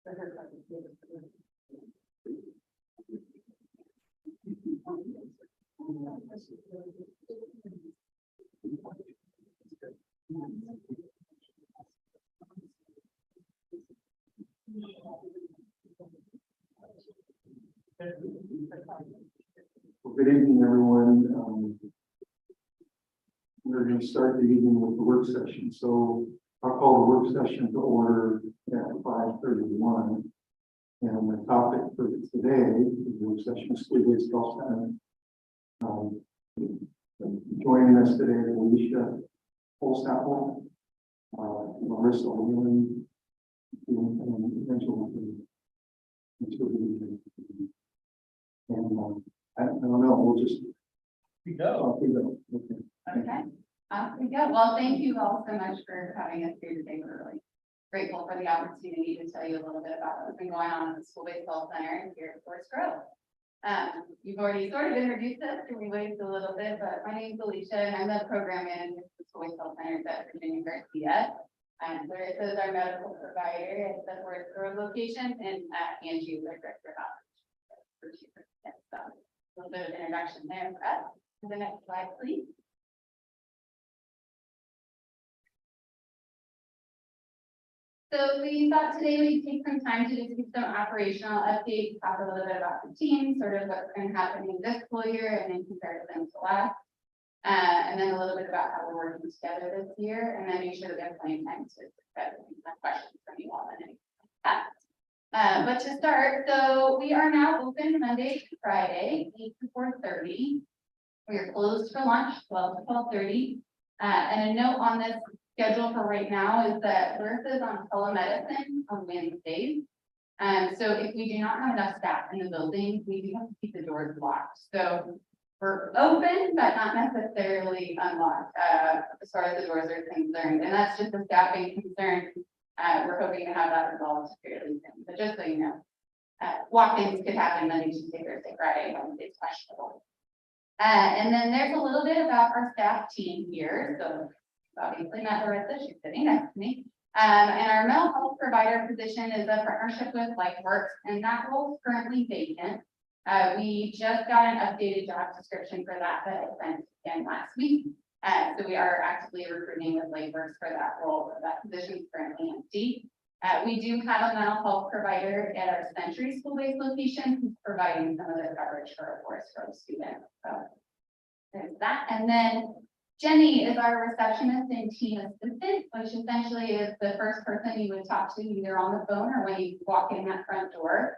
Well, good evening, everyone. We're going to start the evening with the work session. So I'll call the work session to order at 5:31. And the topic for today is the work session of school-based golf center. Joining us today is Alicia Holstapple, Marissa Whelan, and Angela. And I don't know, we'll just Go. Okay. Okay, off we go. Well, thank you all so much for having us here today. We're really grateful for the opportunity to tell you a little bit about what's been going on at the school-based health center here at Forest Grove. You've already sort of introduced us, and we waited a little bit, but my name is Alicia, and I'm the program manager for the school-based health center at Virginia Garcia. Where it says our medical provider at the Forest Grove location, and Angie is our director of operations. So a little bit of introduction there for us. The next slide, please. So we thought today we'd take some time to do some operational updates, talk a little bit about the team, sort of what's been happening this school year and in comparison to last. And then a little bit about how we're working together this year, and then make sure that we have plenty of time to discuss questions from you all and anything like that. But to start, so we are now open Monday to Friday, 8 to 4:30. We are closed for lunch, 12 to 12:30. And a note on this schedule for right now is that Earth is on telemedicine on Wednesdays. So if we do not have enough staff in the building, we do have to keep the doors locked. So we're open, but not necessarily unlocked as far as the doors are concerned. And that's just a staffing concern. We're hoping to have that resolved fairly soon. But just so you know, walk-ins could happen Monday, Tuesday, Thursday, Friday, Wednesday's questionable. And then there's a little bit about our staff team here. So obviously not Marissa, she's sitting next to me. And our mental health provider position is a partnership with LifeWorks, and that role is currently vacant. We just got an updated job description for that I sent again last week. So we are actively recruiting with LifeWorks for that role. That position is currently empty. We do have a mental health provider at our Century school-based location who's providing some of the coverage for our Forest Grove students. So there's that. And then Jenny is our receptionist and team assistant, which essentially is the first person you would talk to either on the phone or when you walk in that front door.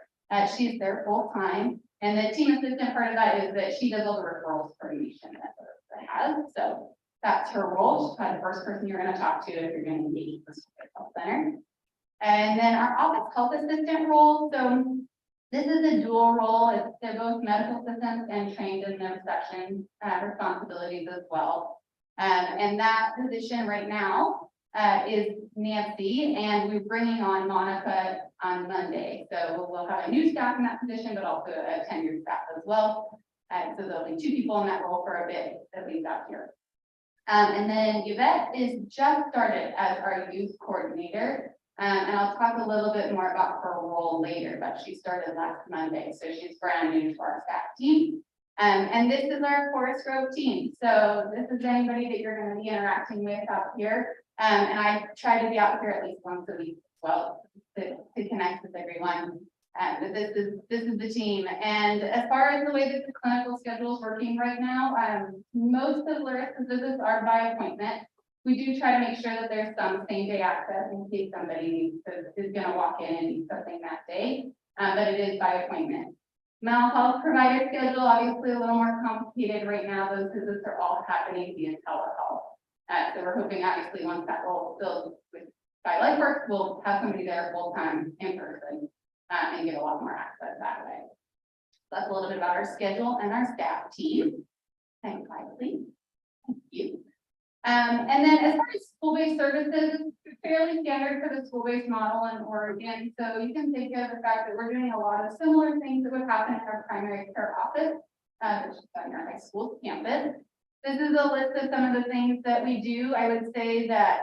She's there full time. And the team assistant part of that is that she does all the referrals coordination that it has. So that's her role. She's probably the first person you're going to talk to if you're going to engage with the school health center. And then our office health assistant role. So this is a dual role. They're both medical assistants and trained in the reception responsibilities as well. And that position right now is Nancy, and we're bringing on Monica on Monday. So we'll have a new staff in that position, but also a tenured staff as well. So there'll be 2 people in that role for a bit that we've got here. And then Yvette is just started as our youth coordinator. And I'll talk a little bit more about her role later, but she started last Monday. So she's brand new to our staff team. And this is our Forest Grove team. So this is anybody that you're going to be interacting with out here. And I try to be out here at least once a week as well to connect with everyone. But this is the team. And as far as the way that the clinical schedule is working right now, most of Larissa's visits are by appointment. We do try to make sure that there's some same day access in case somebody is going to walk in and do something that day. But it is by appointment. Mental health provider schedule, obviously a little more complicated right now. Those visits are all happening via telehealth. So we're hoping obviously once that role is filled by LifeWorks, we'll have somebody there full time in person and get a lot more access that way. So that's a little bit about our schedule and our staff team. Next slide, please. Thank you. And then as far as school-based services, it's fairly standard for the school-based model in Oregon. So you can think of the fact that we're doing a lot of similar things that would happen in our primary care office, which is on our high school campus. This is a list of some of the things that we do. I would say that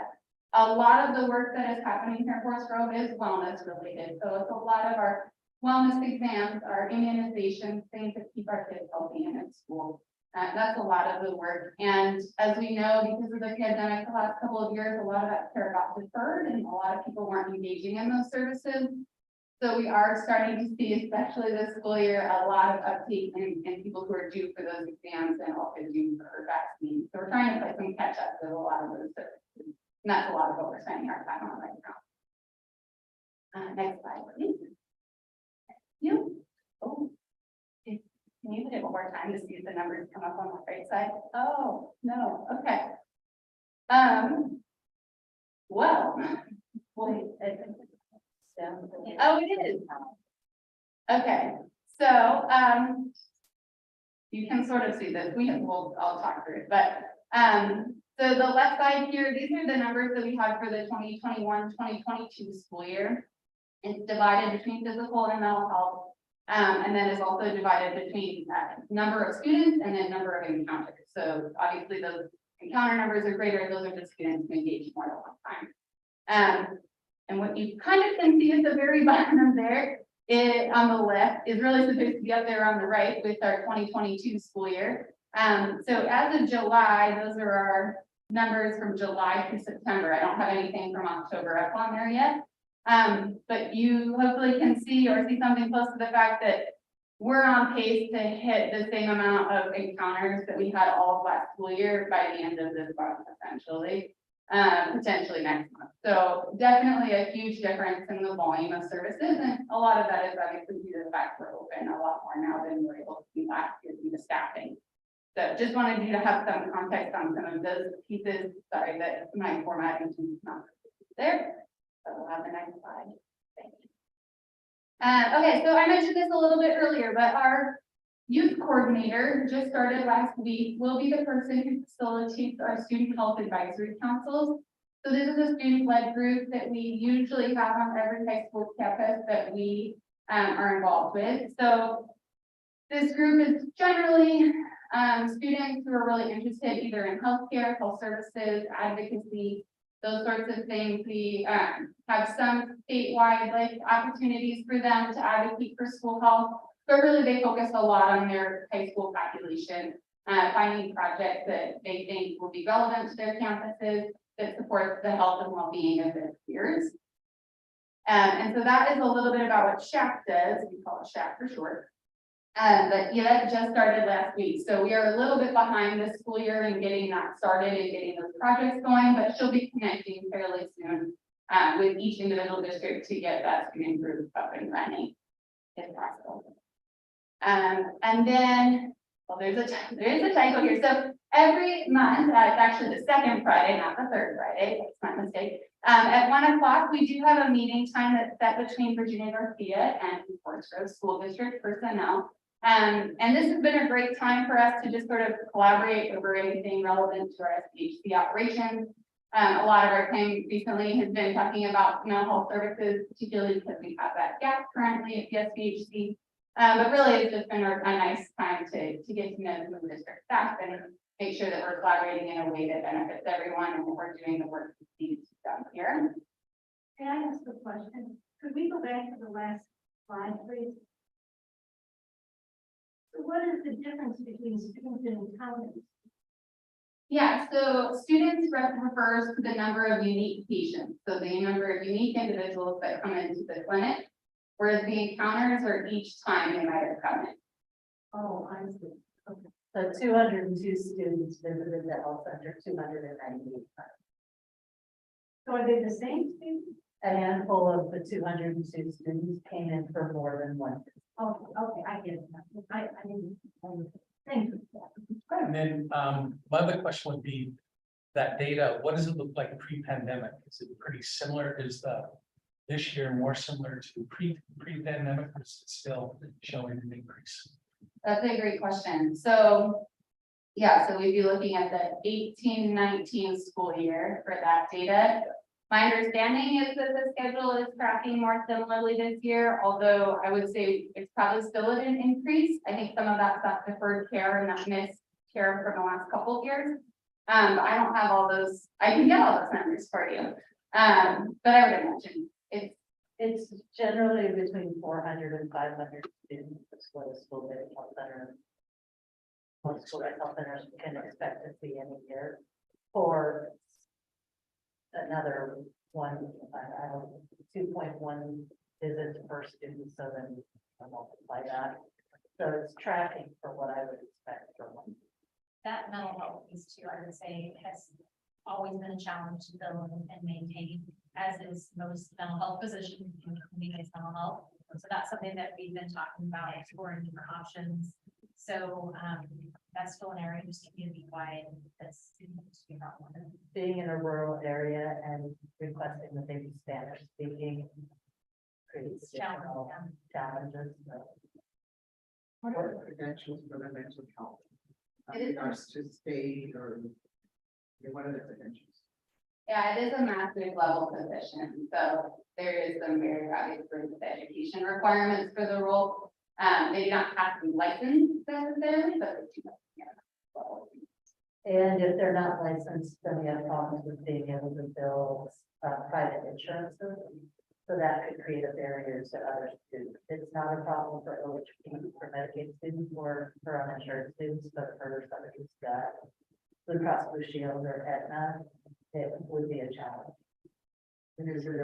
A lot of the work that is happening here in Forest Grove is wellness related. So it's a lot of our wellness exams, our immunizations, things that keep our kids healthy and in school. That's a lot of the work. And as we know, because of the pandemic, the last couple of years, a lot of that care got deferred and a lot of people weren't engaging in those services. So we are starting to see, especially this school year, a lot of uptake in people who are due for those exams and also due for vaccines. So we're trying to play some catch up with a lot of those services. And that's a lot of what we're spending our time on right now. Next slide, please. You. Oh, can you hit it one more time to see if the numbers come up on the right side? Oh, no. Okay. Well, oh, it is. Okay. So, you can sort of see this. I'll talk through it, but, so the left side here, these are the numbers that we had for the 2021-2022 school year. It's divided between physical and mental health, and then it's also divided between number of students and then number of encounters. So obviously those encounter numbers are greater, those are the students who engage more than one time. And what you kind of can see at the very bottom there, on the left, is really supposed to be up there on the right with our 2022 school year. So as of July, those are our numbers from July through September. I don't have anything from October up on there yet. But you hopefully can see or see something close to the fact that we're on pace to hit the same amount of encounters that we had all of last school year by the end of this month, essentially, potentially next month. So definitely a huge difference in the volume of services. And a lot of that is obviously due to the fact we're open a lot more now than we were able to do last year due to staffing. So just wanted you to have some context on some of those pieces. Sorry that my formatting is not there. So we'll have the next slide. Thank you. Okay, so I mentioned this a little bit earlier, but our youth coordinator just started last week will be the person who facilitates our student health advisory councils. So this is a student-led group that we usually have on every high school campus that we are involved with. So this group is generally students who are really interested either in healthcare, health services, advocacy, those sorts of things. We have some statewide like opportunities for them to advocate for school health, but really they focus a lot on their high school population, finding projects that they think will be relevant to their campuses that support the health and well-being of their peers. And so that is a little bit about what SHAC does. We call it SHAC for short. But yeah, that just started last week. So we are a little bit behind this school year in getting that started and getting those projects going, but she'll be connecting fairly soon with each individual district to get that student group up and running if possible. And then, well, there is a typo here. So every month, it's actually the second Friday, not the third Friday, that's my mistake. At 1 o'clock, we do have a meeting time that's set between Virginia Garcia and Forest Grove School District personnel. And this has been a great time for us to just sort of collaborate over anything relevant to our FGSD operations. A lot of our time recently has been talking about mental health services, particularly because we have that gap currently at the FGSD. But really, it's just been a nice time to get to know the district staff and make sure that we're collaborating in a way that benefits everyone and we're doing the work that needs to be done here. Can I ask a question? Could we go back to the last slide, please? So what is the difference between students and encounters? Yeah, so students refers to the number of unique patients, so the number of unique individuals that come into the clinic, whereas the encounters are each time they might have come in. Oh, I see. Okay. So 202 students visited the health center, 298. So are they the same students? A handful of the 202 students came in for more than one. Oh, okay, I get it. I didn't. Thank you. And then my other question would be that data, what does it look like pre-pandemic? Is it pretty similar? Is this year more similar to pre-pandemic, or is it still showing an increase? That's a great question. So yeah, so we'd be looking at the 18-19 school year for that data. My understanding is that the schedule is tracking more similarly this year, although I would say it's probably still at an increase. I think some of that's that deferred care and that missed care from the last couple of years. I don't have all those, I can get all those numbers for you. But I would imagine It's generally between 400 and 500 students, that's what a school-based health center. Most school-based health centers can expect to see in a year, for another one, I don't, 2.1 visits per student, so then I multiply that. So it's tracking for what I would expect from one. That mental health piece too, I would say, has always been a challenge to build and maintain, as is most mental health positions in community-based mental health. So that's something that we've been talking about, exploring different options. So that's still an area just community-wide that's to be a problem. Being in a rural area and requesting that they be Spanish speaking creates additional challenges. So. What are the credentials for the mental health? It is- Regards to state or, what are the credentials? Yeah, it is a master's level position, so there is some very obvious education requirements for the role. They do not have to be licensed necessarily, but they do. And if they're not licensed, then we have problems with being able to bill private insurances. So that could create a barrier to other students. It's not a problem for OHP, for Medicaid students or for uninsured students, but for somebody who's got Blue Cross Blue Shield or Aetna, it would be a challenge And is it,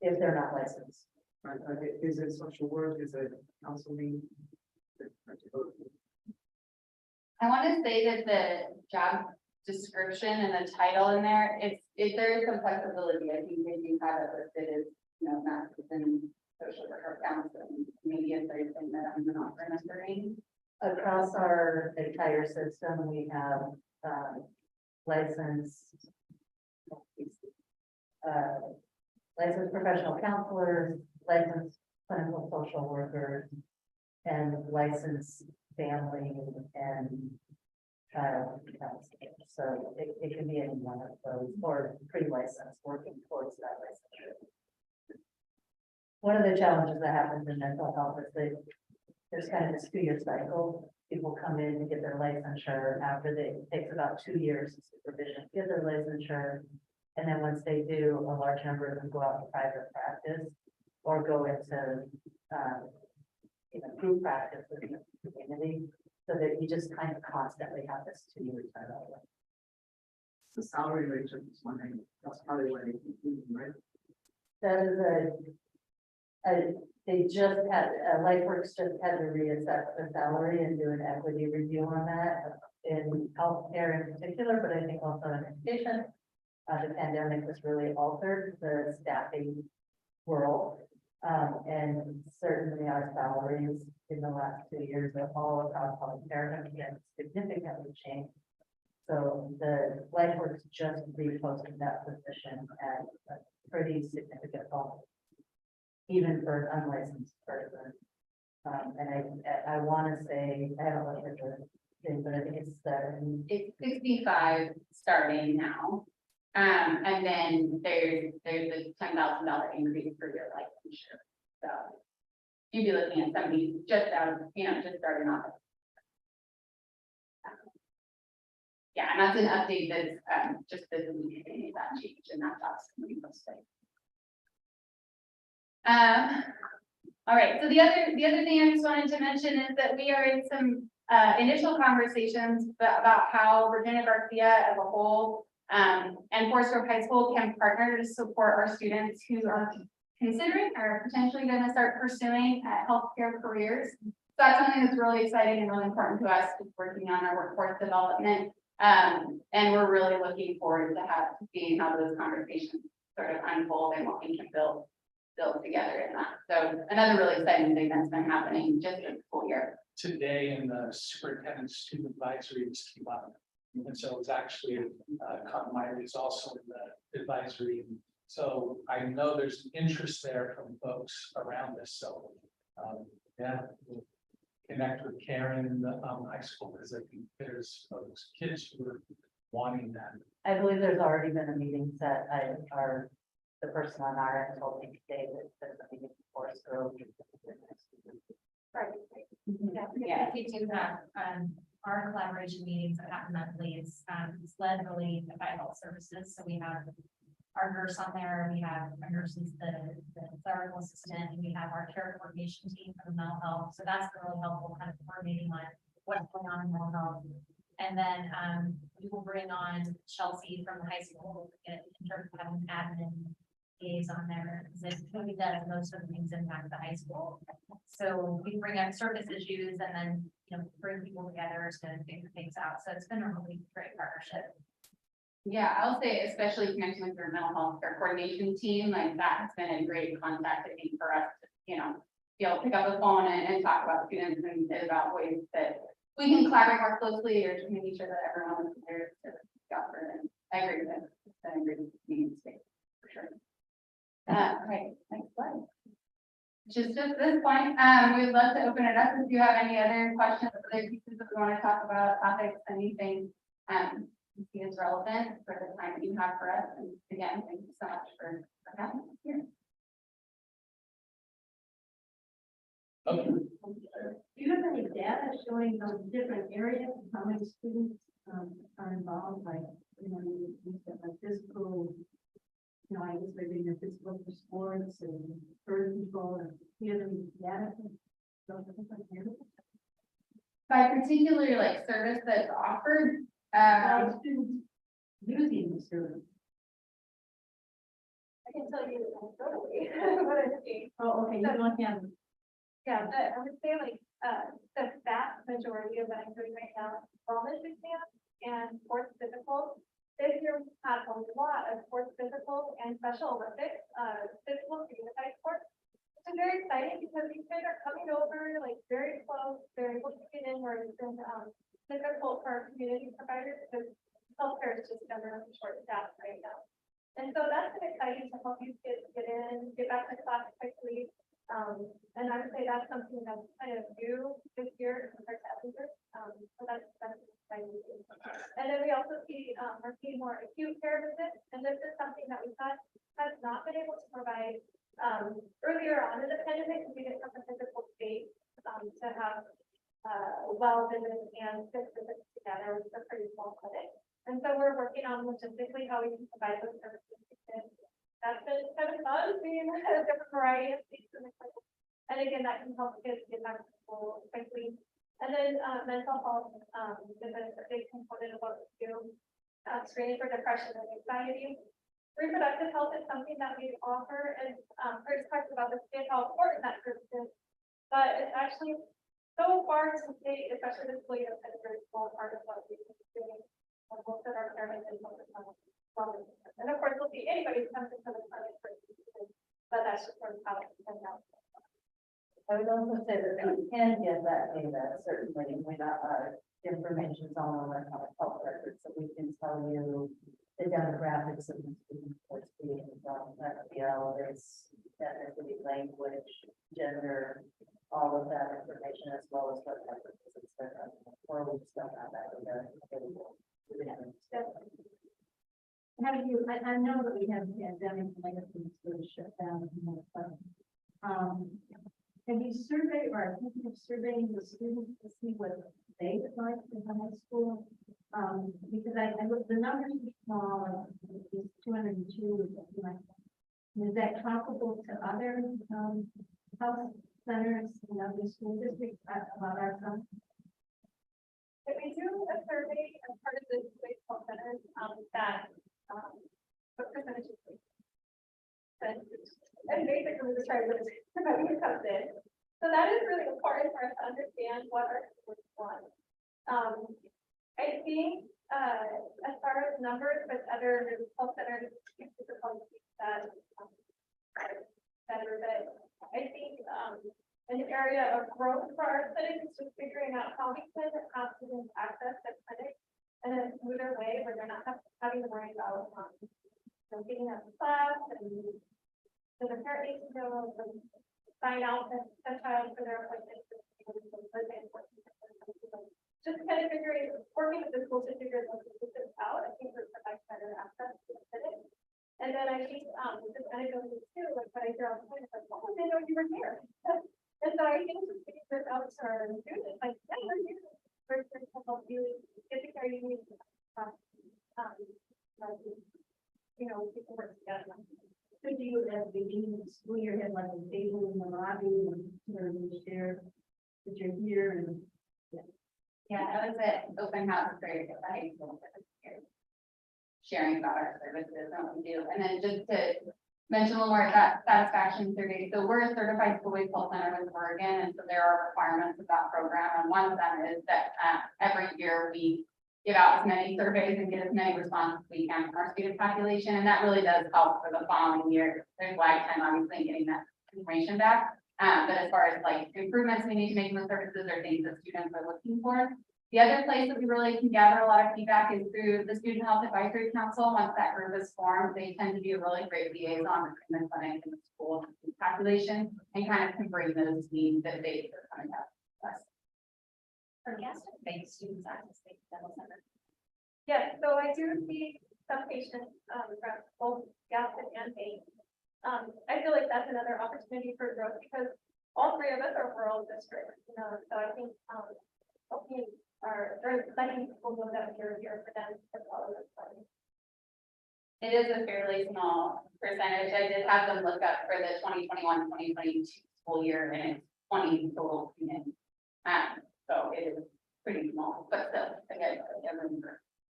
if they're not licensed. is it social work, is it counseling? I want to say that the job description and the title in there, if there is some flexibility, I think maybe you have it listed as, masters in social work or counseling, maybe if there's something that I'm not remembering. Across our entire system, we have licensed professional counselors, licensed clinical social workers, and licensed family and child counselors. So it can be any one of those, or pre-licensed, working towards that licensure. One of the challenges that happens in mental health is that there's kind of this 2-year cycle. People come in to get their licensure after it takes about 2 years of supervision to get their licensure. And then once they do, a large number of them go out to private practice or go into group practice within the community, so that you just kind of constantly have this 2-year turnover. The salary rate of this one, that's probably what it is, right? That is they just had, LifeWorks just had to reassess the salary and do an equity review on that in healthcare in particular, but I think also in education. The pandemic has really altered the staffing world. And certainly our salaries in the last 2 years are all across healthcare have been significantly changed. So the LifeWorks just reposted that position at a pretty significant level, even for an unlicensed person. And I want to say, I haven't looked at the thing, but I think it's 65 starting now. And then there's a $10,000 increase for your licensure. So you'd be looking at somebody just out of, just starting off. Yeah, and that's an update that's just this week, that change, and that's awesome. All right, so the other thing I just wanted to mention is that we are in some initial conversations about how Virginia Garcia as a whole and Forest Grove High School can partner to support our students who are considering or potentially going to start pursuing healthcare careers. So that's something that's really exciting and really important to us, is working on our workforce development. And we're really looking forward to seeing how those conversations sort of unfold and what we can build together in that. So another really exciting thing that's been happening just this school year. Today in the superintendent student advisory just came up. And so it's actually, Cotton Meyer is also in the advisory. So I know there's interest there from folks around this. So yeah, we'll connect with Karen in the high school, because I think there's folks, kids who are wanting that. I believe there's already been a meeting set. The person on our end told me today that there's a meeting for us. Right. Yeah. We do have, our collaboration meetings that happen monthly, it's led really by health services, so we have our nurse on there, we have our nurses, the clerical assistant, and we have our care coordination team for the mental health, so that's really helpful, kind of coordinating on what's going on in mental health. And then, we will bring on Chelsea from the high school in terms of having admin liaison there, because it really does most of the things impact the high school. So we bring up surface issues and then, bring people together to figure things out. So it's been a really great partnership. Yeah, I'll say especially connecting with your mental health care coordination team, like that has been a great contact, I think, for us to, be able to pick up the phone and talk about students and about ways that we can collaborate more closely or just making sure that everyone is prepared to discuss it. And I agree with it. It's been a great meeting space, for sure. Right, next slide. Just at this point, we would love to open it up if you have any other questions, other pieces that we want to talk about, topics, anything you see is relevant for the time that you have for us. And again, thank you so much for having us here. Okay. Do you have any data showing those different areas, how many students are involved, like, you said like physical, I guess maybe the physical for sports and birth control, and do you have any data? For those different areas? By particular, like service that's offered, Students using the service. I can tell you anecdotally what I'm seeing. Oh, okay, you don't have. Yeah, but I would say like, the vast majority of what I'm doing right now, is wellness exams and sports physicals. This year we had a lot of sports physicals and Special Olympics, physicals for unified sports. It's very exciting because these kids are coming over like very close, they're able to get in where it's been, difficult for our community providers because healthcare is just generally short staffed right now. And so that's been exciting to help these kids get in, get back to class quickly. And I would say that's something that's kind of new this year compared to other years. So that's exciting. And then we also see, we're seeing more acute care visits, and this is something that we has not been able to provide earlier on in the pandemic because we didn't have the physical space to have well visits and fit visits together with a pretty small clinic. And so we're working on logistically how we can provide those services to kids. That's been kind of fun, seeing a different variety of things in the clinic. And again, that can help kids get back to school quickly. And then mental health is a big component of what we do. Screening for depression and anxiety. Reproductive health is something that we offer, and Chris talked about this kid, how important that group is. But it's actually so far to state, especially this way, that's a very small part of what we've been doing. Most of our parents and focus on wellness. And of course, we'll see anybody who comes into the clinic for but that's just sort of how it comes out. I would also say that we can get that data, certainly, when our information is on our health records, so we can tell you the demographics of the students that's being done, there's ethnicity, language, gender, all of that information, as well as what type of visits they're having, or we just don't have that data available. Have you, I know that we have pandemic and other things sort of shut down. Have you surveyed, or I think you're surveying the students to see what they would like in high school? Because I look, the numbers are small, it's 202 or something like that. Is that comparable to other health centers in other school districts about our son? If we do a survey as part of the health centers, that what percentage is it? And basically we just try to look at who comes in. So that is really important for us to understand what our students want. I think as far as numbers with other health centers, that better, but I think an area of growth for our clinic is just figuring out how we can have students access the clinic in a smoother way where they're not having to worry about getting out of class and the parent needs to go and sign out the child for their appointment. Just kind of working with the school to figure those pieces out. I think would provide better access to the clinic. And then I think this kind of goes into like what I hear on the point, like, oh, I didn't know you were here. And so I think just getting this out to our students, like, yeah, we're here. We're here to help school year had like a table in the lobby and you share that you're here and. Yeah, that was it. Open house is very good. Sharing about our services and what we do. And then just to mention a little more about satisfaction survey. So we're a certified school-based health center with Oregon, and so there are requirements of that program. And one of them is that every year we give out as many surveys and get as many responses as we can from our student population. And that really does help for the following year. There's lag time, obviously, in getting that information back. But as far as like improvements we need to make in the services or things that students are looking for. The other place that we really can gather a lot of feedback is through the Student Health Advisory Council. Once that group is formed, they tend to be a really great liaison between the clinic and the school population and kind of can bring those needs that they are coming up to us. For guest-based students access to dental center. Yeah, so I do see some patients, from both Gaston and Maine. I feel like that's another opportunity for growth because all three of us are rural districts, you know, so I think, hopefully letting people know that you're here for them as well as fun. It is a fairly small percentage. I did have them look up for the 2021-2022 school year and it's 20 total students. So it is pretty small, but still, again,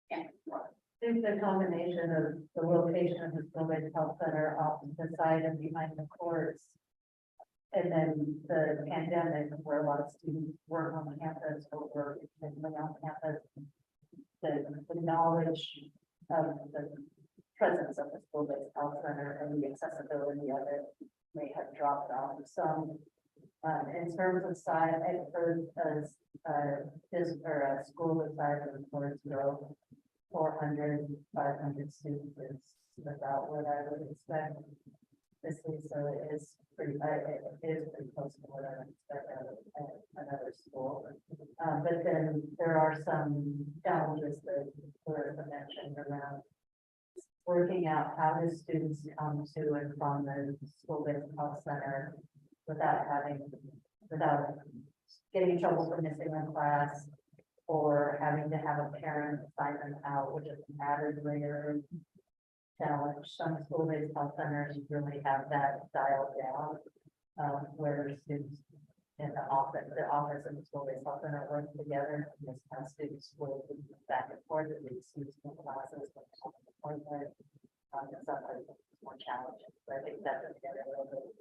yeah. There's a combination of the location of the school-based health center off the side and behind the courts. And then the pandemic where a lot of students work on campus or work on campus. The knowledge of the presence of the school-based health center and the accessibility of it may have dropped off some. In terms of size, I've heard a school the size of the courts grow 400, 500 students is about what I would expect. This is, so it is pretty close to what I would expect out of another school. But then there are some challenges that were mentioned around working out how do students come to and from the school-based health center without getting in trouble for missing a class or having to have a parent sign them out, which is an added layer of challenge. Some school-based health centers really have that dialed down, where students in the office and the school-based health center work together. And this kind of students will be back and forth at these students in classes. Appointment, and sometimes it's more challenging. But I think that's a little bit.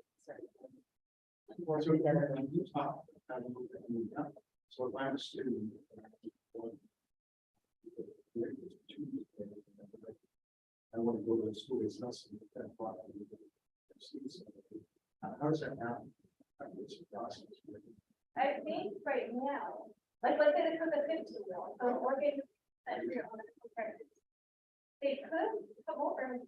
Work together. So if I'm a student. I want to go to the school, it's not something that how does that happen? I think right now, like let's say this was a 15-year-old, so Oregon, they could come over.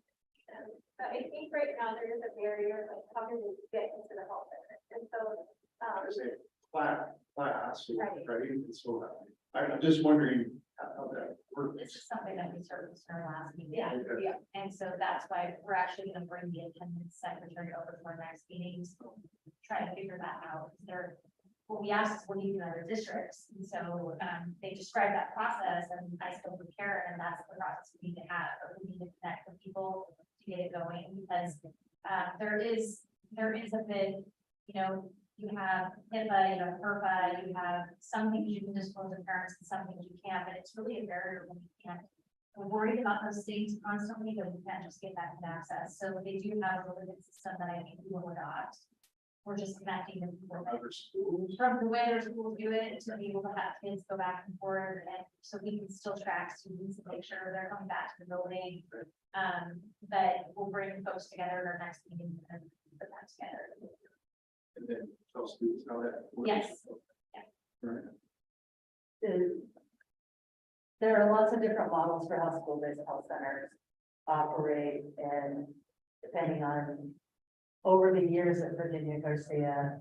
But I think right now there is a barrier, like how do we get into the health center? And so, Class, Right. right? And so I'm just wondering how that works. This is something that we serviced in our last meeting. Yeah. Okay. And so that's why we're actually gonna bring the attendance secretary over to our next meetings, try to figure that out. What we asked is what do you do in other districts? And so, they described that process and I spoke with Karen and that's the process we need to have, but we need to connect with people to get it going because, there is a bit, you know, you have HIPAA, you have FERPA, you have some things you can disclose to parents and some things you can't, but it's really a barrier when you can't. We're worried about those things constantly, but we can't just get that access. So they do have a really good system that I think we will adopt. We're just connecting them Other schools. from the way their schools do it to be able to have kids go back and forth and so we can still track students and make sure they're coming back to the building. But we'll bring folks together in our next meeting and put that together. And then tell students how that works. Yes. Right. There are lots of different models for how school-based health centers operate, and depending on over the years at Virginia Garcia,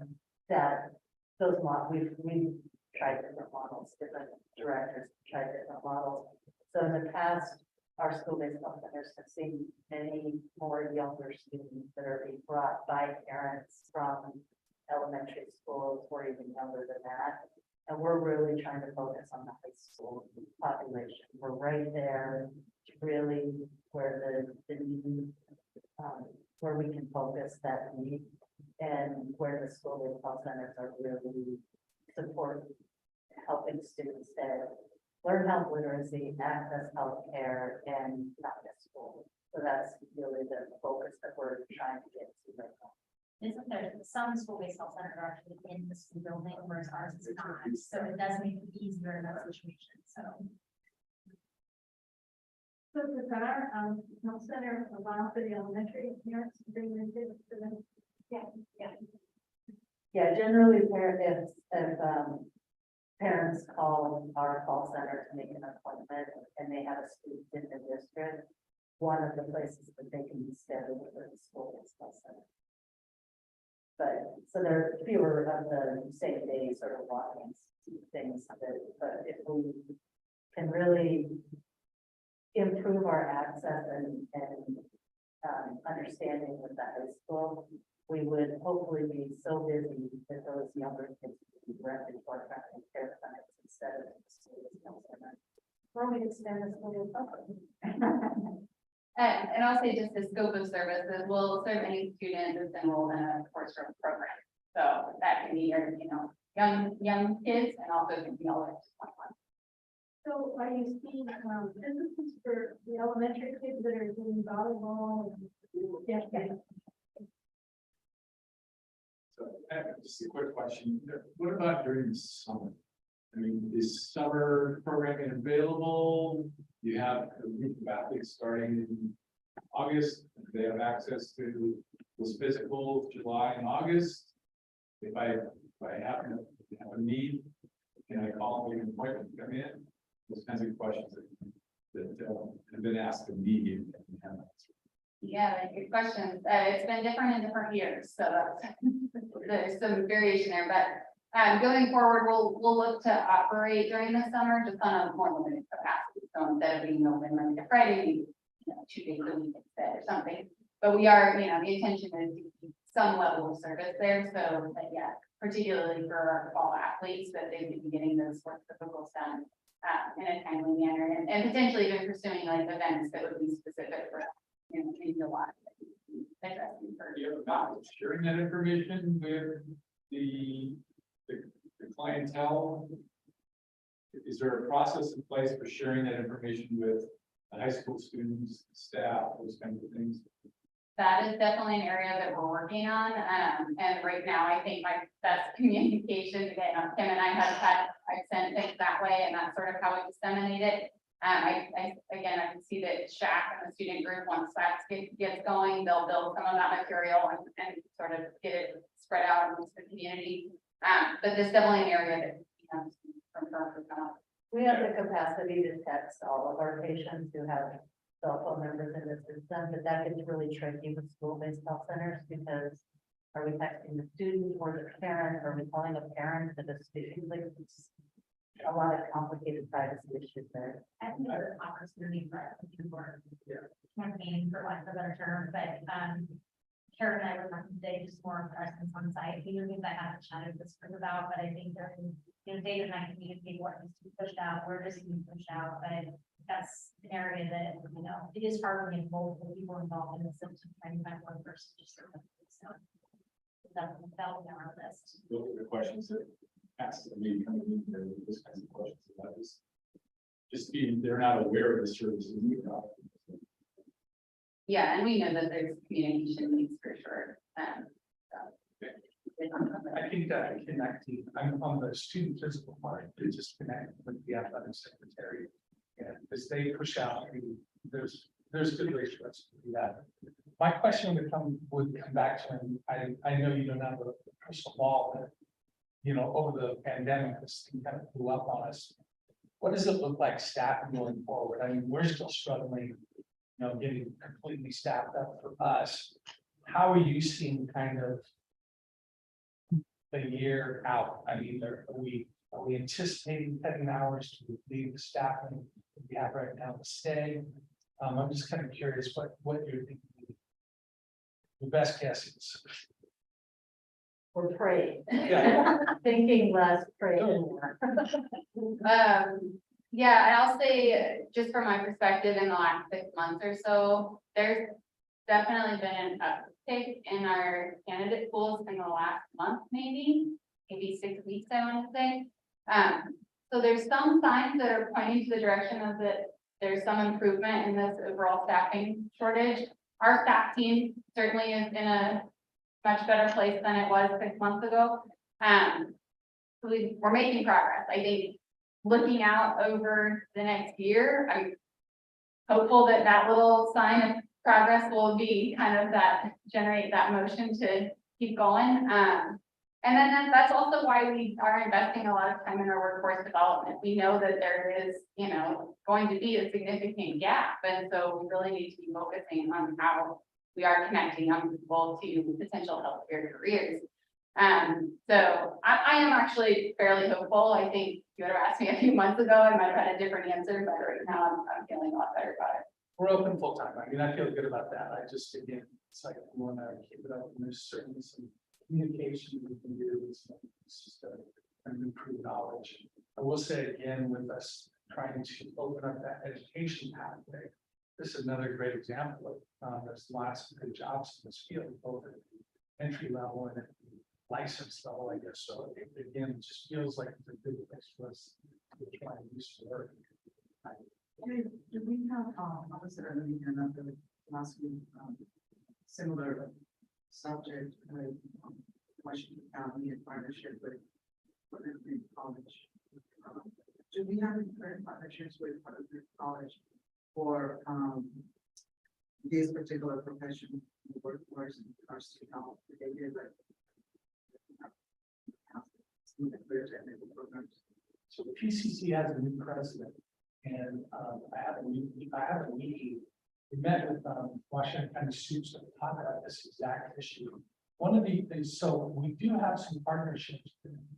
that those models, we've tried different models, different directors tried different models. So in the past, our school-based health centers have seen many more younger students that are being brought by parents from elementary schools or even younger than that. And we're really trying to focus on the high school population. We're right there, really where the need where we can focus that need and where the school-based health centers are really support helping students that learn health literacy, access healthcare, and not miss school. So that's really the focus that we're trying to get to right now. Isn't there, some school-based health centers are actually in the school building, whereas ours is not, so it does make it easier in that situation, so. So does our, health center allow for the elementary parents to bring their kids to them? Yeah. Yeah, generally, if parents call our call center to make an appointment and they have a student in the district, one of the places that they can be scheduled for the school-based health center. But, so there are fewer of the same day sort of walk-ins things, but if we can really improve our access and understanding with the high school, we would hopefully be so busy that those younger kids would be directed to our primary care clinics instead of the school-based health center. Or we extend the school public. And I'll say just the scope of services will serve any student that's enrolled in a coursework program. So that can be, young kids and also can be all the way to 21. So are you seeing, businesses for the elementary kids that are doing volleyball? Yeah. So, just a quick question, what about during the summer? I mean, is summer programming available? You have a group of athletes starting in August, they have access to those physicals, July and August. If I happen to have a need, can I call and make an appointment to come in? Those kinds of questions that have been asked of me and haven't answered. Yeah, good questions. It's been different in different years, so that's, there's some variation there, but going forward, we'll look to operate during the summer just on a more limited capacity. So instead of being open Monday to Friday, 2 days a week instead or something. But we are, the intention is to keep some level of service there. So that, yeah, particularly for our fall athletes, that they would be getting those sports physicals done in a timely manner, and potentially even pursuing like events that would be specific for in July. Do you have about sharing that information with the clientele? Is there a process in place for sharing that information with the high school students, staff, those kinds of things? That is definitely an area that we're working on. And right now, I think my best communication, again, Kim and I've sent things that way, and that's sort of how we disseminate it. I can see that Shaq and the student group, once that gets going, they'll build some of that material and sort of get it spread out amongst the community. But there's definitely an area that, We have the capacity to text all of our patients who have cell phone numbers in the system, but that gets really tricky with school-based health centers because are we texting the student or the parent? Are we calling a parent to the student? Like, it's a lot of complicated privacy issues there. I think there's an opportunity for us to work campaign, for lack of a better term, but Karen and I were talking today, just more presence on site. These are things I haven't chatted this group about, but I think that David and I communicate what needs to be pushed out, where does it need to be pushed out, but that's an area that, it is hard to get multiple people involved in the system, trying to find one person just so. That'll be on our list. Those are the questions that asked of me coming in there, those kinds of questions. That is just being, they're not aware of the services. yeah, and we know that there's communication needs for sure. I think that connecting, I'm on the student physical part, to just connect with the athletic secretary. And as they push out, there's good ways for us to do that. My question would come back to, and I know you don't have a crystal ball, but over the pandemic, this thing kind of blew up on us. What does it look like staffing going forward? I mean, we're still struggling, getting completely staffed up for us. How are you seeing kind of the year out? I mean, are we anticipating cutting hours to leave the staffing we have right now to stay? I'm just kind of curious what you're thinking. The best guess is. We're praying. Yeah. Thinking less, praying more. Yeah, and I'll say, just from my perspective, in the last 6 months or so, there's definitely been an uptick in our candidate pools in the last month, maybe 6 weeks, I want to say. So there's some signs that are pointing to the direction of that there's some improvement in this overall staffing shortage. Our staff team certainly is in a much better place than it was 6 months ago. So we're making progress. I think looking out over the next year, I'm hopeful that that little sign of progress will be kind of that, generate that motion to keep going. And then that's also why we are investing a lot of time in our workforce development. We know that there is, going to be a significant gap. And so we really need to be focusing on how we are connecting young people to potential healthcare careers. So I am actually fairly hopeful. I think if you would have asked me a few months ago, I might have had a different answer, but right now I'm feeling a lot better about it. We're open full time. I mean, I feel good about that. I just, again, it's like we want to keep it up, and there's certainly some communication we can do. It's just an improved knowledge. I will say again, with us trying to open up that education pathway, this is another great example of there's lots of good jobs in this field, both at the entry level and at the license level, I guess. So again, it just feels like it's a good place for us to try and do some work. Okay, do we have, I was there earlier in another last week, similar subject, Washington County in partnership with Woodland College. Do we have any current partnerships with Woodland College for, these particular professional workforce in our student health related, like, programs? So the PCC has a new president, and I have a meeting. We met with Washington County students to talk about this exact issue. One of the things, so we do have some partnerships,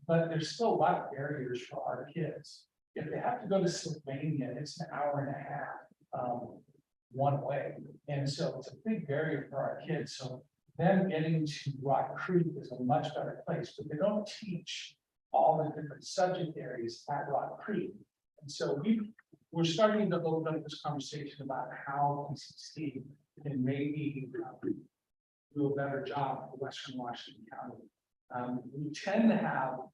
but there's still a lot of barriers for our kids. If they have to go to Sylvania, it's an hour and a half one way, and so it's a big barrier for our kids. So them getting to Rock Creek is a much better place, but they don't teach all the different subject areas at Rock Creek. And so we're starting to open up this conversation about how PCC can maybe do a better job for Western Washington County. We tend to have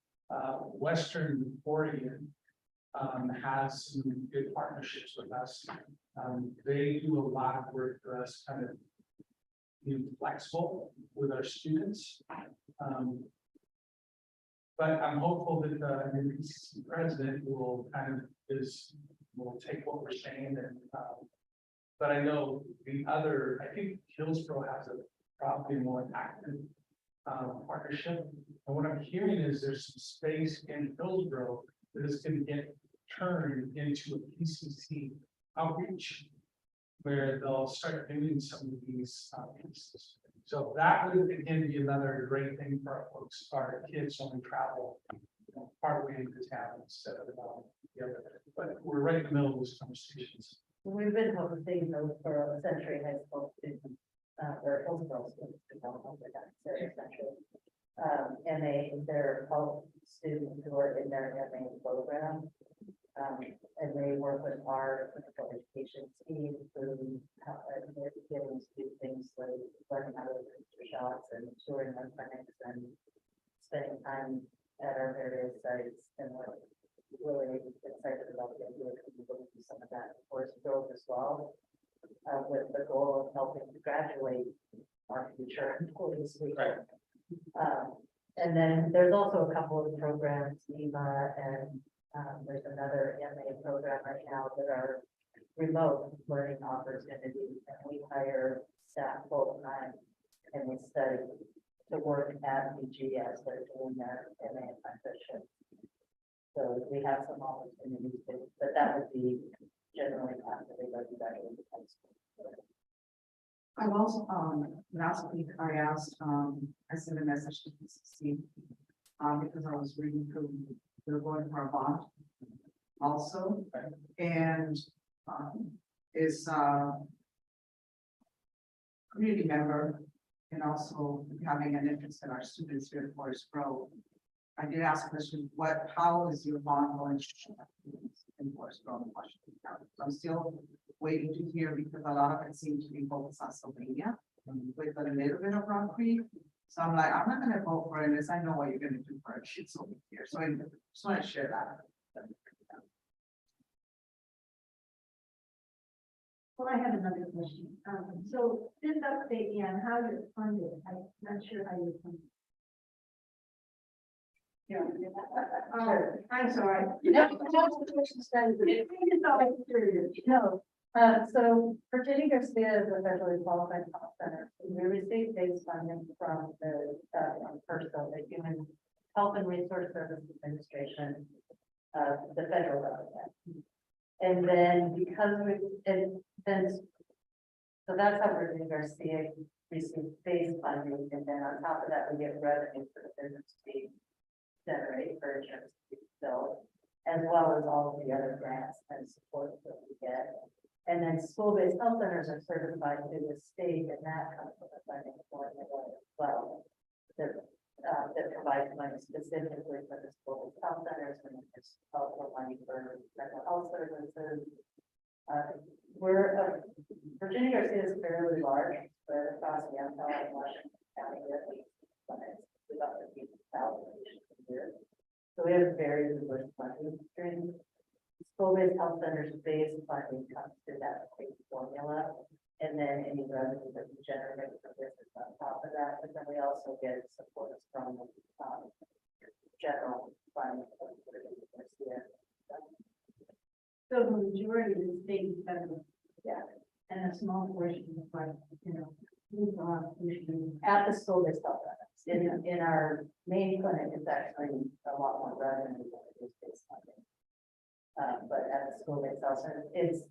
Western Oregon has some good partnerships with us. They do a lot of work for us, kind of being flexible with our students. But I'm hopeful that the new PCC president will will take what we're saying and, but I know I think Hillsborough has a probably more active partnership. And what I'm hearing is there's some space in Hillsborough that is going to get turned into a PCC outreach, where they'll start doing some of these pieces. So that would again be another great thing for our folks, our kids when we travel, part way into town instead of the other. But we're right in the middle of those conversations. We've been hosting those for Century High School students, or Hillsborough students, to help with that, Century. And they're all students who are in their MA program. And they work with our clinical education team who they're getting to do things like learning how to administer shots and touring our clinics and spending time at our various sites. And we're really excited about the idea of able to do some of that course growth as well, with the goal of helping to graduate our future employees. Right. And then there's also a couple of programs, NEMA and there's another MA program right now that are remote learning opportunities, and we hire staff full time and we study to work at BGS. They're doing their MA apprenticeship. So we have some opportunities, but that would be generally after they graduate high school. I've also, last week I asked, I sent a message to PCC, because I was reading through, they're going for a bond also, and, is, community member and also having an interest in our students here at Forest Grove. I did ask a question, how is your bond going in Forest Grove, Washington County? So I'm still waiting to hear because a lot of it seems to be focused on Sylvania with a little bit of Rock Creek. So I'm like, I'm not gonna vote for it unless I know what you're gonna do for our kids over here. So I just want to share that. Well, I have another question. So this update, yeah, how you're funded, I'm not sure how you're funded. You want to do that? I'm sorry. No, so Virginia Garcia is a federally qualified health center. We receive base funding from the, FERSA, the Human Health and Resource Services Administration, the federal government. And then because we, and then, so that's how Virginia Garcia receives base funding, and then on top of that, we get revenue for the business fee generate for insurance to be filled, as well as all of the other grants and support that we get. And then school-based health centers are certified through the state, and that comes with a funding formula as well. That provides money specifically for the school-based health centers, and there's also money for mental health services. Virginia Garcia is fairly large, but across the entire Washington County, we about 50,000 patients a year. So we have very diverse funding streams. School-based health centers base funding comes through that state formula, and then any revenue that we generate from this is on top of that. But then we also get support from general funding. So the majority of the state is federal. Yeah. And a small portion is like, move on, At the school-based health centers, in our main clinic, it's actually a lot more revenue than it is base funding. But at the school-based health center, it's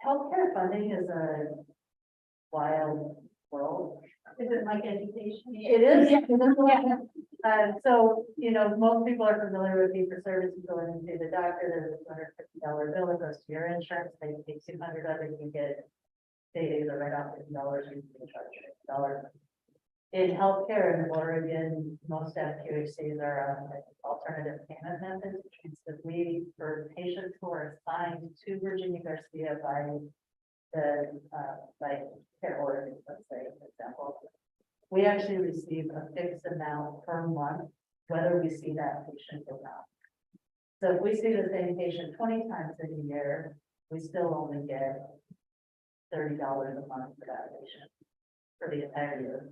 healthcare funding is a wild world. Is it like education? It is. So, most people are familiar with fee for service. You go in and see the doctor, there's a $250 bill, it goes to your insurance, they take 200 of it, you get, they either write off $50 or you can charge $50. In healthcare in Oregon, most FQHCs are on alternative payment methods, which means that we, for patients who are assigned to Virginia Garcia by the, by Care Oregon, let's say, for example, we actually receive a fixed amount per month, whether we see that patient or not. So if we see the same patient 20 times in a year, we still only get $30 a month for that patient for the entire year.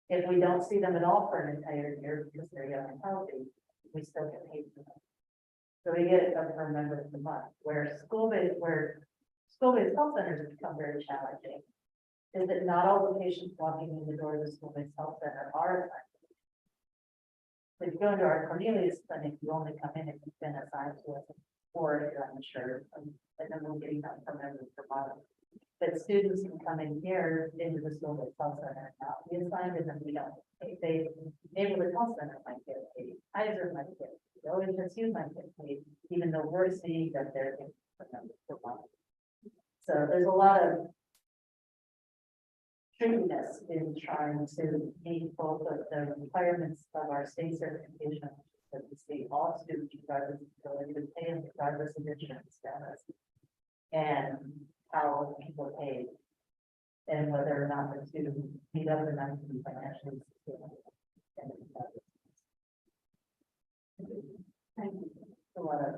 If we don't see them at all for an entire year because they're young and healthy, we still get paid for them. So we get it per member of the month, where school-based health centers have become very challenging. Is that not all the patients walking in the door of the school-based health center are assigned. If you go into our Cornelius clinic, you only come in if you've been assigned to us, or if you're uninsured, and then we'll get you per member per month. But students can come in here into the school-based health center and not be assigned, and then we don't. They neighborhood health center might get paid, Kaiser might get paid, OHSU might get paid, even though we're seeing that they're getting per member per month. So there's a lot of trickiness in trying to meet both of the requirements of our state certification, that we see all students regardless of ability to pay and regardless of insurance status, and how people pay, and whether or not the student meet up enough to be financially sustainable. Thank you. A lot of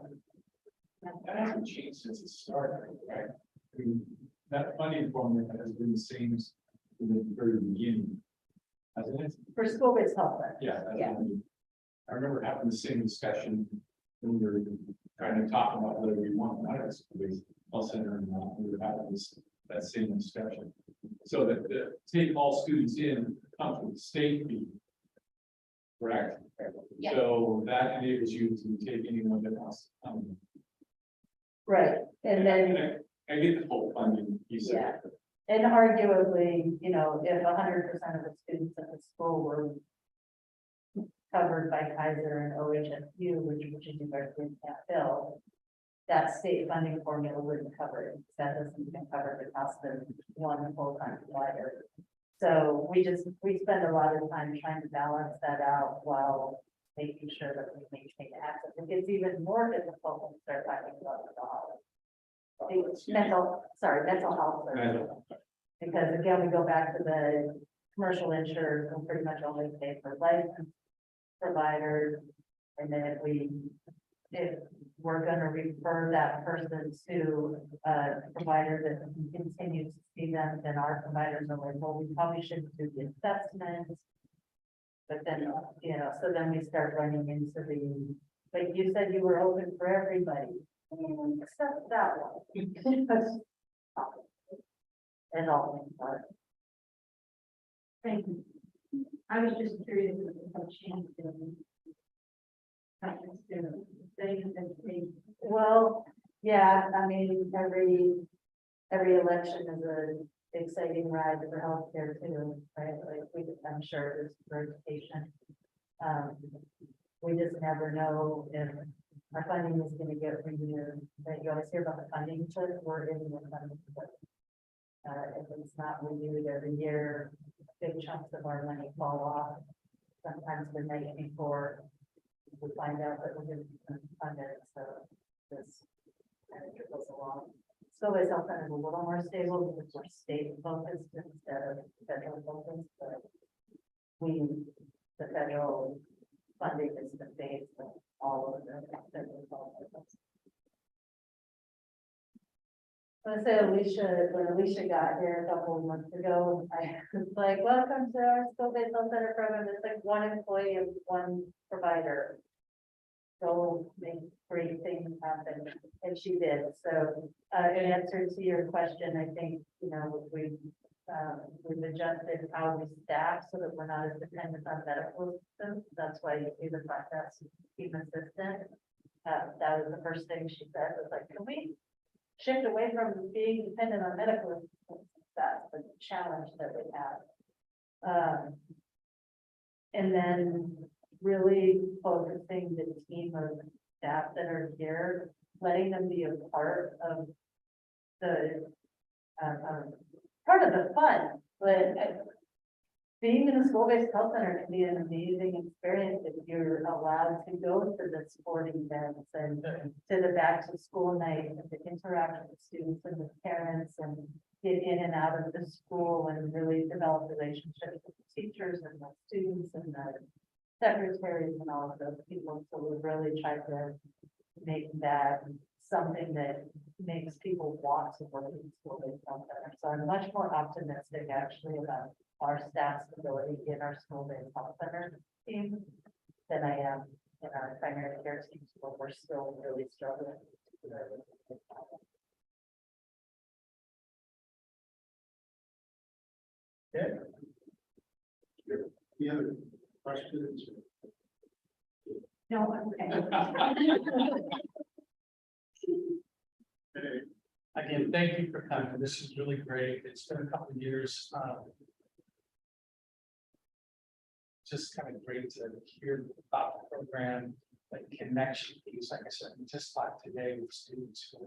That hasn't changed since it started, right? I mean, that funding formula has been the same from the very beginning. Hasn't it? for school-based health. Yeah. that's Yeah. what I mean. I remember having the same discussion when we were trying to talk about whether we want out of this health center and we were having that same discussion. So that take all students in comes with the state fee. Correct? Yeah. So that enables you to take anyone that wants. Right, and then, I get the whole funding piece. of it. yeah. And arguably, if 100% of the students at the school were covered by Kaiser and OHSU, which Virginia Garcia can't fill, that state funding formula wouldn't cover it. That doesn't even cover the cost of one full-time provider. So we spend a lot of time trying to balance that out while making sure that we maintain access. It gets even more difficult when we start talking about mental health services. Because again, we go back to the commercial insurers and pretty much only pay for licensed providers. And then if we're gonna refer that person to a provider that can continue to see them, then our providers are like, well, we probably shouldn't do the assessment. But then, so then we start running into the, but you said you were open for everybody, except that one. And all. Thank you. I was just curious if it had changed in. Well, yeah, I mean, every election is an exciting ride for healthcare too, right? Like I'm sure there's education. We just never know if our funding is gonna get renewed. But you always hear about the funding cliff, we're in the funding cliff. If it's not renewed every year, big chunks of our money fall off. Sometimes the night before we find out that we're going to fund it, so this kind of trickles along. So it's all kind of a little more stable because we're state focused instead of federal focused, but the federal funding is the base of all of the federal focus. I say Alicia, when Alicia got here a couple of months ago, I was like, welcome to our school-based health center program. It's like one employee of one provider. Go make great things happen. And she did. So in answer to your question, I think, we've adjusted how we staff so that we're not as dependent on medical systems. That's why you see the front desk team assistant. That was the first thing she said, was like, can we shift away from being dependent on medical assistance? That's the challenge that we have. And then really focusing the team of staff that are here, letting them be a part of the fun. But being in a school-based health center can be an amazing experience if you're allowed to go to the sporting events and to the back to school night and to interact with the students and the parents and get in and out of the school and really develop relationships with the teachers and the students and the secretaries and all of those people. So we really try to make that something that makes people want to work in school-based health center. So I'm much more optimistic actually about our staff's ability in our school-based health center team than I am in our primary care teams, where we're still really struggling. Okay. Any other questions? No, okay. Again, thank you for coming. This is really great. It's been a couple of years. Just kind of great to hear about the program, like connection piece. Like I said, we just talked today with students who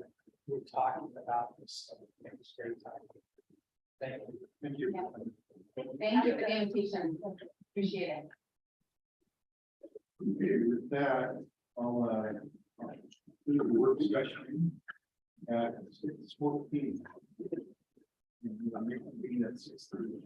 were talking about this. So it was a great time. Thank you. Thank you. Thank you for the invitation. Appreciate it. Okay, with that, I'll do the work session at 6:14. And I'm making at 6:30.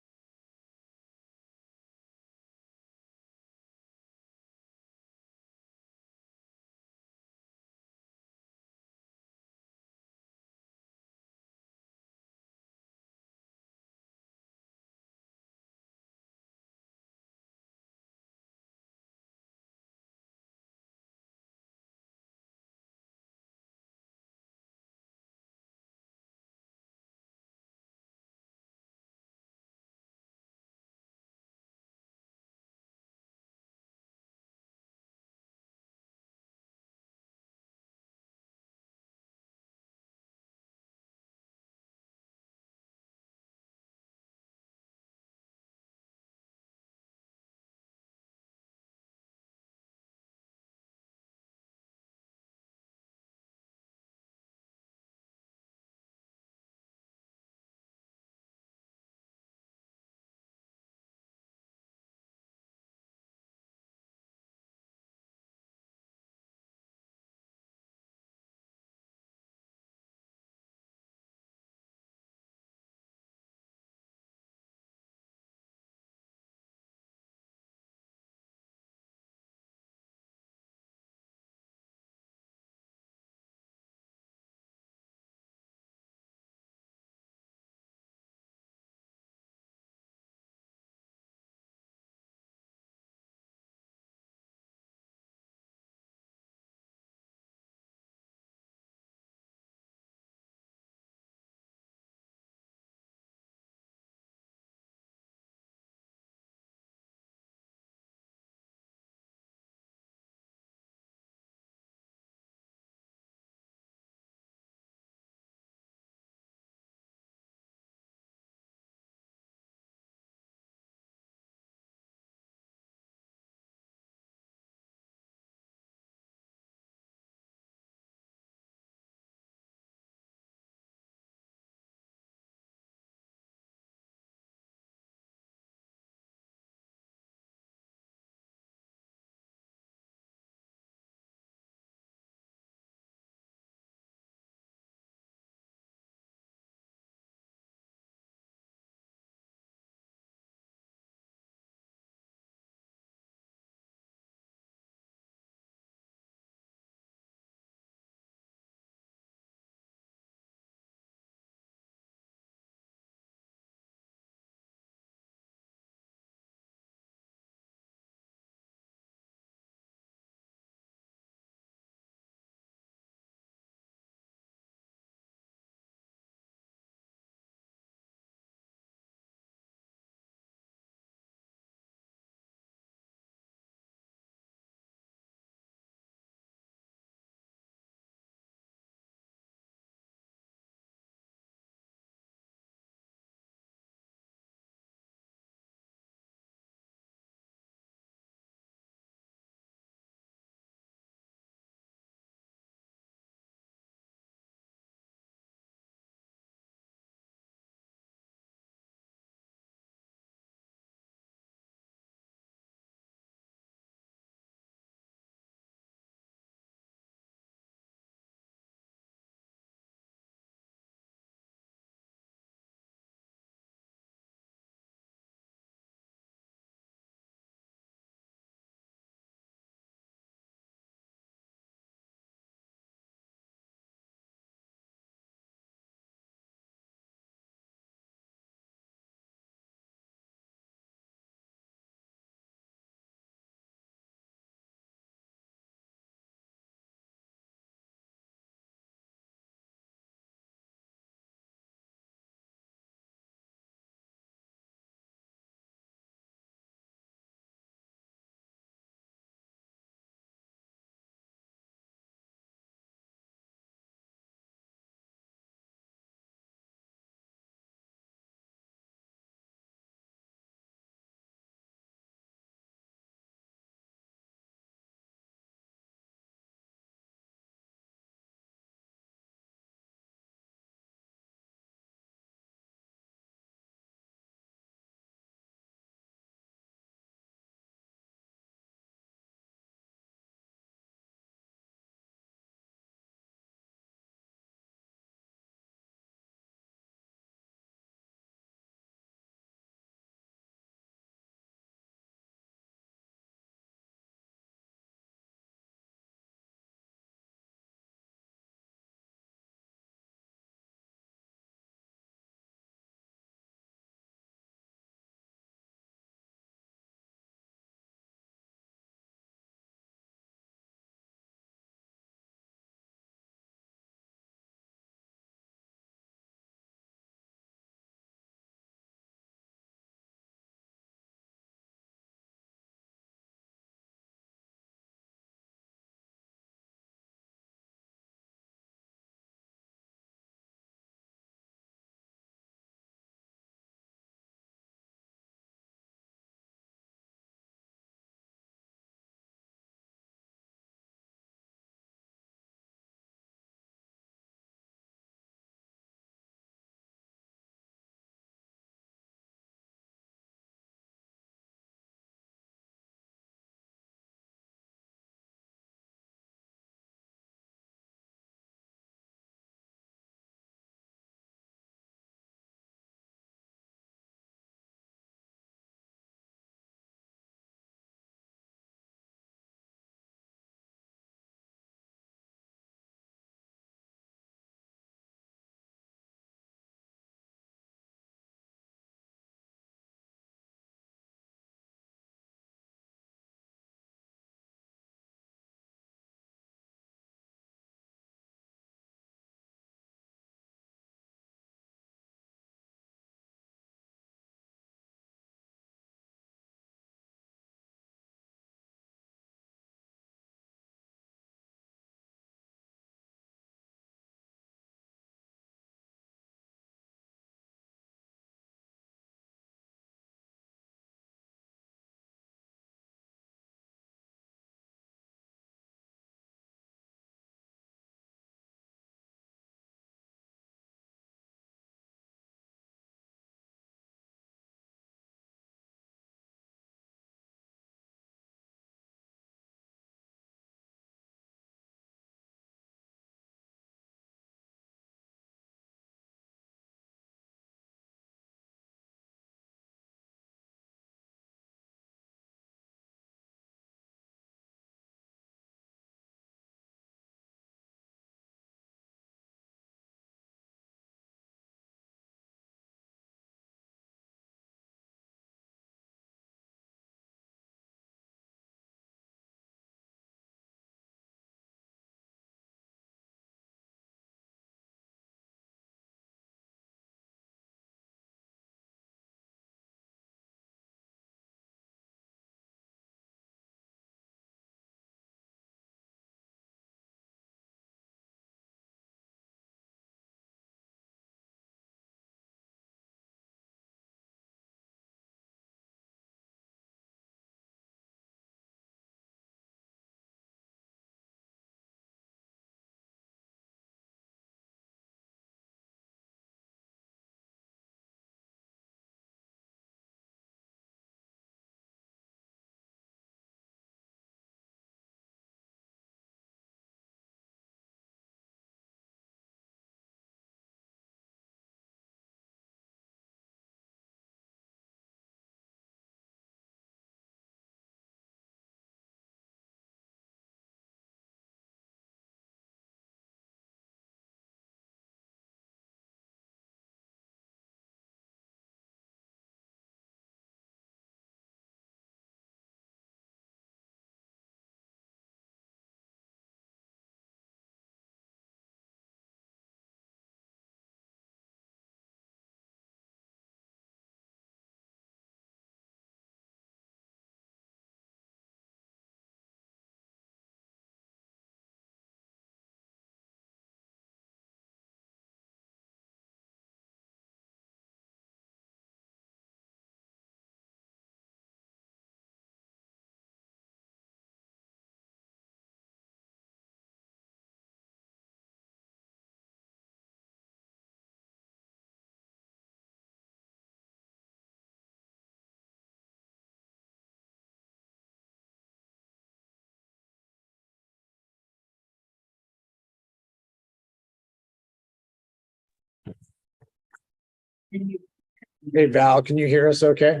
Hey Val, can you hear us okay?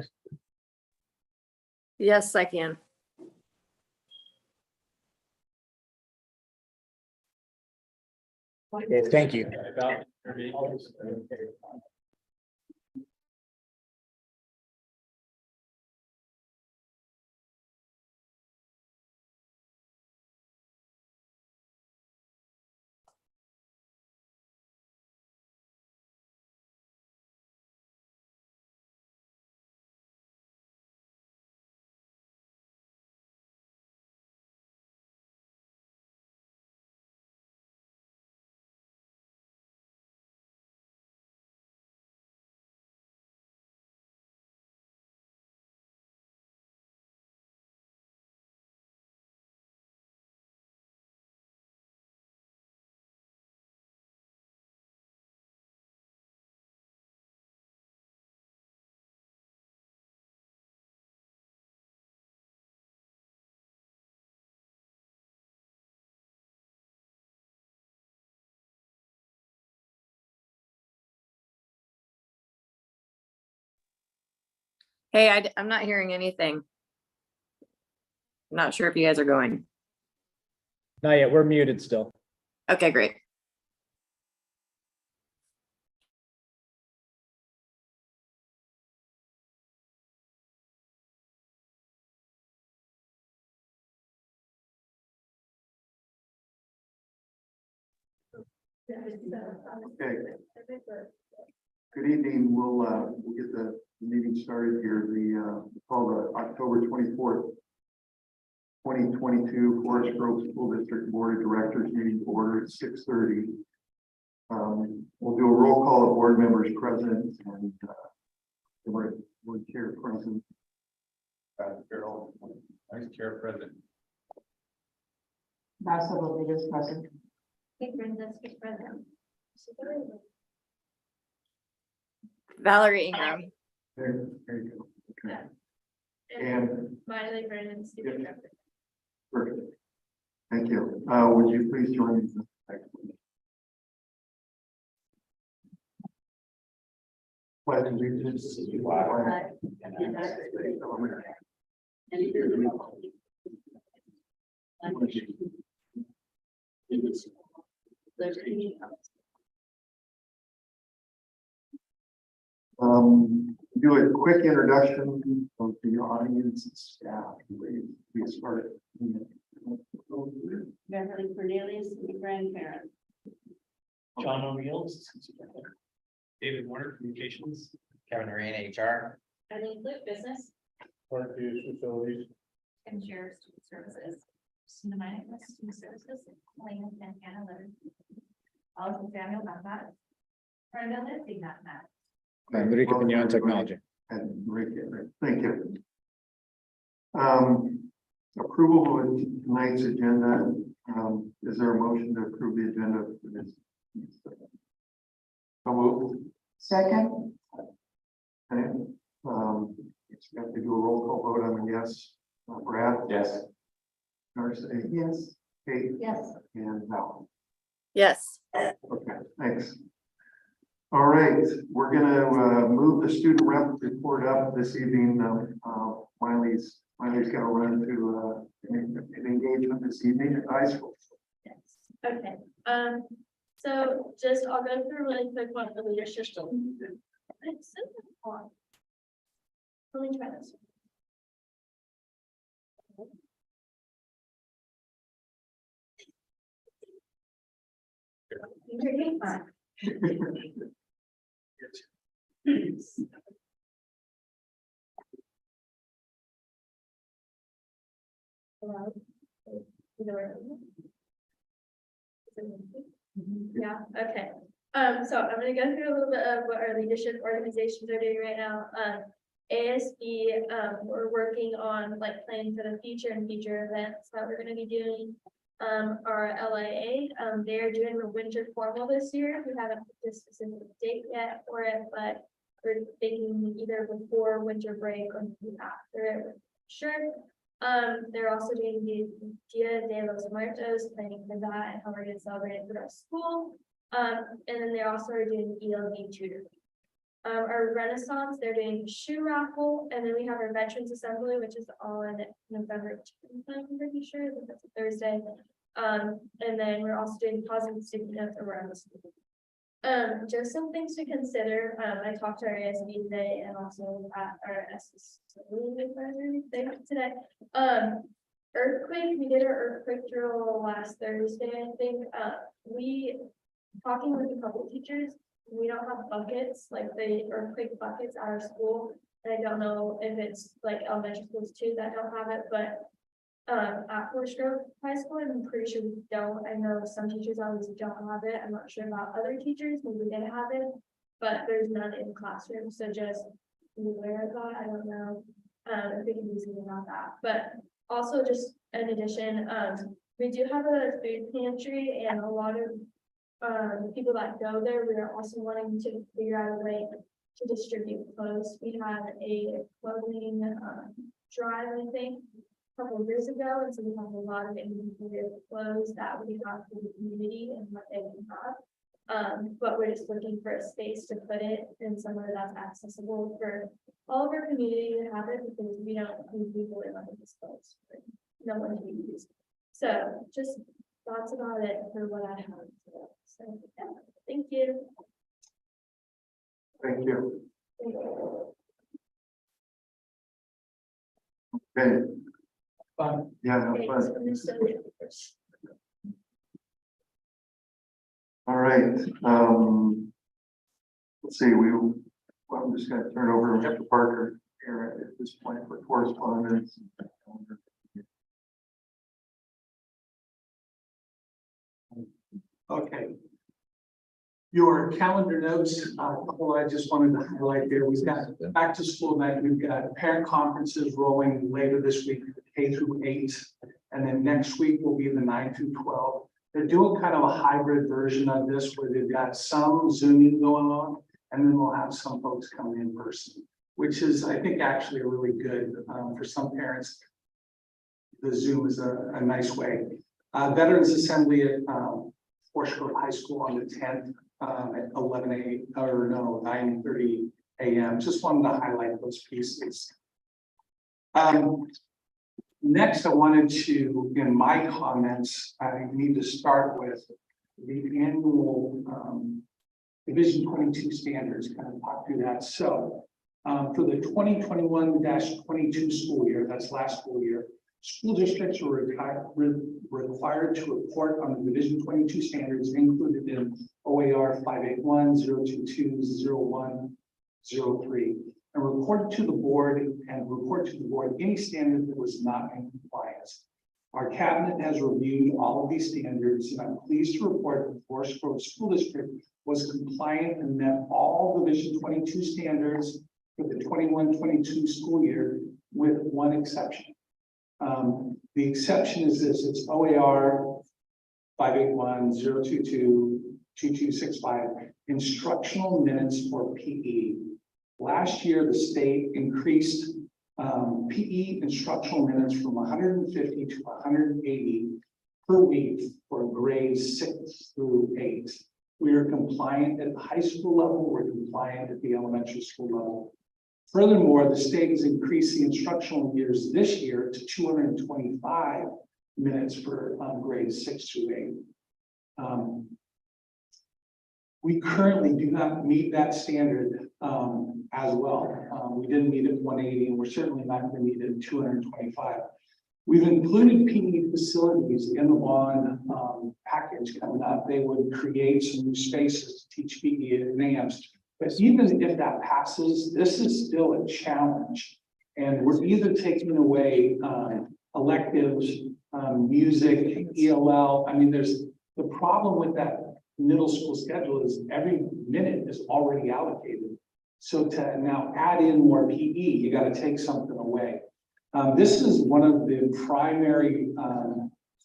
Yes, I can. Okay, thank you. Hey, I'm not hearing anything. I'm not sure if you guys are going. Not yet, we're muted still. Okay, great. Okay. Good evening. We'll get the meeting started here. Call the October 24th, 2022 Forest Grove School District Board of Directors meeting to order at 6:30. We'll do a roll call of board members present and we're chair present. Carol, Vice Chair President. Marcel Rodriguez present. Hey, Brenda, speak for them. Valerie Ingram. There you go. Okay. And Miley Brennan, student Yep. rep. perfect. Thank you. Would you please join me? Pledge allegiance to the flag of the United States of America. Do a quick introduction of the audience and staff. We start. Beverly Cornelius, grandparent. John O'Neill, Assistant Superintendent. David Warner, Communications. Kevin Rain, HR. Eileen Luke, business. Facilities. And share student services. Christina Minor, student services. Elena and Anna Leonard. Allison Samuel, mathematics. Brenda Lindsay, mathematics. Enrique Pinion, Technology. And Enrique, thank you. Approval of tonight's agenda. Is there a motion to approve the agenda for this? So moved. Second. Okay. We have to do a roll call vote on the yes. Brad? Yes. Darcy? Yes. Kate? Yes. And Val? Yes. Okay, thanks. All right, we're gonna move the student rep report up this evening. Miley's got to run to an engagement this evening at high school. Yes. Okay, so just, I'll go through really quick what the leadership. It's so long. Let me try this. You're doing fine. Hello? Is it working? Yeah, okay. So I'm gonna go through a little bit of what our leadership organizations are doing right now. ASB, we're working on like planning for the future and future events that we're gonna be doing. Our LIA, they're doing the winter formal this year. We haven't put this specific date yet for it, but we're thinking either before winter break or after. Sure. They're also doing the Dia de los Muertos, planning for that and how we're gonna celebrate it through our school. And then they're also doing ELD tutoring. Our Renaissance, they're doing a shoe raffle, and then we have our Veterans Assembly, which is on November 10th, I'm pretty sure, I think that's a Thursday. And then we're also doing positive student notes around the school. Just some things to consider. I talked to our ASB today and also at our advisory thing today. Earthquake, we did our earthquake drill last Thursday, I think. We, talking with a couple teachers, we don't have buckets, like the earthquake buckets at our school. And I don't know if it's like elementary schools too that don't have it, but at Forest Grove High School, I'm pretty sure we don't. I know some teachers obviously don't have it. I'm not sure about other teachers, maybe they have it, but there's none in the classroom. So just be aware of that. I don't know if we can do something about that. But also just in addition, we do have a food pantry, and a lot of people that go there, we are also wanting to figure out a way to distribute clothes. We had a clothing drive, I think, a couple of years ago, and so we have a lot of inventory of clothes that we have for the community and what they can have. But we're just looking for a space to put it in somewhere that's accessible for all of our community to have it, because we don't need people in like this clothes. No one to use. So just thoughts about it for what I have. So yeah, thank you. Thank you. Okay, Fun. yeah, no Okay, fun. so I'm just gonna- All right, let's see, I'm just gonna turn over to Mr. Parker here at this point for correspondence. Okay. Your calendar notes, a couple I just wanted to highlight there. We've got back to school night. We've got parent conferences rolling later this week, K-8. And then next week will be the 9-12. They're doing kind of a hybrid version of this where they've got some Zooming going on, and then we'll have some folks coming in person, which is, I think, actually really good for some parents. The Zoom is a nice way. Veterans Assembly at Forest Grove High School on the 10th at 11 a.m. or no, 9:30 a.m. Just wanted to highlight those pieces. Next, I wanted to, in my comments, I need to start with the annual Division 22 standards, kind of talk through that. So for the 2021-22 school year, that's last school year, school districts are required to report on the Division 22 standards included in OAR 581, 022, 01, 03, and report to the board any standard that was not in compliance. Our cabinet has reviewed all of these standards, and I'm pleased to report that the Forest Grove School District was compliant and met all Division 22 standards for the 21-22 school year, with one exception. The exception is this: it's OAR 581, 022, 2265, instructional minutes for PE. Last year, the state increased PE instructional minutes from 150 to 180 per week for grades 6 through 8. We are compliant at the high school level. We're compliant at the elementary school level. Furthermore, the state has increased the instructional years this year to 225 minutes for grades 6 through 8. We currently do not meet that standard as well. We didn't meet it at 180, and we're certainly not going to meet it at 225. We've included PE facilities in the bond package coming up. They would create some new spaces to teach PE advanced. But even if that passes, this is still a challenge. And we're either taking away electives, music, ELL. I mean, there's the problem with that middle school schedule is every minute is already allocated. So to now add in more PE, you got to take something away. This is one of the primary,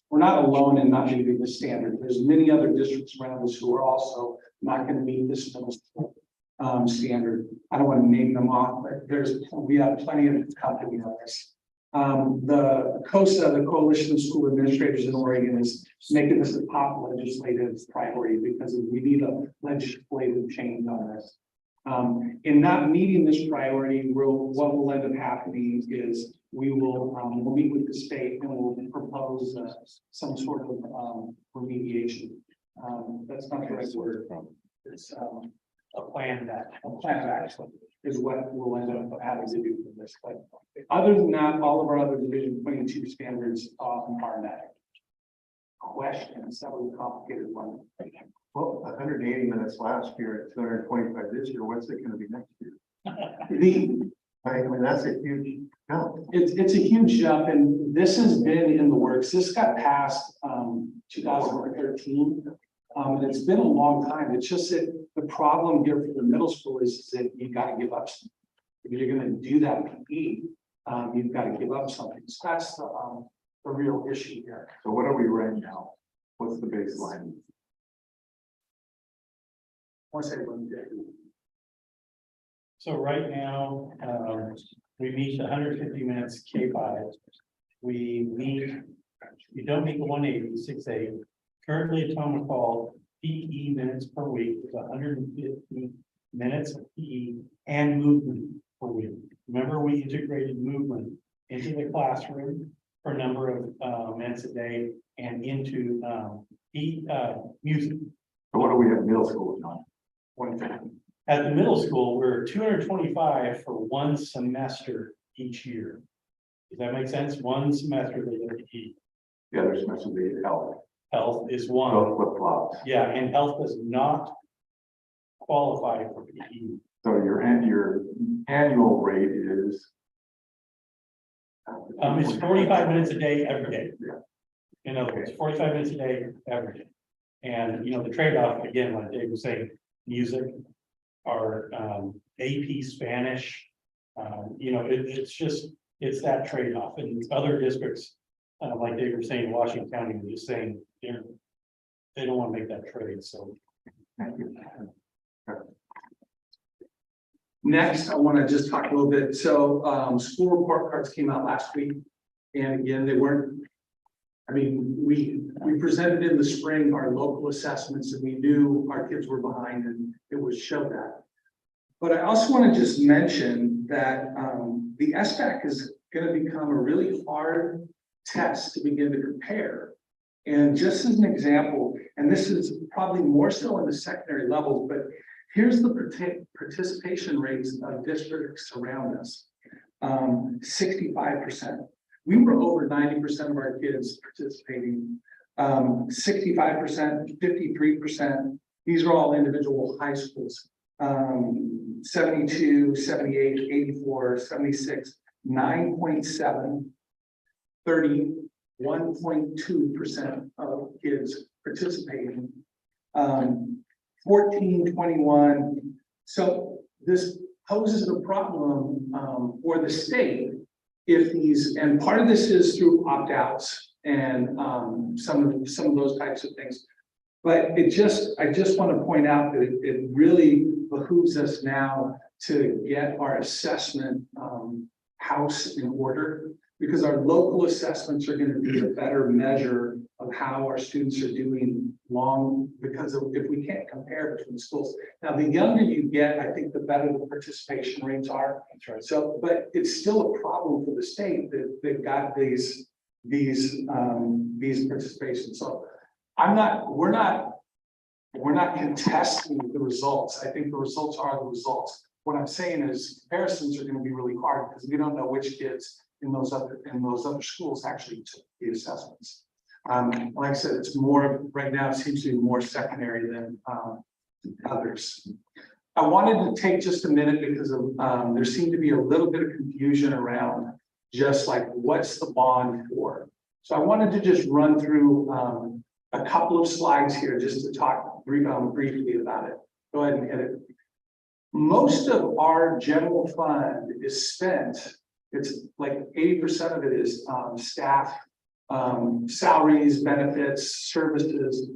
we're not alone in not meeting the standard. There's many other districts around us who are also not going to meet this middle school standard. I don't want to name them off, but we have plenty of company on this. The COSA, the Coalition of School Administrators in Oregon, is making this a top legislative priority because we need a legislative change on this. In not meeting this priority, what will end up happening is we'll meet with the state and we'll propose some sort of remediation. That's not the right word. It's A plan that. a plan of action is what we'll end up having to do for this. But other than that, all of our other Division 22 standards are met. Questions? That was a complicated one. Well, 180 minutes last year, 225 this year, what's it gonna be next year? I mean, that's a huge jump. It's a huge jump, and this has been in the works. This got passed 2013. And it's been a long time. It's just that the problem here for the middle school is that you gotta give up something. If you're gonna do that PE, you've got to give up something. So that's the real issue here. So what are we right now? What's the baseline? Once I run there. So right now, we meet 150 minutes K5. We don't meet the 180, 6A. Currently, at Tom McCall, PE minutes per week is 150 minutes of PE and movement per week. Remember, we integrated movement into the classroom for a number of minutes a day and into music. So what are we at middle school now? 150. At the middle school, we're 225 for one semester each year. Does that make sense? One semester they get PE. The other semester they health. Health is one. Both flip flops. Yeah, and health does not qualify for PE. So your annual rate is. It's 45 minutes a day, every day. Yeah. In other words, 45 minutes a day, every day. And, you know, the trade-off, again, like Dave was saying, music, our AP Spanish, you know, it's that trade-off. And other districts, like Dave was saying, Washington County, were just saying, they don't want to make that trade, so. Thank you. Next, I want to just talk a little bit. So school report cards came out last week. And again, they weren't, I mean, we presented in the spring our local assessments and we knew our kids were behind and it would show that. But I also want to just mention that the SBAC is going to become a really hard test to begin to compare. And just as an example, and this is probably more so in the secondary levels, but here's the participation rates of districts around us. 65%. We were over 90% of our kids participating. 65%, 53%. These are all individual high schools. 72, 78, 84, 76, 9.7, 30, 1.2% of kids participating. 14, 21. So this poses a problem for the state if these, and part of this is through opt-outs and some of those types of things. But I just want to point out that it really behooves us now to get our assessment house in order, because our local assessments are going to be a better measure of how our students are doing because if we can't compare between schools. Now, the younger you get, I think the better the participation rates are. That's right. So, but it's still a problem for the state that they've got these participations. So we're not contesting the results. I think the results are the results. What I'm saying is comparisons are going to be really hard because we don't know which kids in those other schools actually took the assessments. Like I said, it's more right now, it seems to be more secondary than others. I wanted to take just a minute because of there seemed to be a little bit of confusion around just like what's the bond for. So I wanted to just run through a couple of slides here just to talk briefly about it. Go ahead and hit it. Most of our general fund is spent. It's like 80% of it is staff, salaries, benefits, services.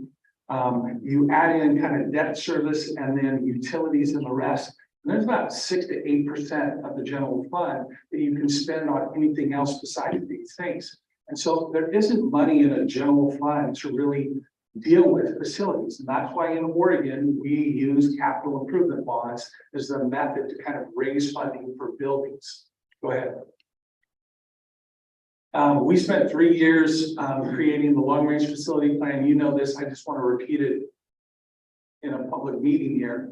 You add in kind of debt service and then utilities and the rest. And there's about 6 to 8% of the general fund that you can spend on anything else besides these things. And so there isn't money in a general fund to really deal with facilities. And that's why in Oregon, we use capital improvement bonds as the method to kind of raise funding for buildings. Go ahead. We spent 3 years creating the long range facility plan. You know this, I just want to repeat it in a public meeting here.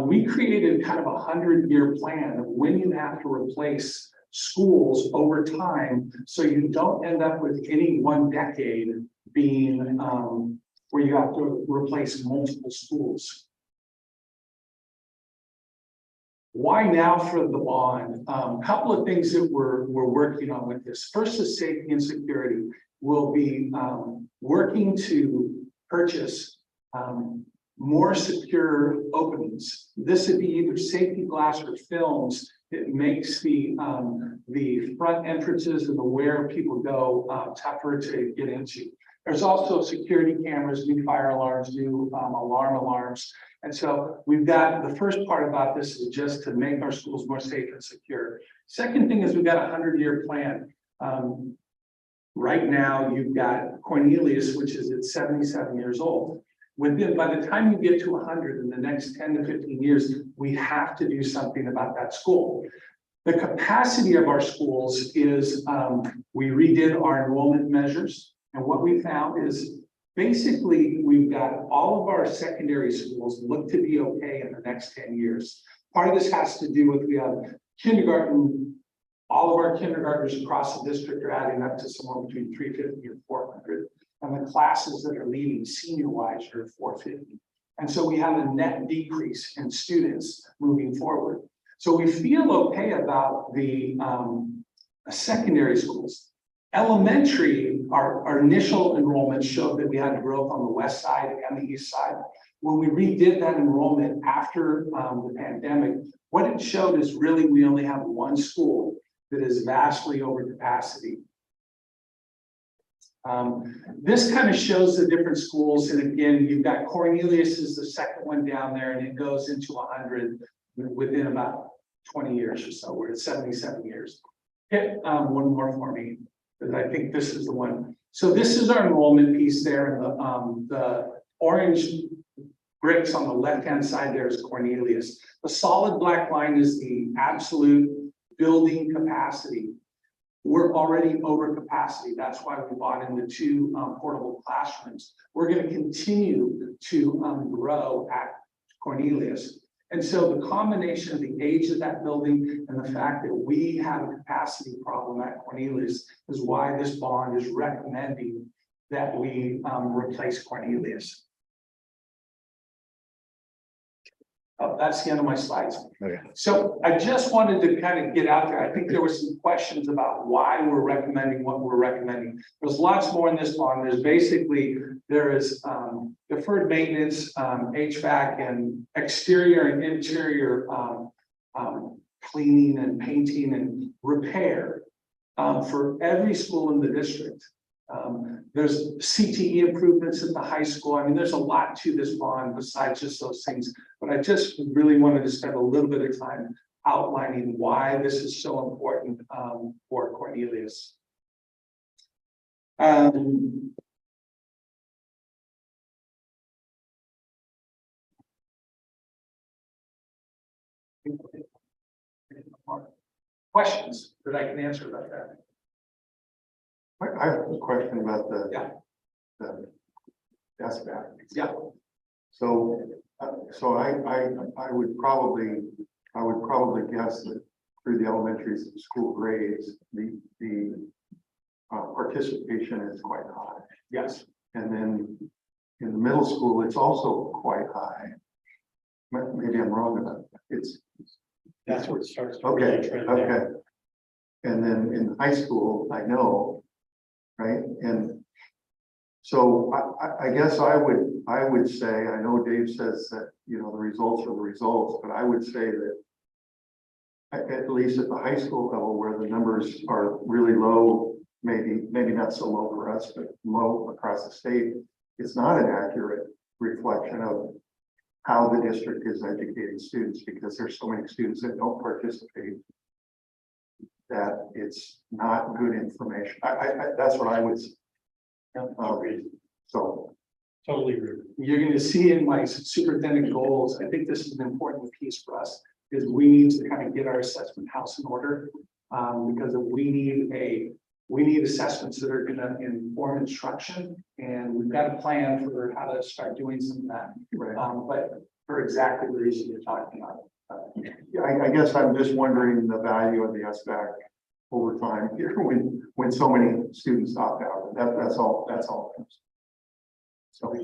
We created kind of a 100-year plan of when you have to replace schools over time, so you don't end up with any one decade being where you have to replace multiple schools. Why now for the bond? Couple of things that we're working on with this. First is safety and security. We'll be working to purchase more secure openings. This would be either safety glass or films. It makes the front entrances and the where people go tougher to get into. There's also security cameras, new fire alarms, new alarm alarms. And so we've got the first part about this is just to make our schools more safe and secure. Second thing is we've got a 100-year plan. Right now you've got Cornelius, which is at 77 years old. By the time you get to 100 in the next 10 to 15 years, we have to do something about that school. The capacity of our schools is, we redid our enrollment measures. And what we found is basically we've got all of our secondary schools look to be okay in the next 10 years. Part of this has to do with we have kindergarten, all of our kindergartners across the district are adding up to somewhere between 350 and 400. And the classes that are leaving senior-wise are 450. And so we have a net decrease in students moving forward. So we feel okay about the secondary schools. Elementary, our initial enrollment showed that we had growth on the west side and the east side. When we redid that enrollment after the pandemic, what it showed is really we only have one school that is vastly over capacity. This kind of shows the different schools. And again, you've got Cornelius is the second one down there, and it goes into 100 within about 20 years or so. We're at 77 years. Hit one more for me, because I think this is the one. So this is our enrollment piece there. And the orange bricks on the left-hand side there is Cornelius. The solid black line is the absolute building capacity. We're already over capacity. That's why we bought into 2 portable classrooms. We're going to continue to grow at Cornelius. And so the combination of the age of that building and the fact that we have a capacity problem at Cornelius is why this bond is recommending that we replace Cornelius. Oh, that's the end of my slides. Okay. So I just wanted to kind of get out there. I think there were some questions about why we're recommending what we're recommending. There's lots more in this bond. There's basically, there is deferred maintenance, HVAC, and exterior and interior cleaning and painting and repair for every school in the district. There's CTE improvements at the high school. I mean, there's a lot to this bond besides just those things, but I just really wanted to spend a little bit of time outlining why this is so important for Cornelius. Questions that I can answer about that? I have a question about the SBAC. Yeah. So I would probably guess that through the elementary school grades, the participation is quite high. Yes. And then in the middle school, it's also quite high. Maybe I'm wrong about that. That's where it starts. to Okay, really trend okay. down. And then in high school, I know, right? And so I guess I would say, I know Dave says that, you know, the results are the results, but I would say that at least at the high school level where the numbers are really low, maybe not so low for us, but low across the state, it's not an accurate reflection of how the district is educating students, because there's so many students that don't participate that it's not good information. That's what I would say. So Totally agree. You're gonna see in my superintendent goals, I think this is an important piece for us, is we need to kind of get our assessment house in order. Because we need assessments that are gonna inform instruction, and we've got a plan for how to start doing some of that. Right. But for exactly the reason you're talking about. Yeah, I guess I'm just wondering the value of the SBAC over time here when so many students opt out. That's all. So,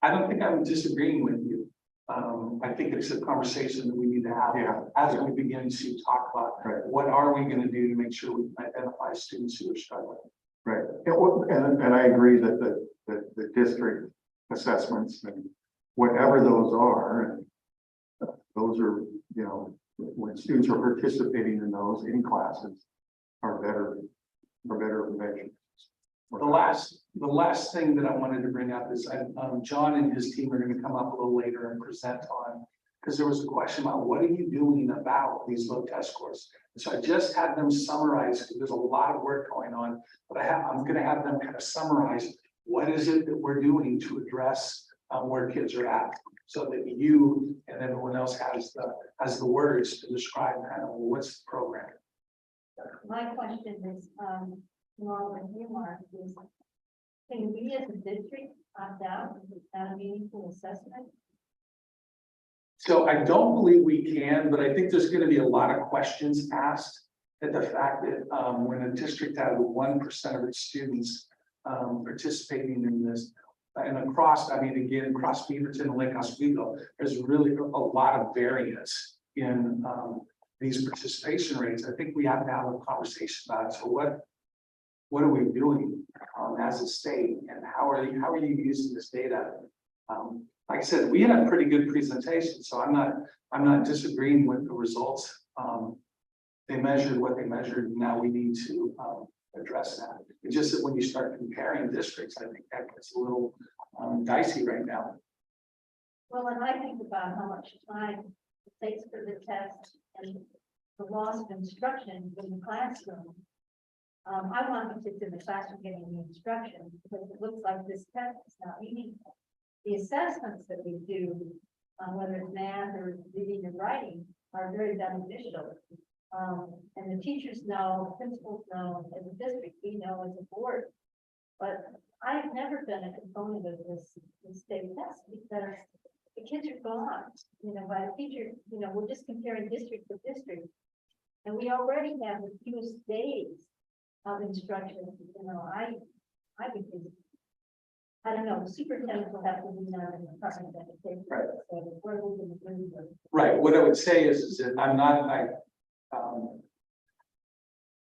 I don't think I'm disagreeing with you. I think it's a conversation that we need to have. Yeah. As we begin to talk about, Right. what are we gonna do to make sure we can identify students who are struggling? right. And I agree that the district assessments and whatever those are, those are, you know, when students are participating in those in classes are better measures. The last thing that I wanted to bring up is, John and his team are gonna come up a little later and present on, because there was a question about what are you doing about these low test scores? So I just had them summarize, because there's a lot of work going on, but I'm gonna have them kind of summarize what is it that we're doing to address where kids are at, so that you and everyone else has the words to describe kind of what's the program. My question is, along with you, Mark, is can we as a district opt out? Is it not a meaningful assessment? So I don't believe we can, but I think there's gonna be a lot of questions asked at the fact that when a district has 1% of its students participating in this. And across Beaverton and Lake Oswego, there's really a lot of variance in these participation rates. I think we have to have a conversation about it. So what are we doing as a state, and how are you using this data? Like I said, we had a pretty good presentation, so I'm not disagreeing with the results. They measured what they measured, and now we need to address that. It's just that when you start comparing districts, I think that gets a little dicey right now. Well, when I think about how much time it takes for the test and the loss of instruction in the classroom, I want the kids in the classroom getting the instruction, because it looks like this test is not meaningful. The assessments that we do, whether it's math or reading and writing, are very beneficial. And the teachers know, principals know, as a district, we know as a board. But I've never been a component of this state test, because the kids are gone, by the teacher, we're just comparing district to district. And we already have the fewest days of instruction, I would think, I don't know, the superintendent will have to be done in the department of education. Right. So where we can bring them. Right, what I would say is that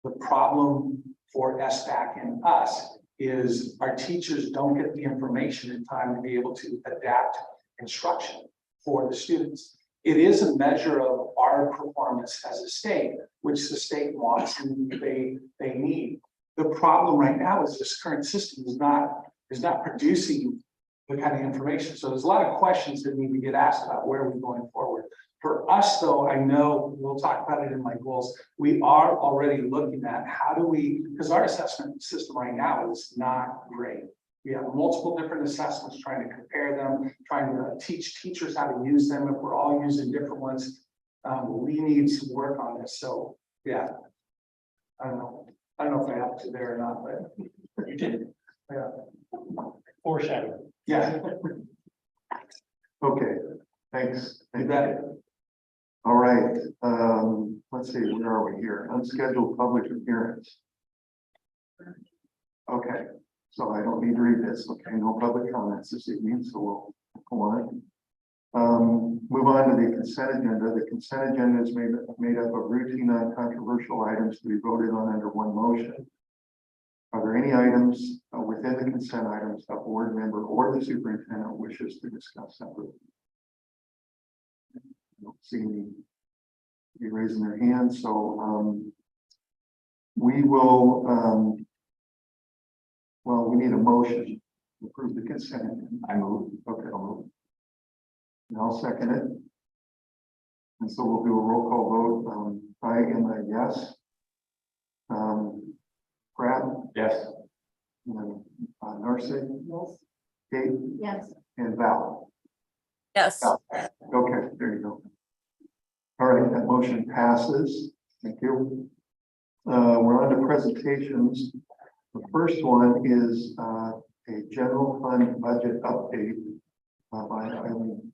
the problem for SBAC and us is our teachers don't get the information in time to be able to adapt instruction for the students. It is a measure of our performance as a state, which the state wants and they need. The problem right now is this current system is not producing the kind of information. So there's a lot of questions that need to get asked about where we're going forward. For us, though, I know we'll talk about it in my goals. We are already looking at how do we, because our assessment system right now is not great. We have multiple different assessments, trying to compare them, trying to teach teachers how to use them. If we're all using different ones, we need some work on this. So, yeah, I don't know if I have to there or not, but You did. yeah, Foreshadowing. yeah. Okay, thanks. You bet. All right, let's see, where are we here? Unscheduled public appearance. Okay, so I don't need to read this. Okay, no public comments this evening, so we'll go on. Move on to the consent agenda. The consent agenda is made up of routine non-controversial items to be voted on under one motion. Are there any items within the consent items a board member or the superintendent wishes to discuss separately? I don't see any raising their hands, so we will well, we need a motion to approve the consent agenda. I move. Okay, I'll move. And I'll second it. And so we'll do a roll call vote. I am a yes. Brad? Yes. Narcy? Yes. Kate, Yes. and Val. Yes. Okay, there you go. All right, that motion passes. Thank you. We're on to presentations. The first one is a general fund budget update by Eileen.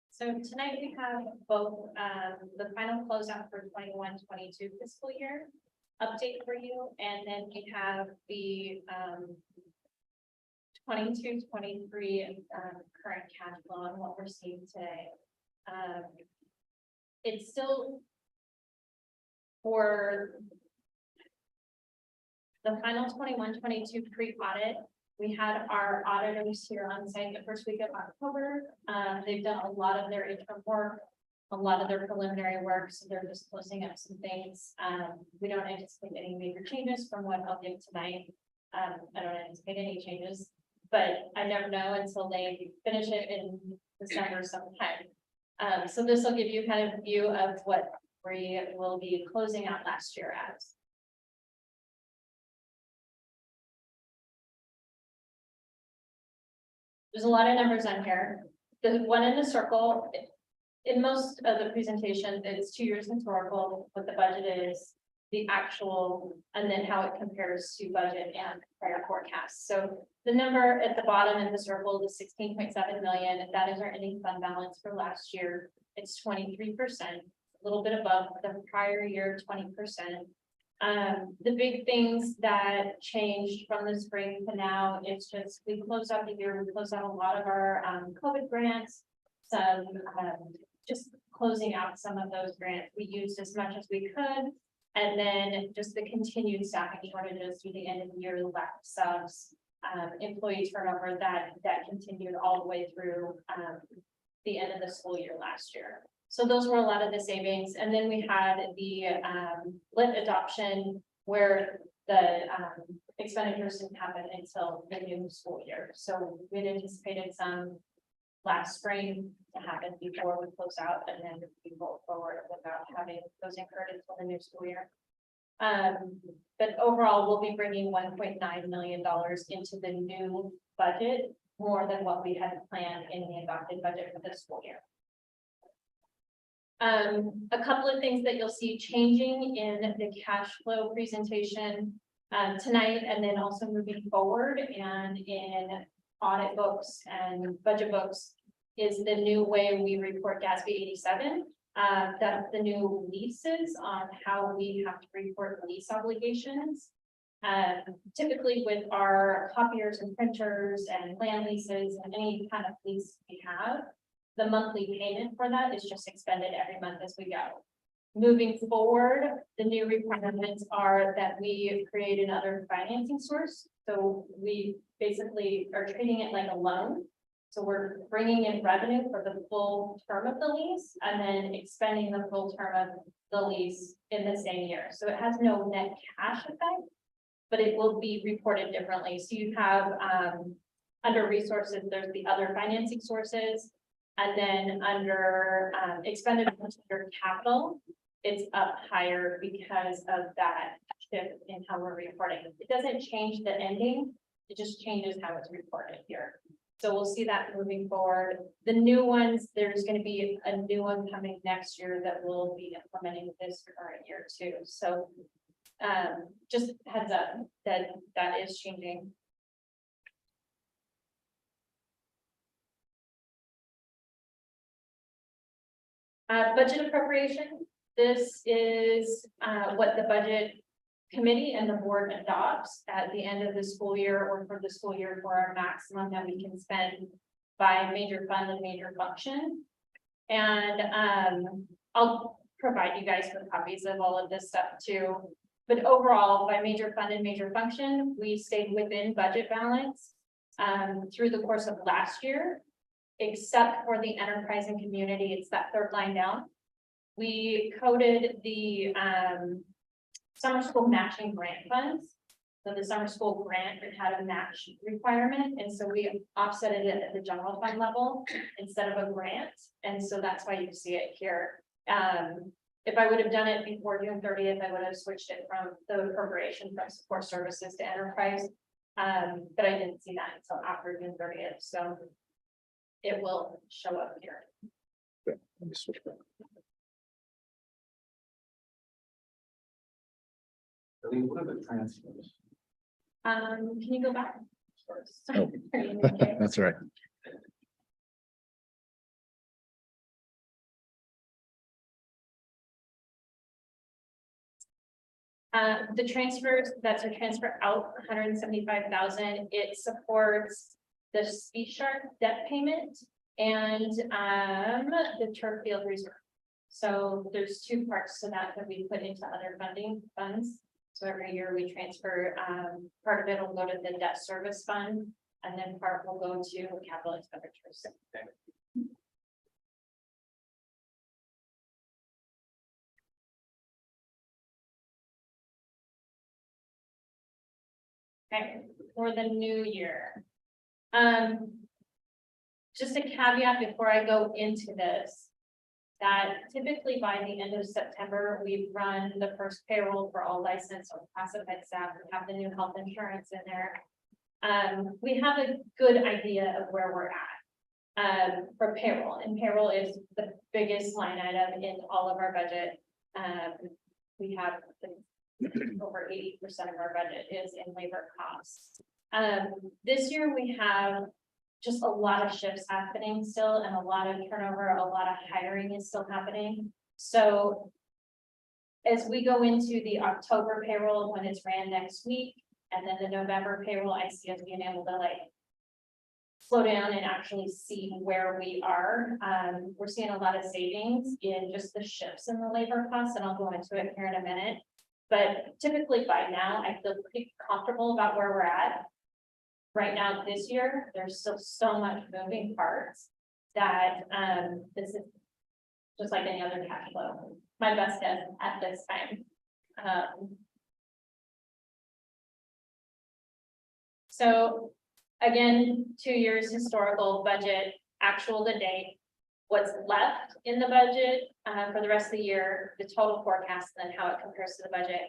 So tonight we have both, the final closeout for 21-22 fiscal year update for you, and then we have the, 22-23 current cash flow and what we're seeing today. It's still for the final 21-22 pre-audit. We had our auditors here on site the first week of October. They've done a lot of their interim work, a lot of their preliminary work, so they're just closing up some things. We don't anticipate any major changes from what I'll do tonight. I don't anticipate any changes, but I never know until they finish it in December sometime. So this will give you kind of a view of what we will be closing out last year as. There's a lot of numbers on here. The one in the circle, in most of the presentation, it's 2 years historical, what the budget is, the actual, and then how it compares to budget and prior forecasts. So the number at the bottom in the circle is 16.7 million, and that is our ending fund balance for last year. It's 23%, a little bit above the prior year, 20%. The big things that changed from the spring to now, it's just, we closed out the year, we closed out a lot of our COVID grants, some just closing out some of those grants we used as much as we could, and then just the continued staffing shortages through the end of the year, the lack of subs, employee turnover that continued all the way through the end of the school year last year. So those were a lot of the savings. And then we had the lit adoption where the expenditures didn't happen until the new school year. So we had anticipated some last spring to happen before we close out, and then we roll forward without having those incurred until the new school year. But overall, we'll be bringing $1.9 million into the new budget, more than what we had planned in the adopted budget for this school year. A couple of things that you'll see changing in the cash flow presentation tonight, and then also moving forward and in audit books and budget books, is the new way we report GASB 87. That's the new leases on how we have to report lease obligations. Typically with our copiers and printers and land leases and any kind of lease we have, the monthly payment for that is just expended every month as we go. Moving forward, the new requirements are that we create another financing source. So we basically are treating it like a loan. So we're bringing in revenue for the full term of the lease and then expending the full term of the lease in the same year. So it has no net cash effect, but it will be reported differently. So you have under resources, there's the other financing sources. And then under expenditures under capital, it's up higher because of that shift in how we're reporting. It doesn't change the ending, it just changes how it's reported here. So we'll see that moving forward. The new ones, there's going to be a new one coming next year that we'll be implementing this current year too. So just heads up that that is changing. Budget appropriation. This is what the budget committee and the board adopts at the end of the school year or for the school year for our maximum that we can spend by major fund and major function. And I'll provide you guys with copies of all of this stuff too. But overall, by major fund and major function, we stayed within budget balance through the course of last year. Except for the enterprise and community, it's that third line down. We coded the summer school matching grant funds. So the summer school grant had a match requirement, and so we offset it at the general fund level instead of a grant, and so that's why you see it here. If I would have done it before June 30th, I would have switched it from the appropriation from support services to enterprise. But I didn't see that until after June 30th, so it will show up here. Let me switch back. I think what are the transfers? Can you go back? Oh. That's all right. The transfers, that's a transfer out 175,000. It supports the Speed Shark debt payment and the turf field reserve. So there's two parts to that that we put into other funding funds. So every year we transfer, part of it will go to the debt service fund, and then part will go to capital expenditures. Okay, for the new year. Just a caveat before I go into this, that typically by the end of September, we've run the first payroll for all licensed or classified staff. We have the new health insurance in there. We have a good idea of where we're at for payroll, and payroll is the biggest line item in all of our budget. We have over 80% of our budget is in labor costs. This year we have just a lot of shifts happening still, and a lot of turnover, a lot of hiring is still happening. So as we go into the October payroll, when it's ran next week, and then the November payroll, I see us being able to like slow down and actually see where we are. We're seeing a lot of savings in just the shifts in the labor costs, and I'll go into it here in a minute. But typically by now, I feel pretty comfortable about where we're at. Right now, this year, there's still so much moving parts that this is just like any other cash flow. My best guess at this time. So again, 2 years historical budget, actual to date, what's left in the budget for the rest of the year, the total forecast, and then how it compares to the budget.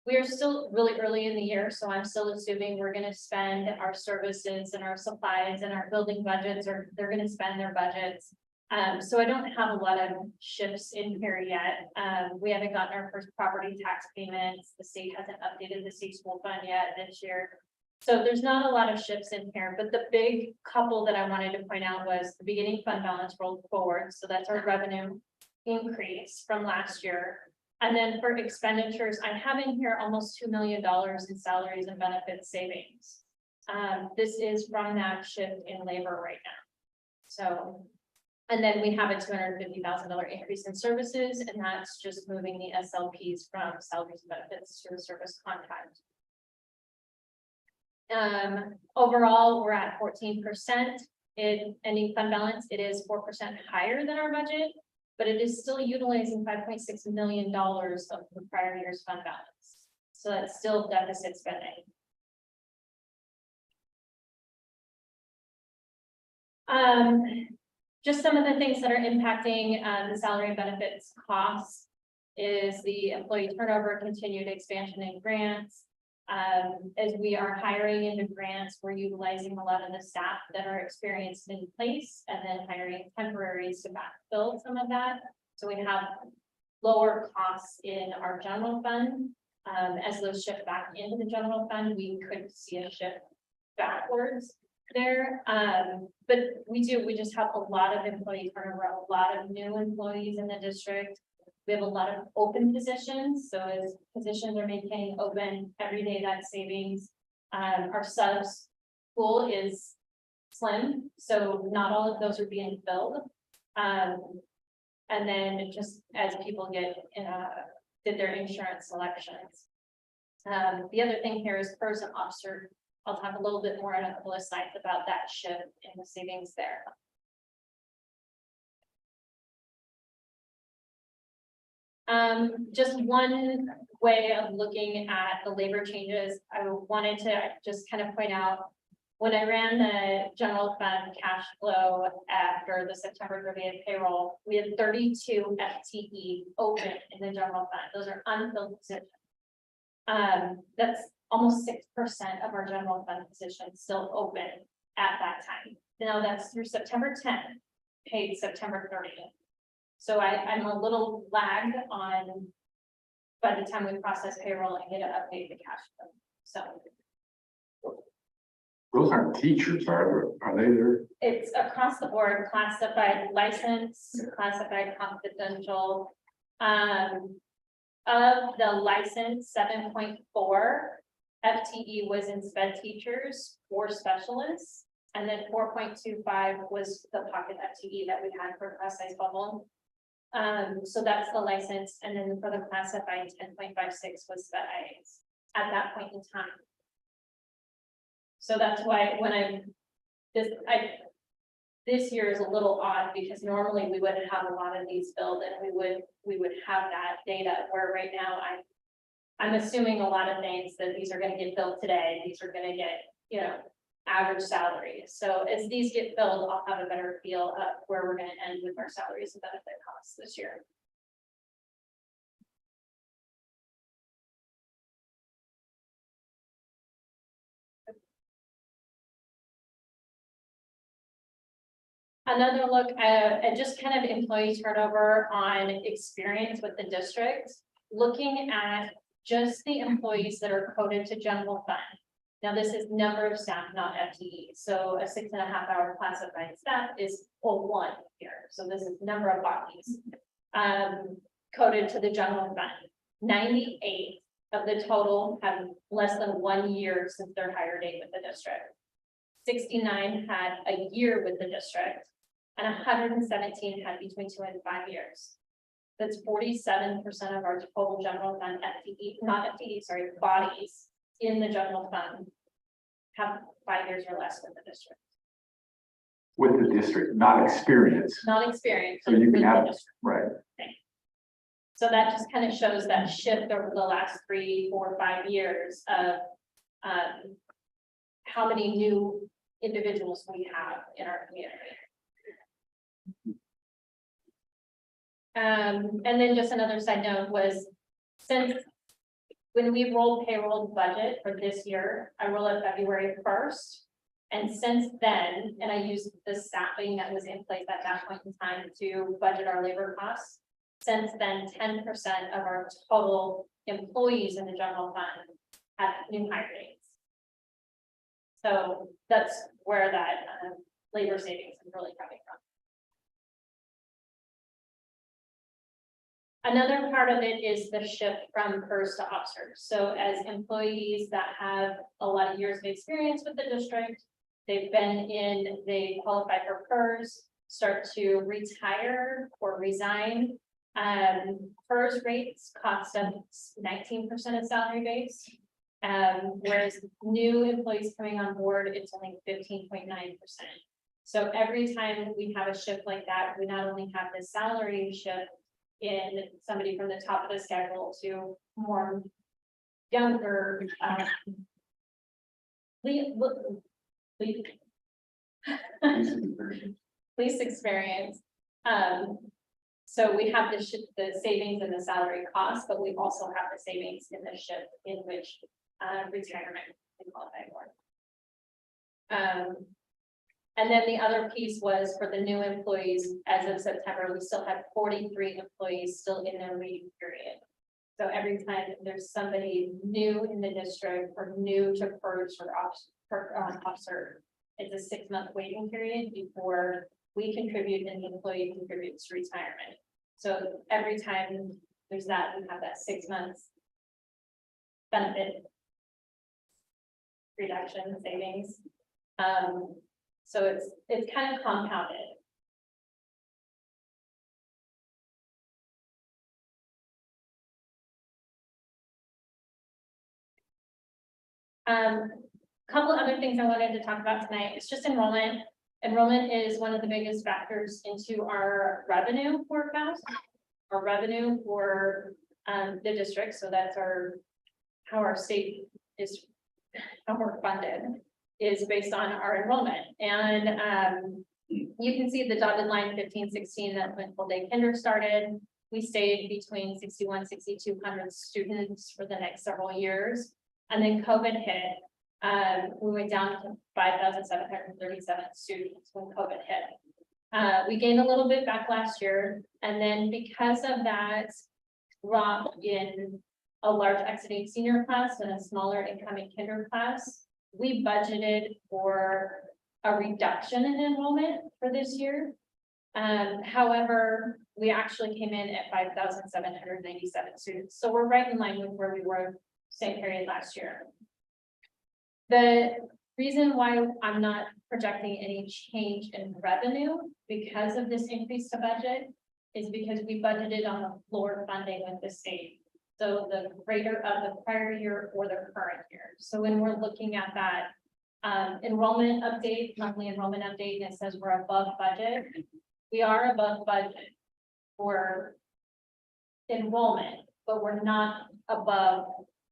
We are still really early in the year, so I'm still assuming we're going to spend our services and our supplies and our building budgets, or they're going to spend their budgets. So I don't have a lot of shifts in here yet. We haven't gotten our first property tax payments. The state hasn't updated the state school fund yet this year. So there's not a lot of shifts in here, but the big couple that I wanted to point out was the beginning fund balance rolled forward. So that's our revenue increase from last year. And then for expenditures, I have in here almost $2 million in salaries and benefits savings. This is from that shift in labor right now. So, and then we have a $250,000 increase in services, and that's just moving the SLPs from salaries and benefits to a service contract. Overall, we're at 14% in ending fund balance. It is 4% higher than our budget, but it is still utilizing $5.6 million of the prior year's fund balance. So that's still deficit spending. Just some of the things that are impacting the salary and benefits costs is the employee turnover, continued expansion in grants. As we are hiring into grants, we're utilizing a lot of the staff that are experienced in place, and then hiring temporaries to backfill some of that. So we have lower costs in our general fund. As those shift back into the general fund, we could see a shift backwards there. But we just have a lot of employee turnover, a lot of new employees in the district. We have a lot of open positions, so as positions are maintained open every day, that's savings. Our subs pool is slim, so not all of those are being filled. And then just as people did their insurance selections. The other thing here is person officer. I'll talk a little bit more in a couple of slides about that shift in the savings there. Just one way of looking at the labor changes, I wanted to just kind of point out. When I ran the general fund cash flow after the September 30th payroll, we had 32 FTE open in the general fund. Those are unfilled positions. That's almost 6% of our general fund positions still open at that time. Now that's through September 10th, paid September 30th. So I'm a little lagged on by the time we process payroll and get to update the cash flow. So Those aren't teachers, are they there? it's across the board, classified license, classified confidential. Of the license, 7.4 FTE was in sped teachers or specialists. And then 4.25 was the pocket FTE that we had for class size bubble. So that's the license, and then for the classified 10.56 was sped IAs at that point in time. So that's why when this year is a little odd because normally we would have a lot of these filled and we would have that data where right now I'm assuming a lot of things that these are going to get filled today. These are going to get, you know, average salaries. So as these get filled, I'll have a better feel of where we're going to end with our salaries and benefit costs this year. Another look at just kind of employee turnover on experience with the district, looking at just the employees that are coded to general fund. Now, this is number of staff, not FTE. So a 6.5-hour classified staff is 1 here. So this is number of bodies coded to the general fund. 98 of the total have less than 1 year since their hire date with the district. 69 had a year with the district, and 117 had between 2 and 5 years. That's 47% of our total general fund FTE, not FTE, sorry, bodies in the general fund have 5 years or less with the district. With the district, not experience, Not experienced. So you can with the have- district. right? So that just kind of shows that shift over the last 3, 4, 5 years of how many new individuals we have in our community. And then just another side note was, since when we rolled payroll budget for this year, I roll it February 1st. And since then, and I used the staffing that was in place at that point in time to budget our labor costs. Since then, 10% of our total employees in the general fund have new hire dates. So that's where that labor savings is really coming from. Another part of it is the shift from PERS to officers. So as employees that have a lot of years of experience with the district, they qualify for PERS, start to retire or resign. PERS rates cost us 19% of salary base. Whereas new employees coming on board, it's only 15.9%. So every time we have a shift like that, we not only have the salary shift in somebody from the top of the schedule to more younger, least experience. So we have the savings in the salary cost, but we also have the savings in the shift in which retirement can qualify for. And then the other piece was for the new employees, as of September, we still have 43 employees still in their leave period. So every time there's somebody new in the district or new to PERS or officer, it's a 6-month waiting period before we contribute and the employee contributes to retirement. So every time there's that, we have that 6 months benefit reduction savings. So it's kind of compounded. Couple other things I wanted to talk about tonight. It's just enrollment. Enrollment is one of the biggest factors into our revenue forecast. our revenue for, the district, so that's how our state is, how we're funded, is based on our enrollment, and, you can see the dotted line 15-16, that's when full day kinder started. We stayed between 6,200 students for the next several years. And then COVID hit. We went down to 5,737 students when COVID hit. We gained a little bit back last year. And then because of that drop in a large exiting senior class and a smaller incoming kinder class, we budgeted for a reduction in enrollment for this year. However, we actually came in at 5,797 students. So we're right in line with where we were same period last year. The reason why I'm not projecting any change in revenue because of this increase to budget is because we budgeted on the floor funding with the state. So the greater of the prior year or the current year. So when we're looking at that enrollment update, monthly enrollment update, and it says we're above budget. We are above budget for enrollment, but we're not above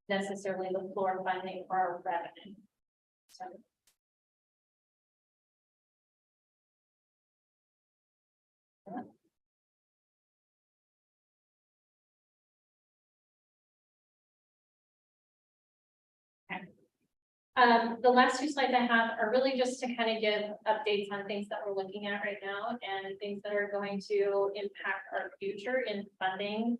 necessarily the floor funding for our revenue. So. The last two slides I have are really just to kind of give updates on things that we're looking at right now and things that are going to impact our future in funding.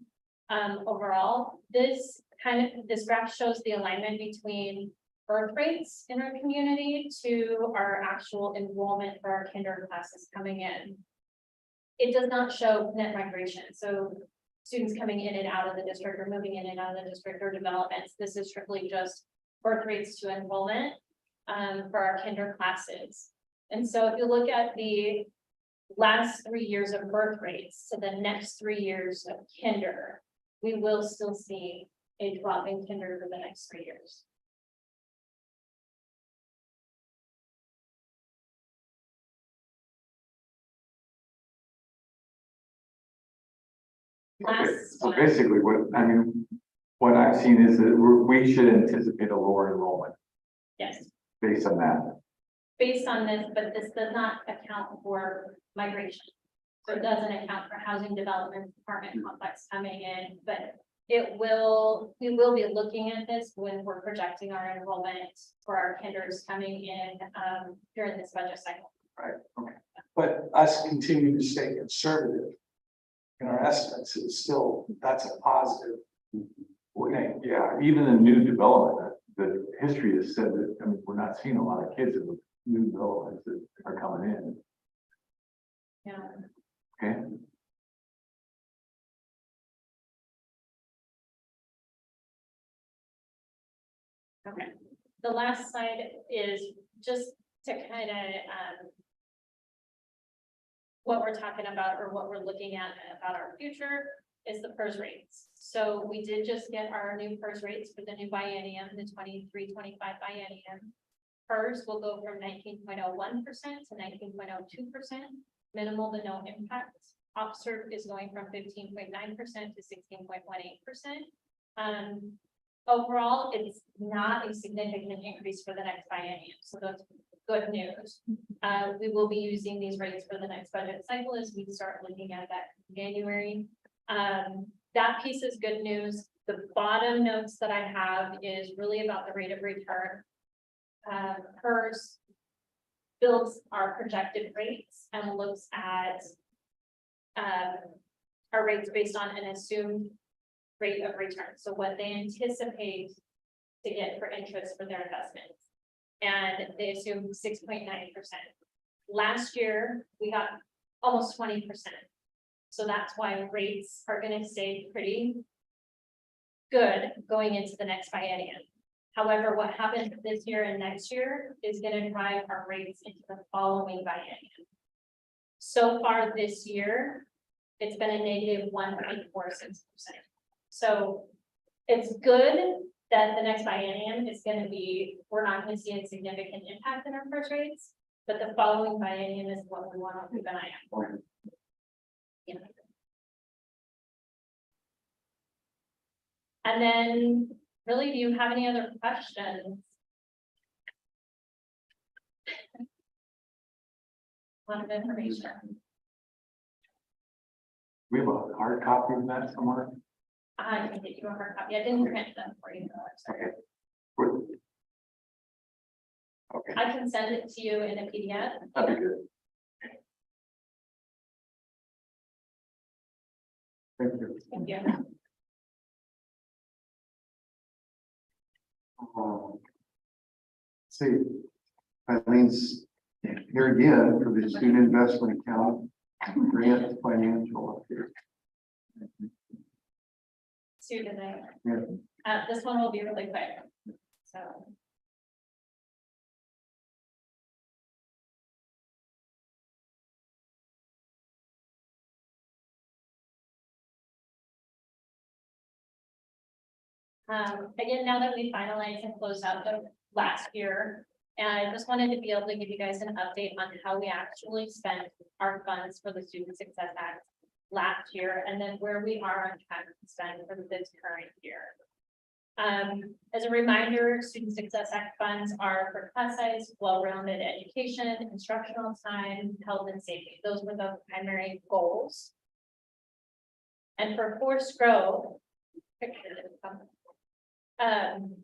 Overall, this graph shows the alignment between birth rates in our community to our actual enrollment for our kinder classes coming in. It does not show net migration, so students coming in and out of the district or moving in and out of the district or developments. This is strictly just birth rates to enrollment for our kinder classes. And so if you look at the last 3 years of birth rates to the next 3 years of kinder, we will still see a drop in kinder for the next 3 years. So basically, what I've seen is that we should anticipate a lower enrollment Yes, based on that. based on this, but this does not account for migration. So it doesn't account for housing development, apartment complex coming in, but we will be looking at this when we're projecting our enrollment for our kinders coming in during this budget cycle. Right, okay. But us continue to stay conservative in our estimates is still, that's a positive. Yeah, even in new development, the history has said that, we're not seeing a lot of kids in the new developments that are coming in. Yeah. Okay. Okay, the last slide is just to kind of what we're talking about or what we're looking at about our future is the PERS rates. So we did just get our new PERS rates for the new biennium, the 23-25 biennium. PERS will go from 19.01% to 19.02%, minimal to no impact. Observed is going from 15.9% to 16.18%. Overall, it's not a significant increase for the next biennium, so that's good news. We will be using these rates for the next budget cycle as we start looking at that in January. That piece is good news. The bottom notes that I have is really about the rate of return. PERS builds our projected rates and looks at our rates based on an assumed rate of return. So what they anticipate to get for interest for their investments. And they assume 6.9%. Last year, we got almost 20%. So that's why rates are going to stay pretty good going into the next biennium. However, what happens this year and next year is going to drive our rates into the following biennium. So far this year, it's been a negative 1.46%. So it's good that the next biennium is going to be, we're not going to see a significant impact in our first rates, but the following biennium is what we want to keep an eye out for. Yeah. And then, really, do you have any other questions? A lot of information. We have a hard copy of that somewhere. I can get you a hard copy. I didn't print them for you. though, I'm sorry. Good. Okay, I can send it to you in a PDF. that'd be good. Thank you. Thank you. See, Eileen's here again for the student investment account, grant financial up here. Sue today. Yeah. This one will be really quick. So. Again, now that we finalized and closed out the last year, and I just wanted to be able to give you guys an update on how we actually spent our funds for the Student Success Act last year, and then where we are on track to spend for this current year. As a reminder, Student Success Act funds are for class size, well-rounded education, instructional time, health and safety. Those were the primary goals. And for forced growth,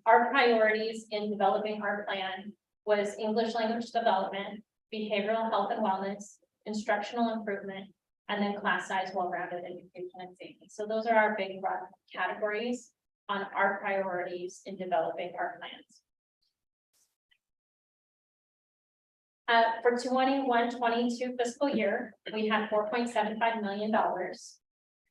our priorities in developing our plan was English language development, behavioral health and wellness, instructional improvement, and then class size, well-rounded education and safety. So those are our big broad categories on our priorities in developing our plans. For 21-22 fiscal year, we had $4.75 million,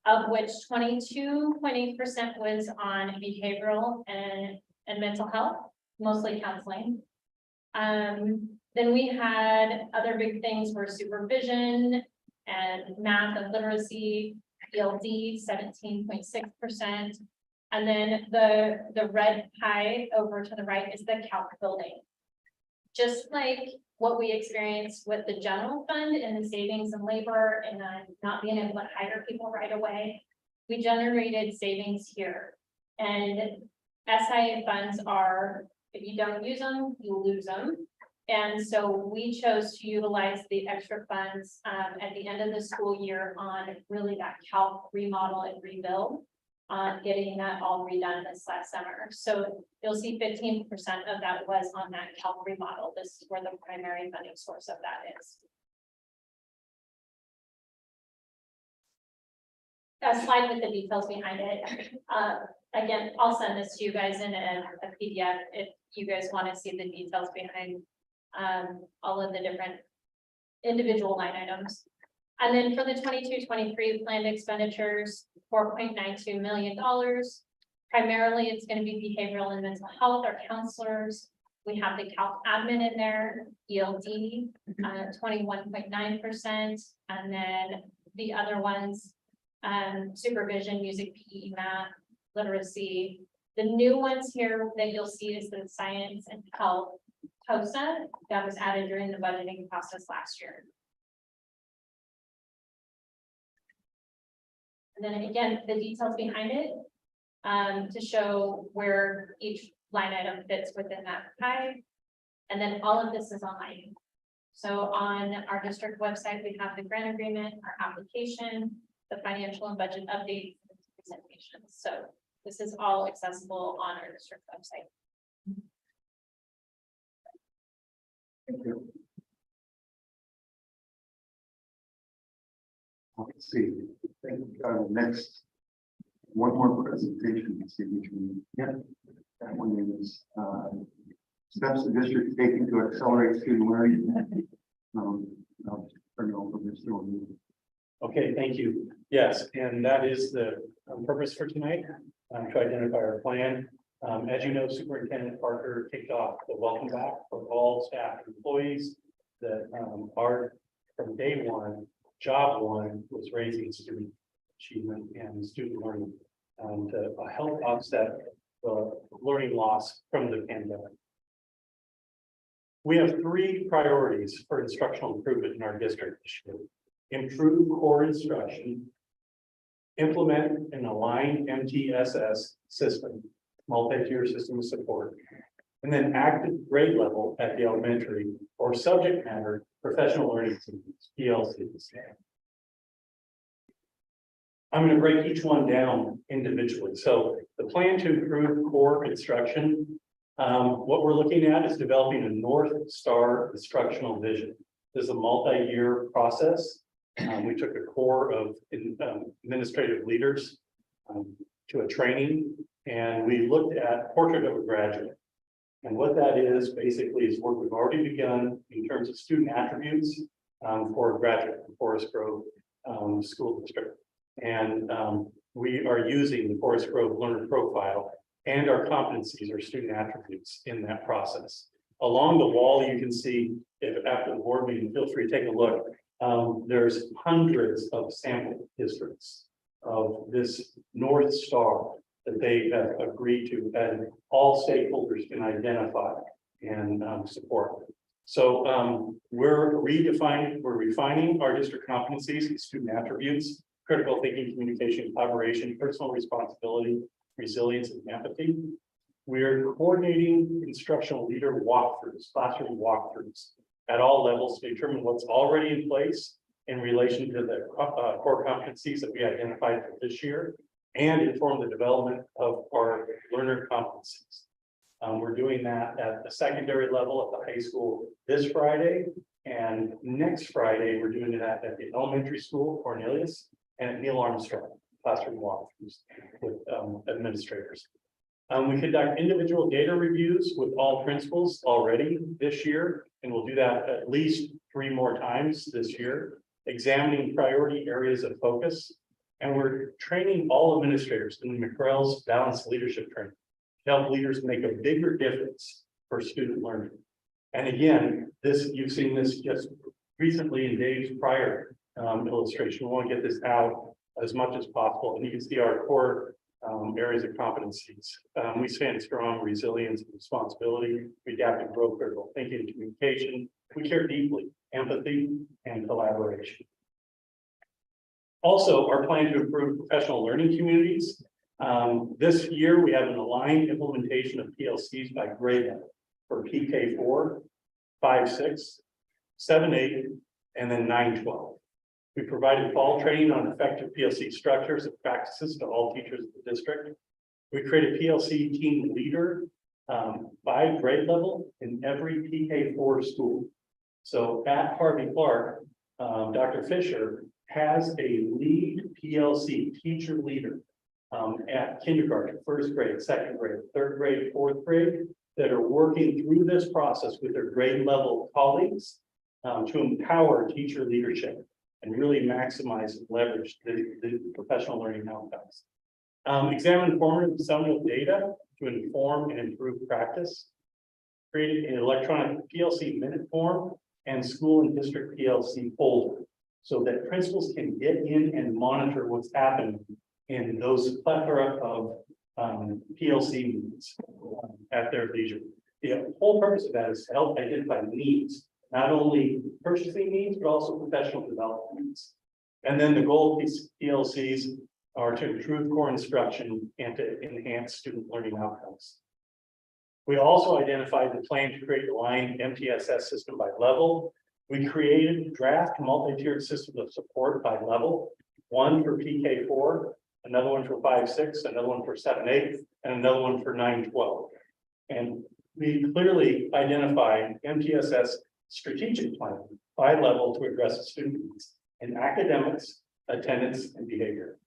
of which 22.8% was on behavioral and mental health, mostly counseling. Then we had other big things were supervision and math and literacy, ELD 17.6%. And then the red pie over to the right is the calc building. Just like what we experienced with the general fund and the savings and labor and not being able to hire people right away, we generated savings here. And SIA funds are, if you don't use them, you lose them. And so we chose to utilize the extra funds at the end of the school year on really that calc remodel and rebuild. Getting that all redone this last summer. So you'll see 15% of that was on that calc remodel. This is where the primary funding source of that is. A slide with the details behind it. Again, I'll send this to you guys in a PDF if you guys want to see the details behind all of the different individual line items. And then for the 22-23 planned expenditures, $4.92 million. Primarily, it's going to be behavioral and mental health, our counselors. We have the calc admin in there, ELD, 21.9%. And then the other ones, supervision, music, PE, math, literacy. The new ones here that you'll see is the science and health TOSA that was added during the budgeting process last year. And then again, the details behind it to show where each line item fits within that pie. And then all of this is online. So on our district website, we have the grant agreement, our application, the financial and budget updates, and presentations. So this is all accessible on our district website. Thank you. Let's see, I think next, one more presentation, let's see which one. Yeah, that one is steps the district is taking to accelerate student learning. I'll turn it over to Mr. O'Neill. Okay, thank you. Yes, and that is the purpose for tonight, to identify our plan. As you know, Superintendent Parker kicked off the welcome back for all staff and employees that are from day one. Job one was raising student achievement and student learning to help offset the learning loss from the pandemic. We have three priorities for instructional improvement in our district this year. Improve core instruction, implement an aligned MTSS system, multi-tier system of support. And then active grade level at the elementary or subject matter professional learning teams, PLCs. I'm going to break each one down individually. So the plan to improve core instruction, what we're looking at is developing a North Star instructional vision. This is a multi-year process. We took a core of administrative leaders to a training, and we looked at portrait of a graduate. And what that is basically is work we've already begun in terms of student attributes for a graduate from Forest Grove School District. And we are using the Forest Grove Learner Profile and our competencies or student attributes in that process. Along the wall, you can see, if after the board meeting, feel free to take a look. There's hundreds of sample districts of this North Star that they have agreed to, and all stakeholders can identify and support. So we're refining our district competencies and student attributes, critical thinking, communication, collaboration, personal responsibility, resilience, and empathy. We're coordinating instructional leader walkthroughs, classroom walkthroughs at all levels to determine what's already in place in relation to the core competencies that we identified for this year and inform the development of our learner competencies. We're doing that at the secondary level at the high school this Friday, and next Friday, we're doing that at the elementary school, Cornelius, and at Neil Armstrong, classroom walkthroughs with administrators. We conduct individual data reviews with all principals already this year, and we'll do that at least 3 more times this year, examining priority areas of focus. And we're training all administrators in McREL's balanced leadership training to help leaders make a bigger difference for student learning. And again, you've seen this just recently in Dave's prior illustration. We want to get this out as much as possible. And you can see our core areas of competencies. We stand strong, resilience, and responsibility. We adapt and grow critical thinking and communication. We care deeply, empathy, and collaboration. Also, our plan to improve professional learning communities. This year, we have an aligned implementation of PLCs by grade level for PK4, 5-6, 7-8, and then 9-12. We provided fall training on effective PLC structures and practices to all teachers of the district. We created PLC team leader by grade level in every PK4 school. So at Harvey Clark, Dr. Fisher has a lead PLC teacher leader at kindergarten, 1st grade, 2nd grade, 3rd grade, 4th grade that are working through this process with their grade level colleagues to empower teacher leadership and really maximize and leverage the professional learning outcomes. Examine informative seminal data to inform and improve practice. Created an electronic PLC minute form and school and district PLC folder so that principals can get in and monitor what's happening in those plethora of PLC meetings at their leisure. The whole purpose of that is to help identify needs, not only purchasing needs, but also professional development needs. And then the goal of these PLCs are to improve core instruction and to enhance student learning outcomes. We also identified the plan to create a aligned MTSS system by level. We created draft multi-tiered system of support by level, one for PK4, another one for 5-6, another one for 7-8, and another one for 9-12. And we clearly identified MTSS strategic plan by level to address student needs in academics, attendance, and behavior.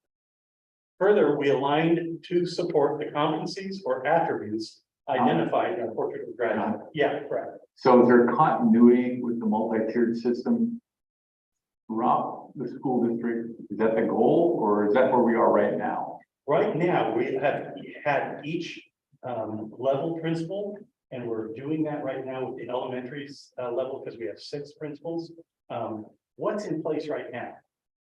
Further, we aligned to support the competencies or attributes identified in our portrait of graduate. Yeah, correct. So is there continuity with the multi-tiered system throughout the school district? Is that the goal, or is that where we are right now? Right now, we have had each level principal, and we're doing that right now with the elementary level because we have 6 principals. What's in place right now?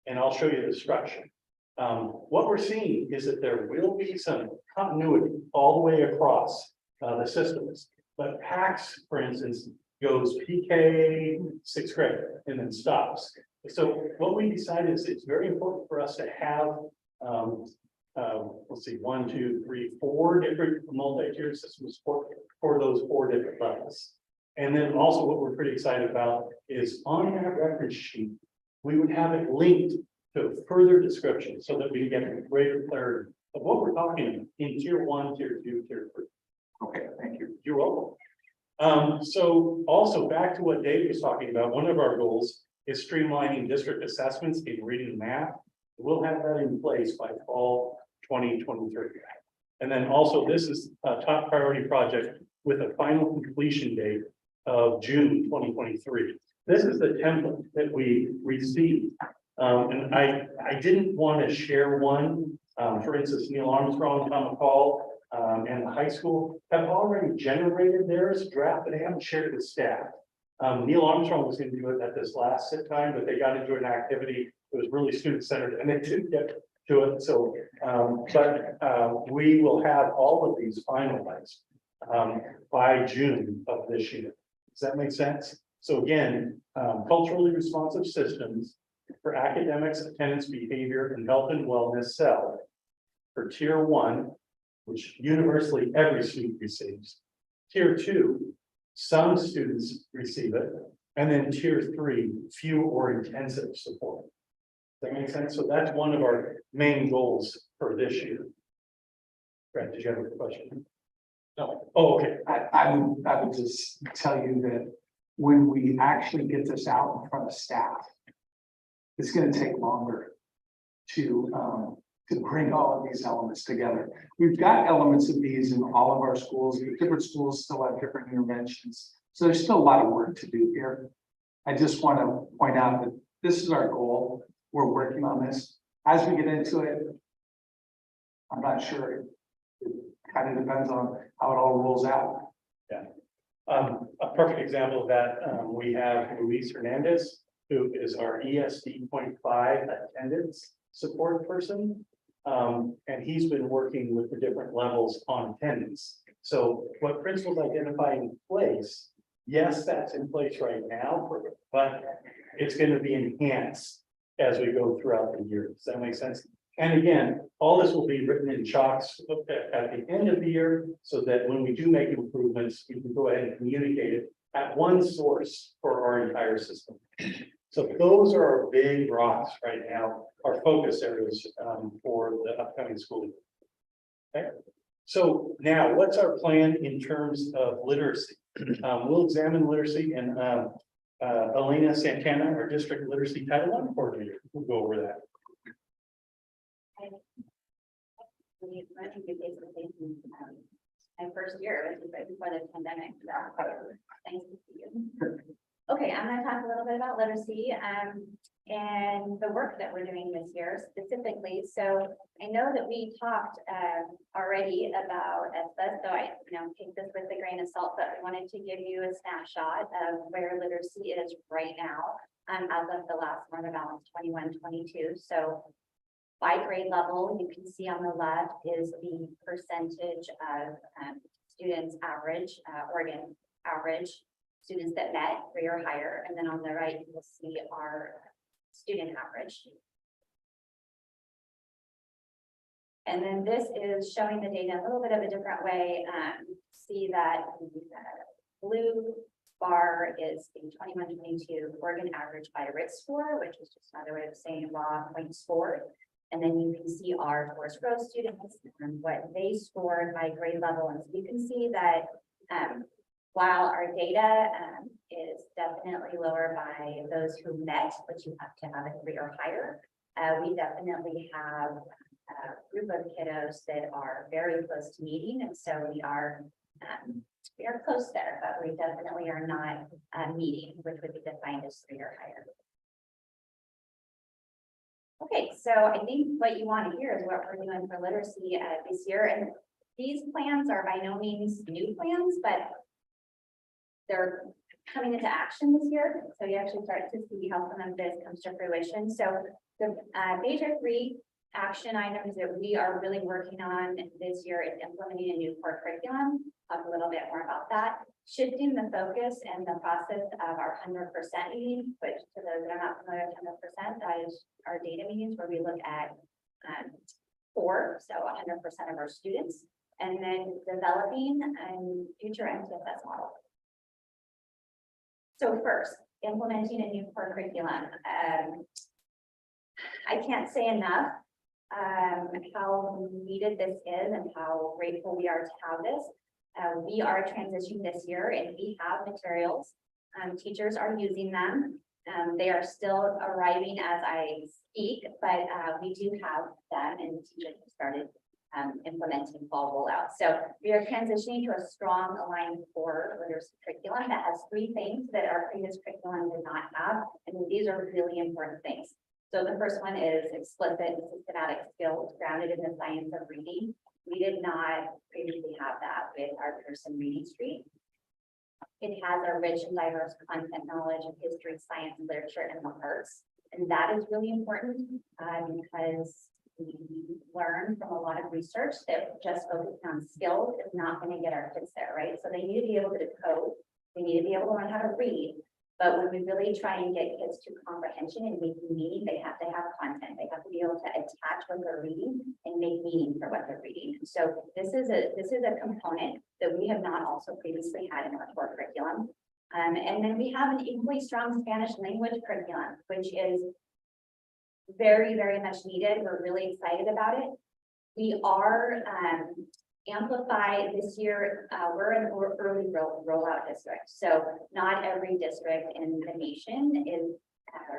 And I'll show you the structure. What we're seeing is that there will be some continuity all the way across the systems. But PACS, for instance, goes PK 6th grade and then stops. So what we decided is it's very important for us to have let's see, 1, 2, 3, 4 different multi-tier systems for those 4 different levels. And then also what we're pretty excited about is on that reference sheet, we would have it linked to a further description so that we can get greater clarity of what we're talking about in tier 1, tier 2, tier 3. Okay, thank you. You're welcome. So also back to what Dave was talking about, one of our goals is streamlining district assessments in reading and math. We'll have that in place by fall 2023. And then also this is a top priority project with a final completion date of June 2023. This is the template that we received. And I didn't want to share one. For instance, Neil Armstrong, Tom McCall, and the high school have already generated theirs draft, but they haven't shared it with staff. Neil Armstrong was going to do it at this last sit time, but they got into an activity that was really student centered and they didn't get to it. So, we will have all of these finalized by June of this year. Does that make sense? So again, culturally responsive systems for academics, attendance, behavior, and health and wellness cell for tier 1, which universally every student receives. Tier 2, some students receive it. And then tier 3, few or intensive support. Does that make sense? So that's one of our main goals for this year. Brad, did you have a question? No. Oh, okay. I would just tell you that when we actually get this out in front of staff, it's going to take longer to bring all of these elements together. We've got elements of these in all of our schools. Different schools still have different interventions. So there's still a lot of work to do here. I just want to point out that this is our goal. We're working on this. As we get into it, I'm not sure. It kind of depends on how it all rolls out. Yeah. A perfect example of that, we have Luis Hernandez, who is our ESD 0.5 attendance support person. And he's been working with the different levels on attendance. So what principals identify in place, yes, that's in place right now, but it's going to be enhanced as we go throughout the year. Does that make sense? And again, all this will be written in chalks at the end of the year so that when we do make improvements, you can go ahead and communicate it at one source for our entire system. So those are our big rocks right now, our focus areas for the upcoming school year. Okay. So now what's our plan in terms of literacy? We'll examine literacy and Elena Santana, our district literacy Title I coordinator, will go over that. My first year, which was right before the pandemic. So thanks to you. Okay, I'm going to talk a little bit about literacy and the work that we're doing this year specifically. So I know that we talked already about ESPA, so I take this with a grain of salt, but I wanted to give you a snapshot of where literacy is right now as of the last Mortar Balance 21-22. So by grade level, you can see on the left is the percentage of students average, Oregon average, students that met 3 or higher. And then on the right, you will see our student average. And then this is showing the data a little bit of a different way. See that the blue bar is the 21-22 Oregon average by RIT score, which is just another way of saying raw point score. And then you can see our forced growth students and what they scored by grade level. And so you can see that while our data is definitely lower by those who met, which you have to have a 3 or higher, we definitely have a group of kiddos that are very close to meeting. And so we are close there, but we definitely are not meeting, which would be defined as 3 or higher. Okay, so I think what you want to hear is what we're doing for literacy this year. And these plans are by no means new plans, but they're coming into action this year. So you actually start to see how some of this comes to fruition. So the major 3 action items that we are really working on this year is implementing a new core curriculum. Talk a little bit more about that. Shifting the focus and the process of our 100% meetings, which to those that are not familiar with 100%, that is our data meetings where we look at core, so 100% of our students, and then developing a future MTSS model. So first, implementing a new core curriculum. I can't say enough how needed this is and how grateful we are to have this. We are transitioning this year and we have materials. Teachers are using them. They are still arriving as I speak, but we do have them and teachers have started implementing fall rollout. So we are transitioning to a strong aligned core literacy curriculum that has 3 things that our previous curriculum did not have. And these are really important things. So the first one is explicit and systematic skills grounded in the science of reading. We did not previously have that with our Pearson Reading Street. It has a rich and diverse content knowledge of history, science, literature, and the arts. And that is really important because we learned from a lot of research that just focusing on skills is not going to get our kids there, right? So they need to be able to decode, they need to be able to learn how to read. But when we really try and get kids to comprehension and making meaning, they have to have content. They have to be able to attach what they're reading and make meaning for what they're reading. So this is a component that we have not also previously had in our core curriculum. And then we have an equally strong Spanish language curriculum, which is very, very much needed. We're really excited about it. We are amplified this year. We're an early rollout district. So not every district in the nation is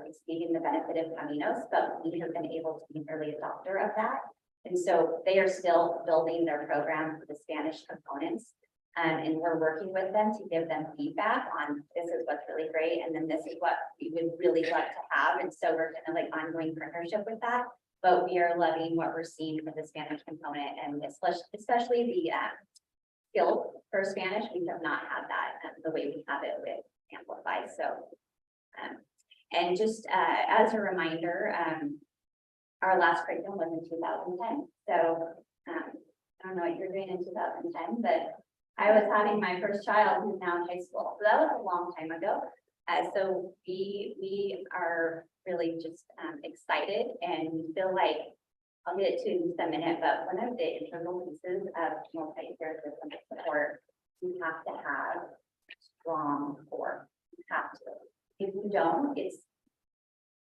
receiving the benefit of Caminos, but we have been able to be an early adopter of that. And so they are still building their program for the Spanish components. And we're working with them to give them feedback on this is what's really great. And then this is what we would really like to have. And so we're kind of like ongoing partnership with that. But we are loving what we're seeing for the Spanish component and especially the skills for Spanish. We have not had that the way we have it with Amplify. So, and just as a reminder, our last curriculum was in 2010. So I don't know what you're doing in 2010, but I was having my first child who's now in high school. So that was a long time ago. So we are really just excited and we feel like, I'll get it to you in just a minute, but one of the integral pieces of multi-care system support, you have to have strong core. You have to. If you don't,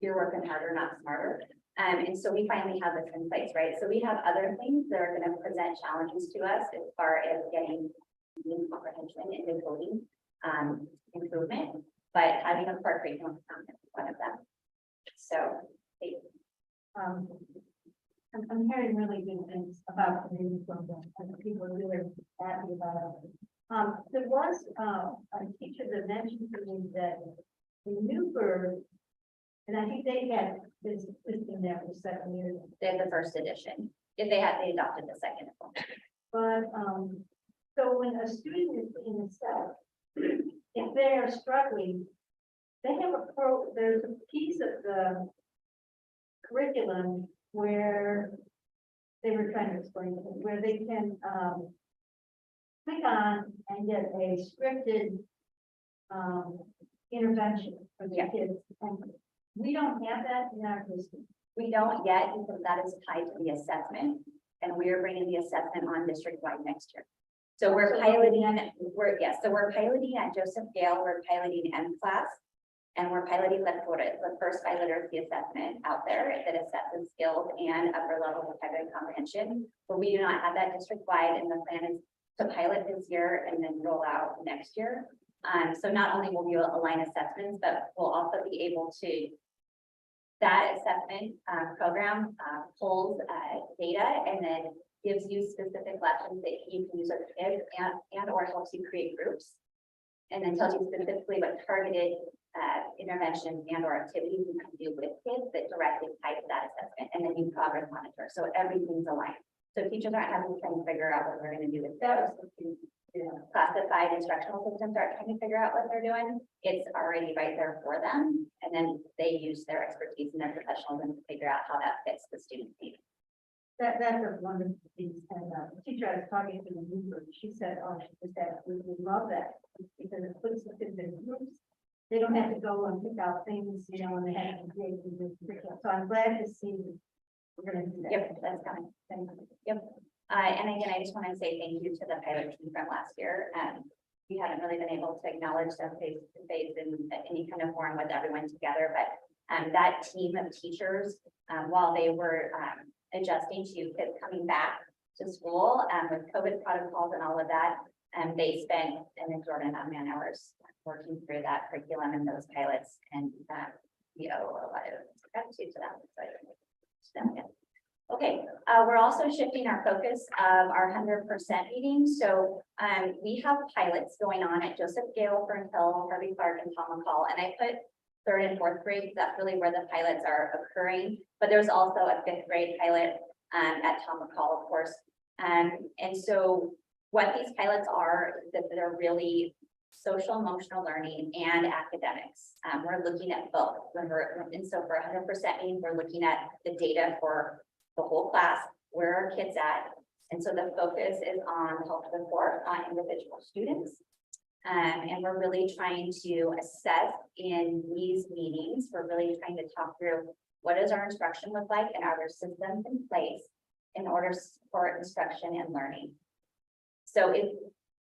you're working harder, not smarter. And so we finally have this in place, right? So we have other things that are going to present challenges to us as far as getting comprehension and decoding improvement. But having a core curriculum is one of them. So, I'm hearing really good things about the reading program, and people are really happy about it. There was a teacher that mentioned to me that the Newburgh, and I think they had this in there for 7 years. they have the first edition. If they adopted the second one. But so when a student is in a set, if they are struggling, they have there's a piece of the curriculum where they were trying to explain it, where they can click on and get a scripted intervention for the kids. And we don't have that in our district. We don't yet because that is tied to the assessment, and we are bringing the assessment on district-wide next year. So we're piloting, we're piloting at Joseph Gale, we're piloting M-Class, and we're piloting the first biliteracy assessment out there that assesses skills and upper level vocabulary comprehension. But we do not have that district-wide, and the plan is to pilot this year and then roll out next year. So not only will we align assessments, but we'll also be able to, that assessment program pulls data and then gives you specific lessons that you can use with kids and or helps you create groups. And then tells you specifically what targeted interventions and or activities you can do with kids that directly tie to that assessment. And then you progress monitor. So everything's aligned. So teachers aren't having to try and figure out what they're going to do with those. Classified instructional systems aren't trying to figure out what they're doing. It's already right there for them. And then they use their expertise and their professionalism to figure out how that fits the student's needs. That's a wonderful piece. And the teacher I was talking to the Newburgh, she said, oh, she just said, we love that because it puts the kids in groups. They don't have to go and pick out things, you know, when they have to create the curriculum. So I'm glad to see We're gonna do that. Yep, that's coming. Yep. And again, I just want to say thank you to the pilot team from last year. We haven't really been able to acknowledge them face to face in any kind of forum with everyone together, but that team of teachers, while they were adjusting to kids coming back to school with COVID protocols and all of that, they spent an exorbitant amount of man hours working through that curriculum and those pilots, and we owe a lot of gratitude to them. So I think it's them again. Okay, we're also shifting our focus of our 100% meetings. So we have pilots going on at Joseph Gale, Fernhill, Harvey Clark, and Tom McCall. And I put 3rd and 4th grade, that's really where the pilots are occurring. But there's also a 5th grade pilot at Tom McCall, of course. And so what these pilots are, is that they're really social emotional learning and academics. We're looking at both. And so for 100% means we're looking at the data for the whole class, where are kids at? And so the focus is on health support on individual students. And we're really trying to assess in these meetings, we're really trying to talk through what does our instruction look like and are there systems in place in order to support instruction and learning. So if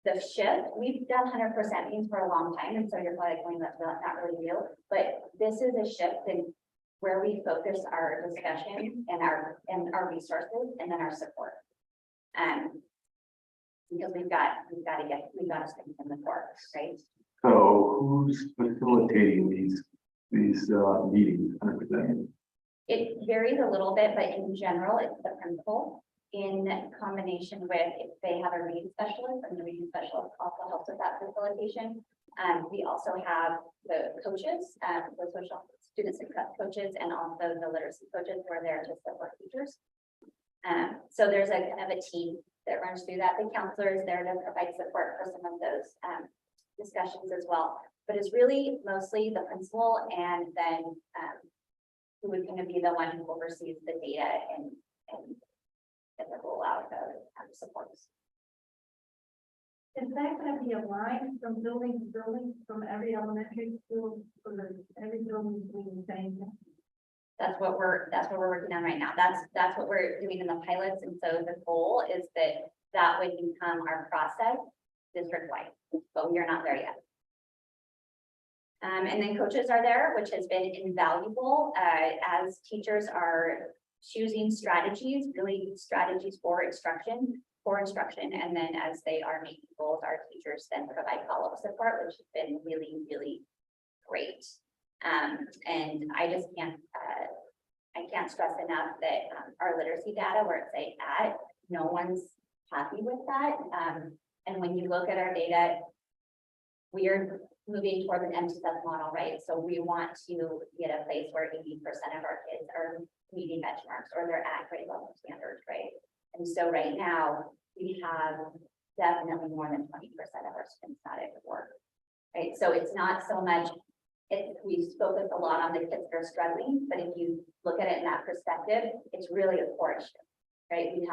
the shift, we've done 100% meetings for a long time, and so you're probably going, that's not really real, but this is a shift in where we focus our discussion and our resources and then our support. Because we've got to strengthen the core, right? So who's facilitating these meetings, 100%? It varies a little bit, but in general, it's the principal in combination with if they have a reading specialist, and the reading specialist also helps with that facilitation. We also have the coaches, the social student success coaches, and also the literacy coaches who are there to support teachers. So there's a kind of a team that runs through that. The counselor is there to provide support for some of those discussions as well. But it's really mostly the principal, and then who is going to be the one who oversees the data and the rollout of supports. Is that gonna be a line from building to building, from every elementary school, every building doing the same thing? That's what we're working on right now. That's what we're doing in the pilots. And so the goal is that would become our process district-wide, but we are not there yet. And then coaches are there, which has been invaluable as teachers are choosing strategies, really strategies for instruction. And then as they are making goals, our teachers then provide follow-up support, which has been really, really great. And I just can't stress enough that our literacy data, where it's at, no one's happy with that. And when you look at our data, we are moving toward an MTSS model, right? So we want to get a place where 80% of our kids are meeting benchmarks or they're at grade level standards, right? And so right now we have definitely more than 20% of our students not at work, right? So it's not so much, we focus a lot on the kids that are struggling, but if you look at it in that perspective, it's really a core issue, right? We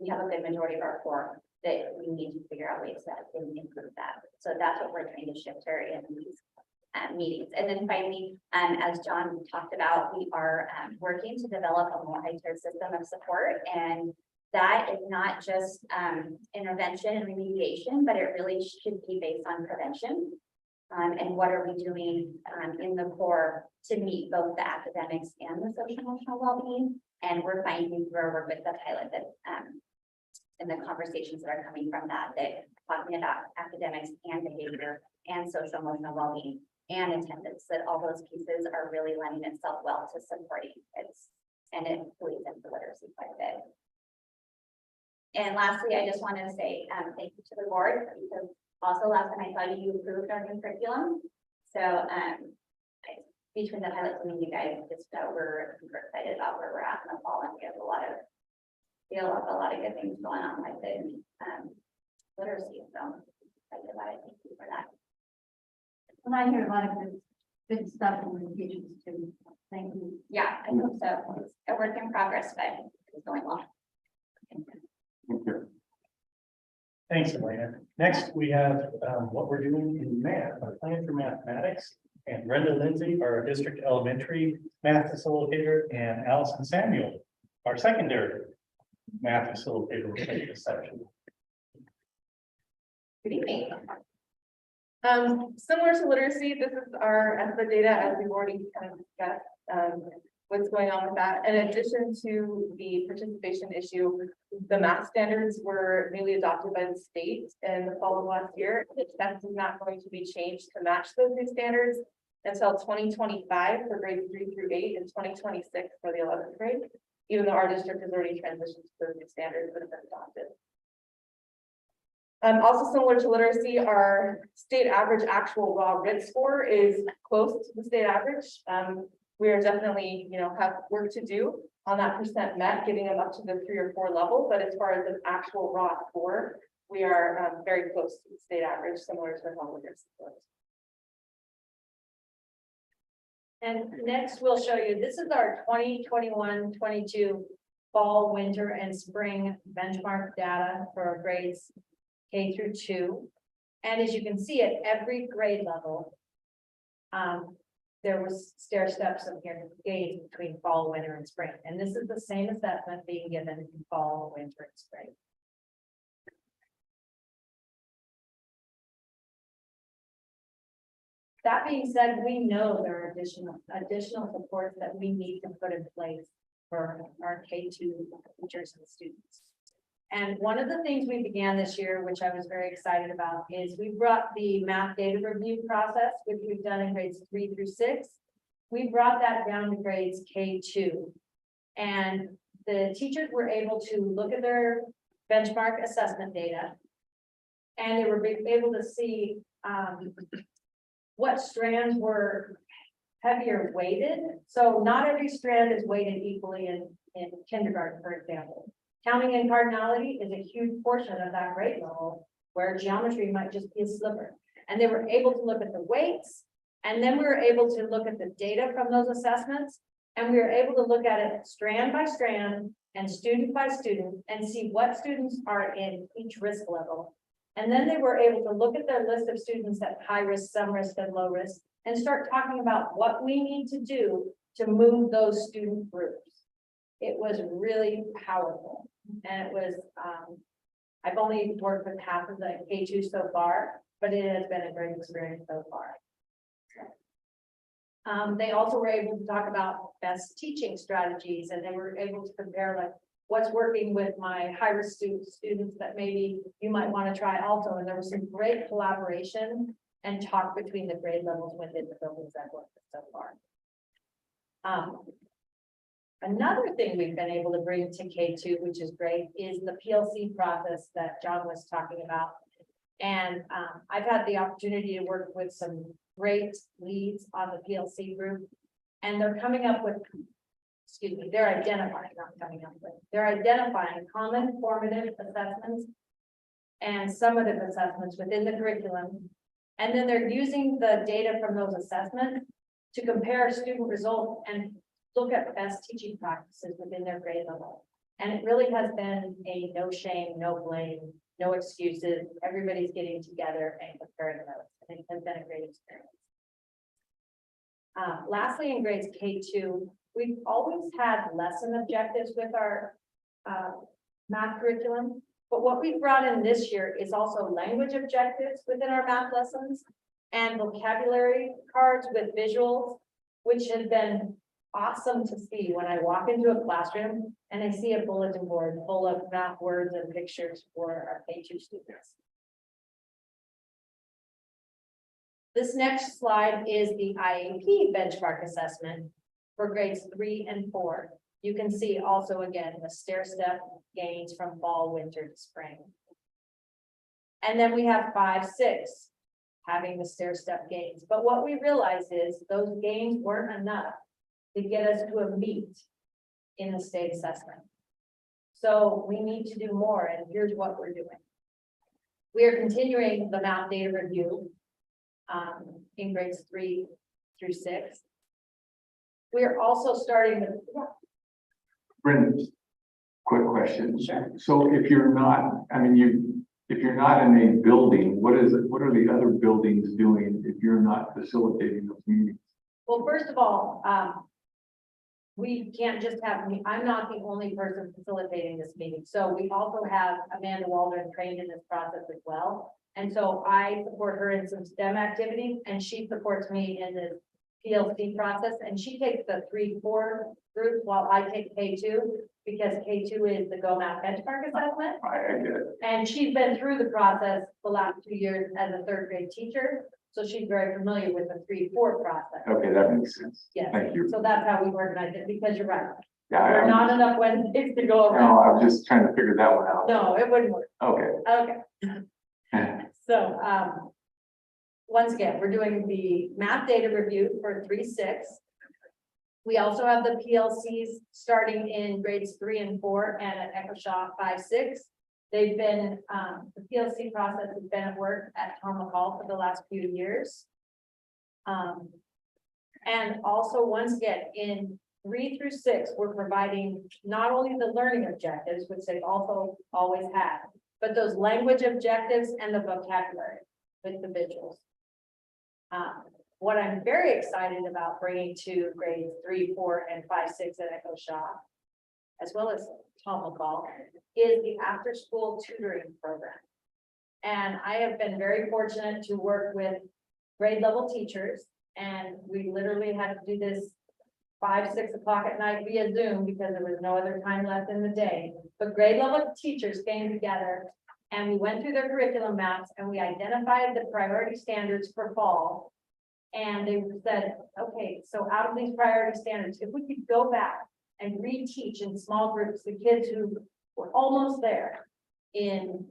have a good majority of our core that we need to figure out ways that can improve that. So that's what we're trying to shift here in these meetings. And then finally, as John talked about, we are working to develop a multi-tiered system of support. And that is not just intervention and remediation, but it really should be based on prevention. And what are we doing in the core to meet both the academics and the social emotional well-being? And we're finding through our work with the pilot that and the conversations that are coming from that talking about academics and behavior and social emotional well-being and attendance, that all those pieces are really lending itself well to supporting kids, and it bleeds into literacy quite a bit. And lastly, I just want to say thank you to the board, because also last time I saw you approved our new curriculum. So between the pilots and you guys, just we're super excited about where we're at in the fall, and we have a lot of good things going on like the literacy. So excited about it. Thank you for that. And I hear a lot of good stuff from the teachers too. Thank you. Yeah, I hope so. It's a work in progress, but it's going well. Thank you. Thanks, Elena. Next, we have what we're doing in math, our plan for mathematics. And Brenda Lindsay, our district elementary math facilitator, and Allison Samuel, our secondary math facilitator will take this section. Good evening. Similar to literacy, this is our estimate data as we've already kind of discussed, what's going on with that. In addition to the participation issue, the math standards were newly adopted by the state in the fall of last year. That is not going to be changed to match those new standards until 2025 for grades 3 through 8 and 2026 for the 11th grade, even though our district has already transitioned to those new standards that have been adopted. Also similar to literacy, our state average actual raw RIT score is close to the state average. We are definitely, have work to do on that percent met, getting them up to the 3 or 4 level. But as far as the actual raw score, we are very close to the state average, similar to how literacy scores. And next we'll show you, this is our 2021-22 fall, winter, and spring benchmark data for grades K through 2. And as you can see at every grade level, there was stair steps in here gauge between fall, winter, and spring. And this is the same assessment being given in fall, winter, and spring. That being said, we know there are additional supports that we need to put in place for our K2 teachers and students. And one of the things we began this year, which I was very excited about, is we brought the math data review process, which we've done in grades 3 through 6. We brought that down to grades K2. And the teachers were able to look at their benchmark assessment data. And they were able to see what strands were heavier weighted. So not every strand is weighted equally in kindergarten, for example. Counting and cardinality is a huge portion of that grade level, where geometry might just be a sliver. And they were able to look at the weights, and then we were able to look at the data from those assessments, and we were able to look at it strand by strand and student by student and see what students are in each risk level. And then they were able to look at their list of students at high risk, some risk, and low risk, and start talking about what we need to do to move those student groups. It was really powerful. And it was, I've only worked with half of the K2 so far, but it has been a great experience so far. They also were able to talk about best teaching strategies, and they were able to compare like what's working with my high-risk students that maybe you might want to try also. And there was some great collaboration and talk between the grade levels within the buildings that worked so far. Another thing we've been able to bring to K2, which is great, is the PLC process that John was talking about. And I've had the opportunity to work with some great leads on the PLC group, and they're coming up with, they're identifying, not coming up with, they're identifying common formative assessments and summative assessments within the curriculum. And then they're using the data from those assessments to compare student results and look at best teaching practices within their grade level. And it really has been a no shame, no blame, no excuses. Everybody's getting together and comparing notes. And it has been a great experience. Lastly, in grades K2, we've always had lesson objectives with our math curriculum. But what we brought in this year is also language objectives within our math lessons and vocabulary cards with visuals, which has been awesome to see when I walk into a classroom and I see a bulletin board full of math words and pictures for our K2 students. This next slide is the IAP benchmark assessment for grades 3 and 4. You can see also again the stair step gains from fall, winter to spring. And then we have 5, 6 having the stair step gains. But what we realized is those gains weren't enough to get us to a meet in the state assessment. So we need to do more, and here's what we're doing. We are continuing the math data review in grades 3 through 6. We are also starting with, Brenda, quick question. Sure. So if you're not, if you're not in a building, what are the other buildings doing if you're not facilitating those meetings? well, first of all, we can't just have me, I'm not the only person facilitating this meeting. So we also have Amanda Waldron trained in this process as well. And so I support her in some STEM activities and she supports me in this PLC process. And she takes the 3-4 group while I take K2 because K2 is the Go Math benchmark assessment. I get it. And she's been through the process the last 2 years as a 3rd grade teacher. So she's very familiar with the 3-4 process. Okay, that makes sense. Yes. Thank you. So that's how we organize it, because you're right. Yeah, There are I'm not just- enough Wednesdays to go No, around. I'm just trying to figure that one out. No, it wouldn't work. Okay. Okay. So, once again, we're doing the math data review for 3-6. We also have the PLCs starting in grades 3 and 4 and at Echo Shaw 5-6. They've been, the PLC process has been at work at Tom McCall for the last few years. And also, once again, in 3 through 6, we're providing not only the learning objectives, which they've also always had, but those language objectives and the vocabulary with the visuals. What I'm very excited about bringing to grades 3, 4, and 5-6 at Echo Shaw, as well as Tom McCall, is the after-school tutoring program. And I have been very fortunate to work with grade level teachers, and we literally had to do this 5, 6 o'clock at night via Zoom because there was no other time left in the day. But grade level teachers came together and we went through their curriculum maps and we identified the priority standards for fall. And they said, okay, so out of these priority standards, if we could go back and reteach in small groups, the kids who were almost there in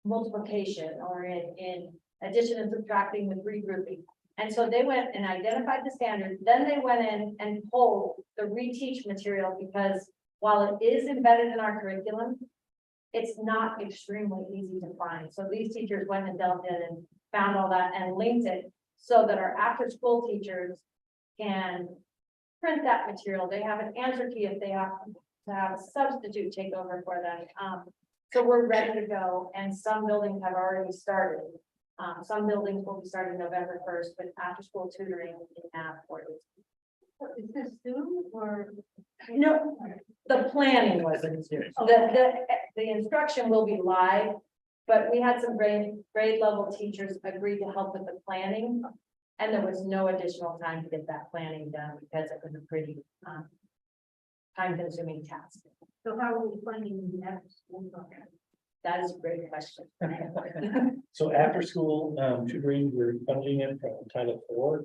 multiplication or in addition and subtracting with regrouping. And so they went and identified the standards, then they went in and pulled the reteach material because while it is embedded in our curriculum, it's not extremely easy to find. So these teachers went and delved in and found all that and linked it so that our after-school teachers can print that material. They have an answer key if they have to have a substitute take over for them. So we're ready to go, and some buildings have already started. Some buildings will be starting November 1st with after-school tutoring in math for this. Is this Zoom or? No, the planning wasn't Zoom. The instruction will be live, but we had some grade level teachers agree to help with the planning. And there was no additional time to get that planning done because it was a pretty time consuming task. So how are we funding the after school program? That is a great question. So after school tutoring, we're funding it from Title IV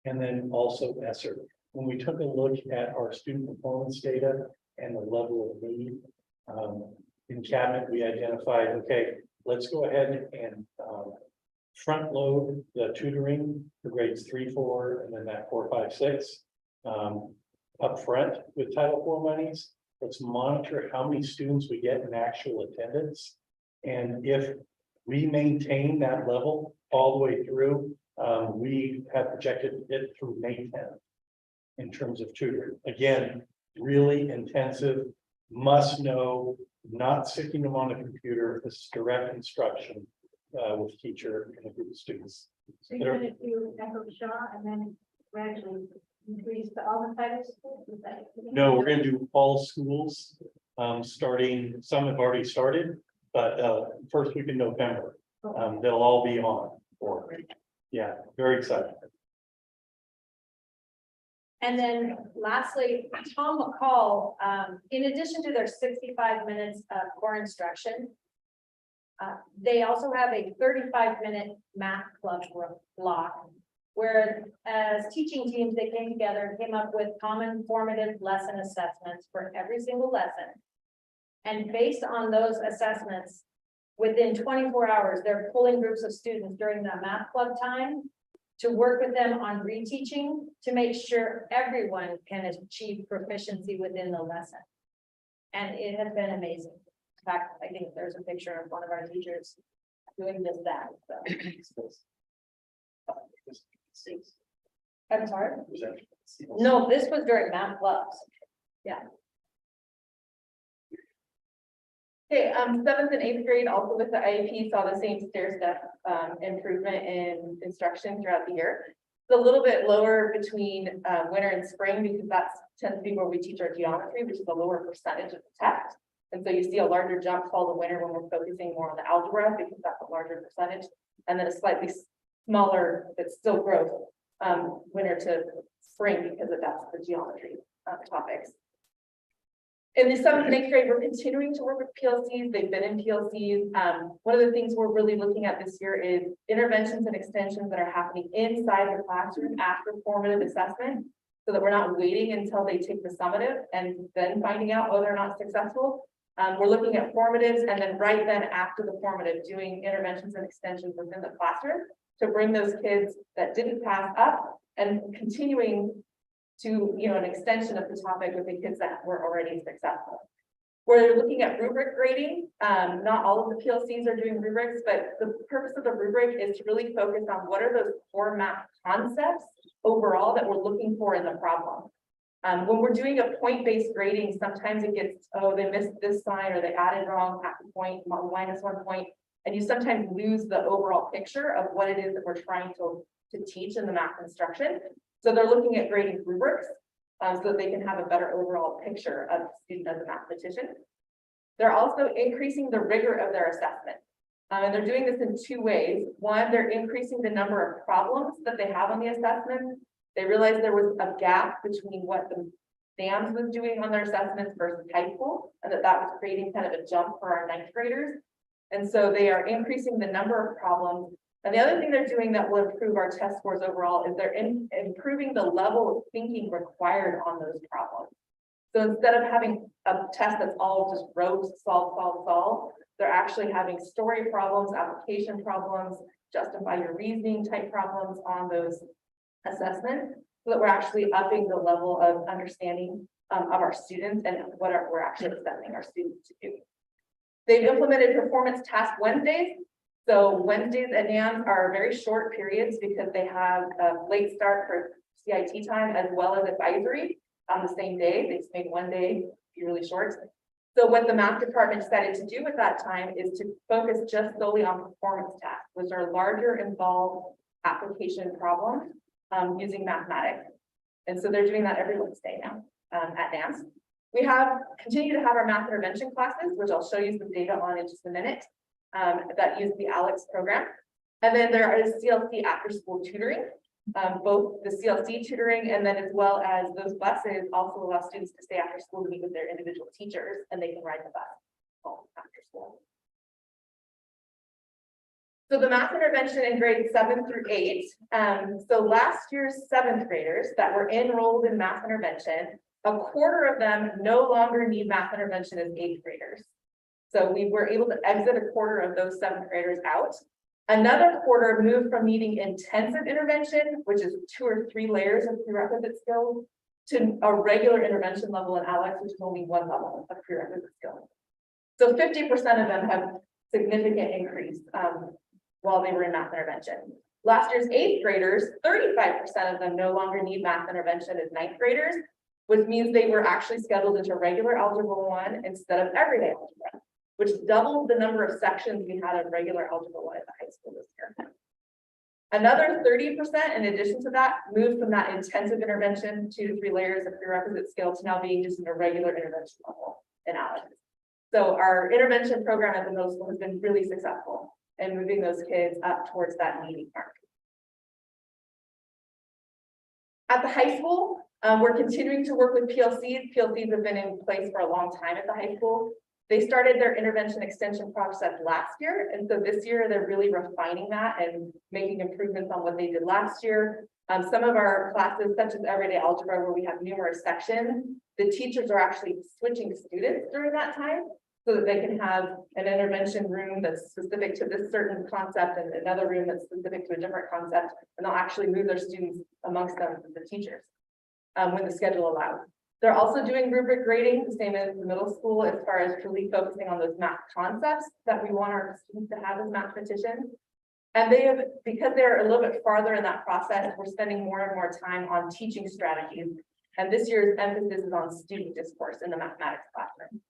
and then also ESSER. When we took a look at our student performance data and the level of need in cabinet, we identified, okay, let's go ahead and front load the tutoring for grades 3, 4, and then that 4, 5, 6 up front with Title IV monies. Let's monitor how many students we get in actual attendance. And if we maintain that level all the way through, we have projected it through May 10th in terms of tutoring. Again, really intensive, must know, not sticking them on a computer. This is direct instruction with teacher and a group of students. So you're gonna do Echo Shaw and then gradually increase to all the title schools? Is that? No, we're gonna do all schools, starting, some have already started, but first week in November, they'll all be on board. Yeah, very excited. And then lastly, Tom McCall, in addition to their 65 minutes of core instruction, they also have a 35-minute math club block where as teaching teams, they came together and came up with common formative lesson assessments for every single lesson. And based on those assessments, within 24 hours, they're pulling groups of students during that math club time to work with them on reteaching to make sure everyone can achieve proficiency within the lesson. And it has been amazing. In fact, I think there's a picture of one of our teachers doing just that. So. I'm sorry? No, this was during math clubs. Yeah. Okay, 7th and 8th grade, also with the IEP, saw the same stair step improvement in instruction throughout the year. It's a little bit lower between winter and spring because that's tends to be where we teach our geometry, which is a lower percentage of the text. And so you see a larger jump fall to winter when we're focusing more on the algebra because that's a larger percentage, and then a slightly smaller, but still growth, winter to spring because of that's the geometry topics. In the 7th and 8th grade, we're continuing to work with PLCs. They've been in PLCs. One of the things we're really looking at this year is interventions and extensions that are happening inside the classroom after formative assessment, so that we're not waiting until they take the summative and then finding out whether or not successful. We're looking at formatives, and then right then after the formative, doing interventions and extensions within the classroom to bring those kids that didn't pass up and continuing to, an extension of the topic with the kids that were already successful. We're looking at rubric grading. Not all of the PLCs are doing rubrics, but the purpose of the rubric is to really focus on what are those core math concepts overall that we're looking for in the problem. When we're doing a point-based grading, sometimes it gets, oh, they missed this sign or they added wrong half a point, -1 point, and you sometimes lose the overall picture of what it is that we're trying to teach in the math instruction. So they're looking at grading rubrics so that they can have a better overall picture of the student as a mathematician. They're also increasing the rigor of their assessment. And they're doing this in 2 ways. One, they're increasing the number of problems that they have on the assessment. They realized there was a gap between what the SAMS was doing on their assessments versus high school, and that was creating kind of a jump for our 9th graders. And so they are increasing the number of problems. And the other thing they're doing that will improve our test scores overall is they're improving the level of thinking required on those problems. So instead of having a test that's all just rote solve, they're actually having story problems, application problems, justify your reasoning type problems on those assessments, so that we're actually upping the level of understanding of our students and what we're actually expecting our students to do. They've implemented performance task Wednesdays. So Wednesdays at NAMS are very short periods because they have a late start for CIT time as well as advisory on the same day. They just make one day be really short. So what the math department decided to do with that time is to focus just solely on performance tasks, which are larger involved application problems using mathematics. And so they're doing that every Wednesday now at NAMS. We continue to have our math intervention classes, which I'll show you some data on in just a minute, that use the ALEX program. And then there is CLC after school tutoring, both the CLC tutoring and then as well as those buses also allow students to stay after school to meet with their individual teachers, and they can ride the bus home after school. So the math intervention in grades 7 through 8. So last year's 7th graders that were enrolled in math intervention, a quarter of them no longer need math intervention as 8th graders. So we were able to exit a quarter of those 7th graders out. Another quarter moved from needing intensive intervention, which is 2 or 3 layers of prerequisite skills, to a regular intervention level in ALEX, which is only 1 level of prerequisite skills. So 50% of them have significant increase while they were in math intervention. Last year's 8th graders, 35% of them no longer need math intervention as 9th graders, which means they were actually scheduled into regular algebra 1 instead of everyday algebra, which doubled the number of sections we had of regular algebra 1 at the high school this year. Another 30% in addition to that moved from that intensive intervention 2 to 3 layers of prerequisite skill to now being just in a regular intervention level in ALEX. So our intervention program at the middle school has been really successful in moving those kids up towards that needy mark. At the high school, we're continuing to work with PLCs. PLCs have been in place for a long time at the high school. They started their intervention extension process last year, and so this year they're really refining that and making improvements on what they did last year. Some of our classes, such as everyday algebra, where we have numerous sections, the teachers are actually switching students during that time so that they can have an intervention room that's specific to this certain concept and another room that's specific to a different concept, and they'll actually move their students amongst them, the teachers, when the schedule allows. They're also doing rubric grading, the same as the middle school, as far as really focusing on those math concepts that we want our students to have as mathematicians. And they have, because they're a little bit farther in that process, we're spending more and more time on teaching strategies. And this year's emphasis is on student discourse in the mathematics classroom.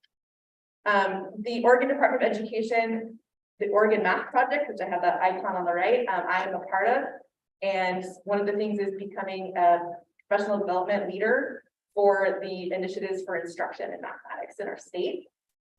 The Oregon Department of Education, the Oregon Math Project, which I have that icon on the right, I am a part of. And one of the things is becoming a professional development leader for the initiatives for instruction in mathematics in our state.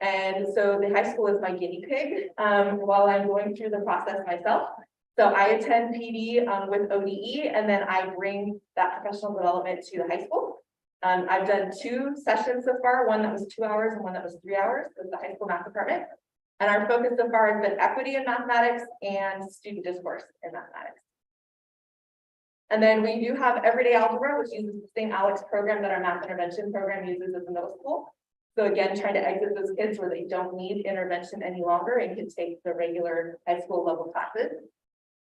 And so the high school is my guinea pig while I'm going through the process myself. So I attend PD with ODE, and then I bring that professional development to the high school. I've done 2 sessions so far, one that was 2 hours and one that was 3 hours with the high school math department. And our focus so far has been equity in mathematics and student discourse in mathematics. And then we do have everyday algebra, which uses the same ALEX program that our math intervention program uses at the middle school. So again, trying to exit those kids where they don't need intervention any longer and can take the regular high school level classes.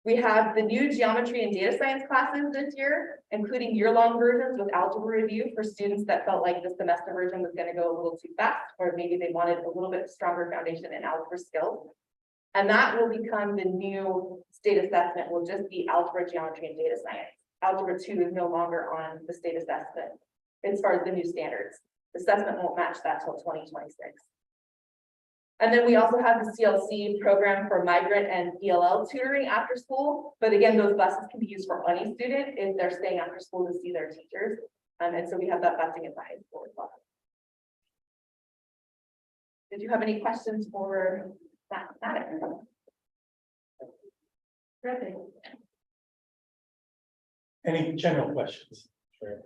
We have the new geometry and data science classes this year, including year-long versions with algebra review for students that felt like the semester version was going to go a little too fast, or maybe they wanted a little bit stronger foundation in algebra skills. And that will become the new state assessment, will just be algebra, geometry, and data science. Algebra 2 is no longer on the state assessment as far as the new standards. The assessment won't match that till 2026. And then we also have the CLC program for migrant and ELL tutoring after school. But again, those buses can be used for any student if they're staying after school to see their teachers. And so we have that busing in the high school as well. Did you have any questions for mathematics? Any general questions? Sure.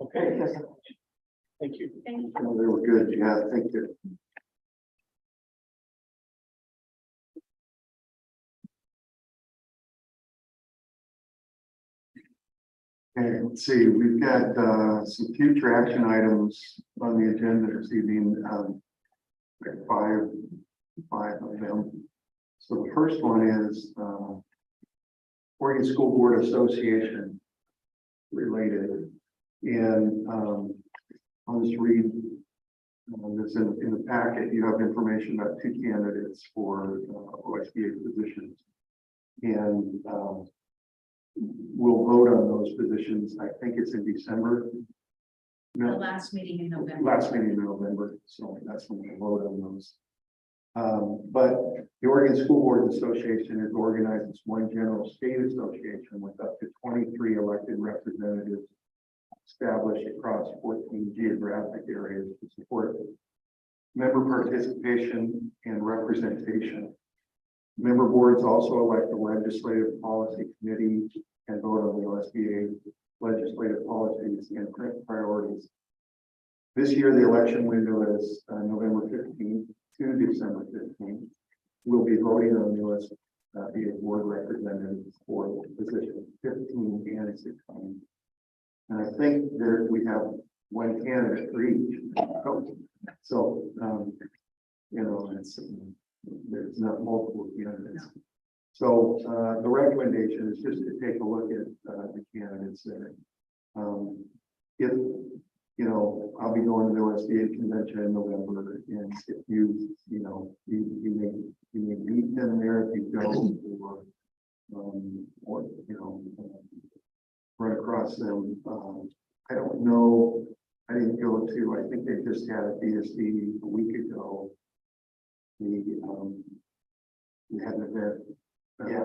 Okay. Thank you. Thank you. They were good. Yeah, thank you. Okay, let's see, we've got some future action items on the agenda this evening. Like five of them. So the first one is Oregon School Board Association related. And I'll just read this in the packet. You have information about 2 candidates for OSBA positions. And we'll vote on those positions. I think it's in December. The last meeting in November. Last meeting in November, so that's when we'll vote on those. But the Oregon School Board Association is organized as one general state association with up to 23 elected representatives established across 14 geographic areas to support member participation and representation. Member boards also elect the legislative policy committee and vote on the OSBA legislative policies and priorities. This year, the election window is November 15th to December 15th. We'll be voting on the OSBA board representatives for position 15 and 16. And I think there we have one candidate for each. So, you know, there's not multiple candidates. So the recommendation is just to take a look at the candidates there. If you know, I'll be going to the OSBA convention in November, and if you may meet them there if you go, or you know, run across them. I don't know. I didn't go to. I think they just had a FGSD a week ago. We had an event. Yeah,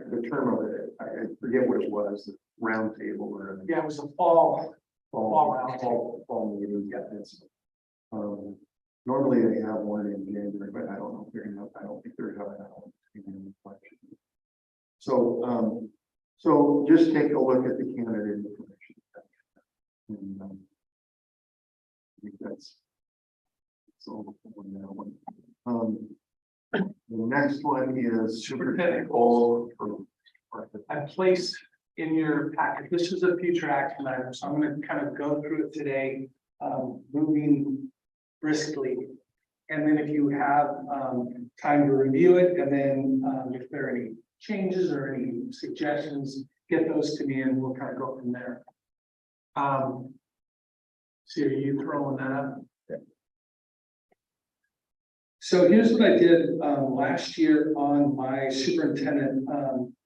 the term of it, I forget what it was. Round table or Yeah, it was a fall meeting. Yeah, it's, normally they have one in January, but I don't know if they're enough. I don't think they're having that one. So, so just take a look at the candidate information. And, I think that's all on that one. The next one is superintendent goal for. I placed in your packet, this is a future action item, so I'm going to kind of go through it today, moving briskly. And then if you have time to review it, and then if there are any changes or any suggestions, get those to me and we'll kind of go from there. So are you throwing that up? So here's what I did last year on my superintendent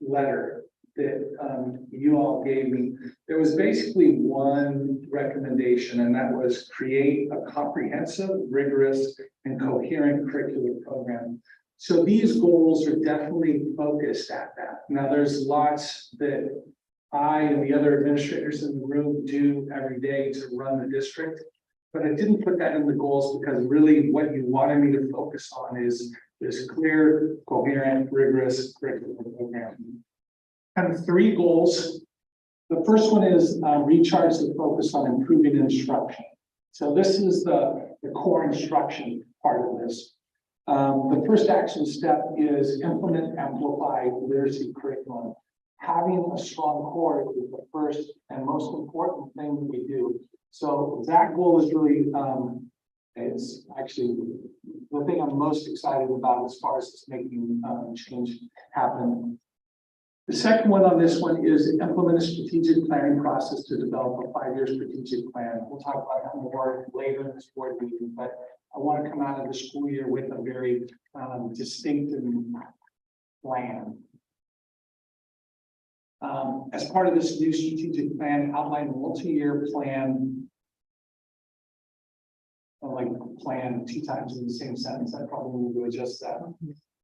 letter that you all gave me. There was basically one recommendation, and that was create a comprehensive, rigorous, and coherent curricular program. So these goals are definitely focused at that. Now, there's lots that I and the other administrators in the room do every day to run the district. But I didn't put that in the goals because really what you wanted me to focus on is this clear, coherent, rigorous curriculum program. Kind of 3 goals. The first one is recharge the focus on improving instruction. So this is the core instruction part of this. The first action step is implement, amplify literacy curriculum. Having a strong core is the first and most important thing that we do. So that goal is really, it's actually the thing I'm most excited about as far as making change happen. The second one on this one is implement a strategic planning process to develop a 5-year strategic plan. We'll talk about that more later in this board meeting, but I want to come out of the school year with a very distinct plan. As part of this new strategic plan, outline a multi-year plan. I like plan 2 times in the same sentence. I probably need to adjust that.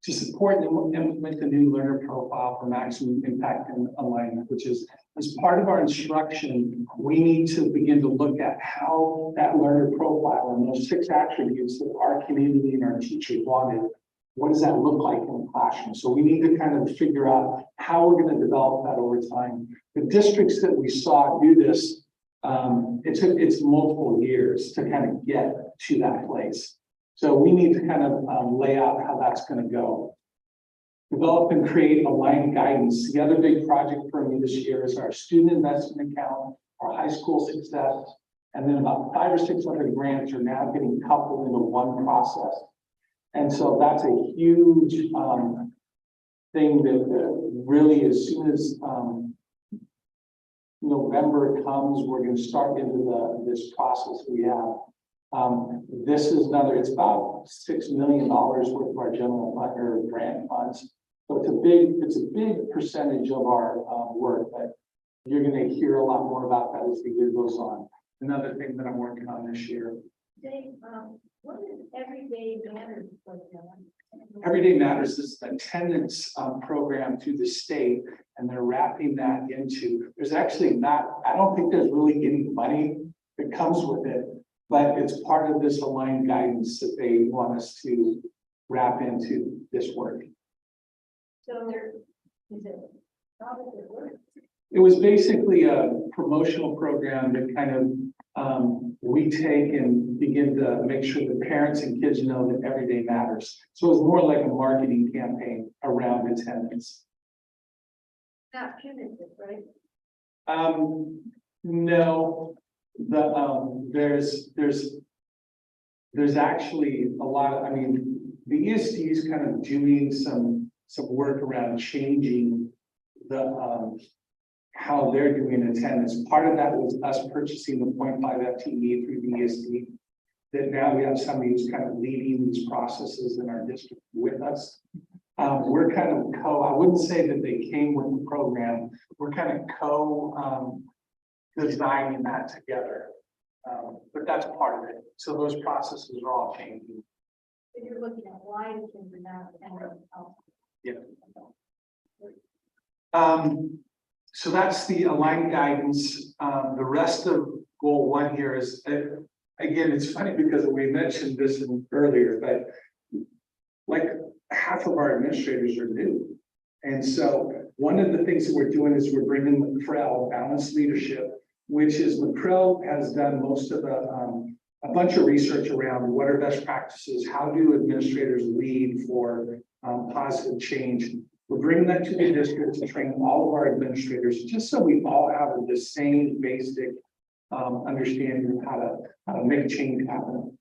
To support and implement the new learner profile for maximum impact and alignment, which is as part of our instruction, we need to begin to look at how that learner profile and those 6 attributes that our community and our teachers wanted, what does that look like in the classroom? So we need to kind of figure out how we're going to develop that over time. The districts that we saw do this, it's multiple years to kind of get to that place. So we need to kind of lay out how that's going to go. Develop and create aligned guidance. The other big project for me this year is our student investment account, our high school success, and then about 500 or 600 grants are now getting coupled into one process. And so that's a huge thing that really, as soon as November comes, we're going to start into this process we have. This is another, it's about $6 million worth of our general fund or grant funds. So it's a big percentage of our work, but you're going to hear a lot more about that as the year goes on. Another thing that I'm working on this year. Dave, what is Everyday Matters program? Everyday Matters is an attendance program through the state, and they're wrapping that into, there's actually not, I don't think there's really any money that comes with it, but it's part of this aligned guidance that they want us to wrap into this work. So is it, how does it work? It was basically a promotional program that kind of we take and begin to make sure that parents and kids know that every day matters. So it was more like a marketing campaign around attendance. Not punitive, right? No, there's actually a lot of, I mean, the ESD is kind of doing some work around changing the how they're doing attendance. Part of that was us purchasing the 0.5 FTE through the ESD. That now we have somebody who's kind of leading these processes in our district with us. We're kind of I wouldn't say that they came with the program. We're kind of designing that together. But that's part of it. So those processes are all changing. So you're looking at why the kids are not attending. Yeah. So that's the aligned guidance. The rest of goal 1 here is, again, it's funny because we mentioned this earlier, but like half of our administrators are new. And so one of the things that we're doing is we're bringing McCrell Balanced Leadership, which is McCrell has done most of a bunch of research around what are best practices, how do administrators lead for positive change. We're bringing that to the district to train all of our administrators, just so we all have the same basic understanding of how to make change happen.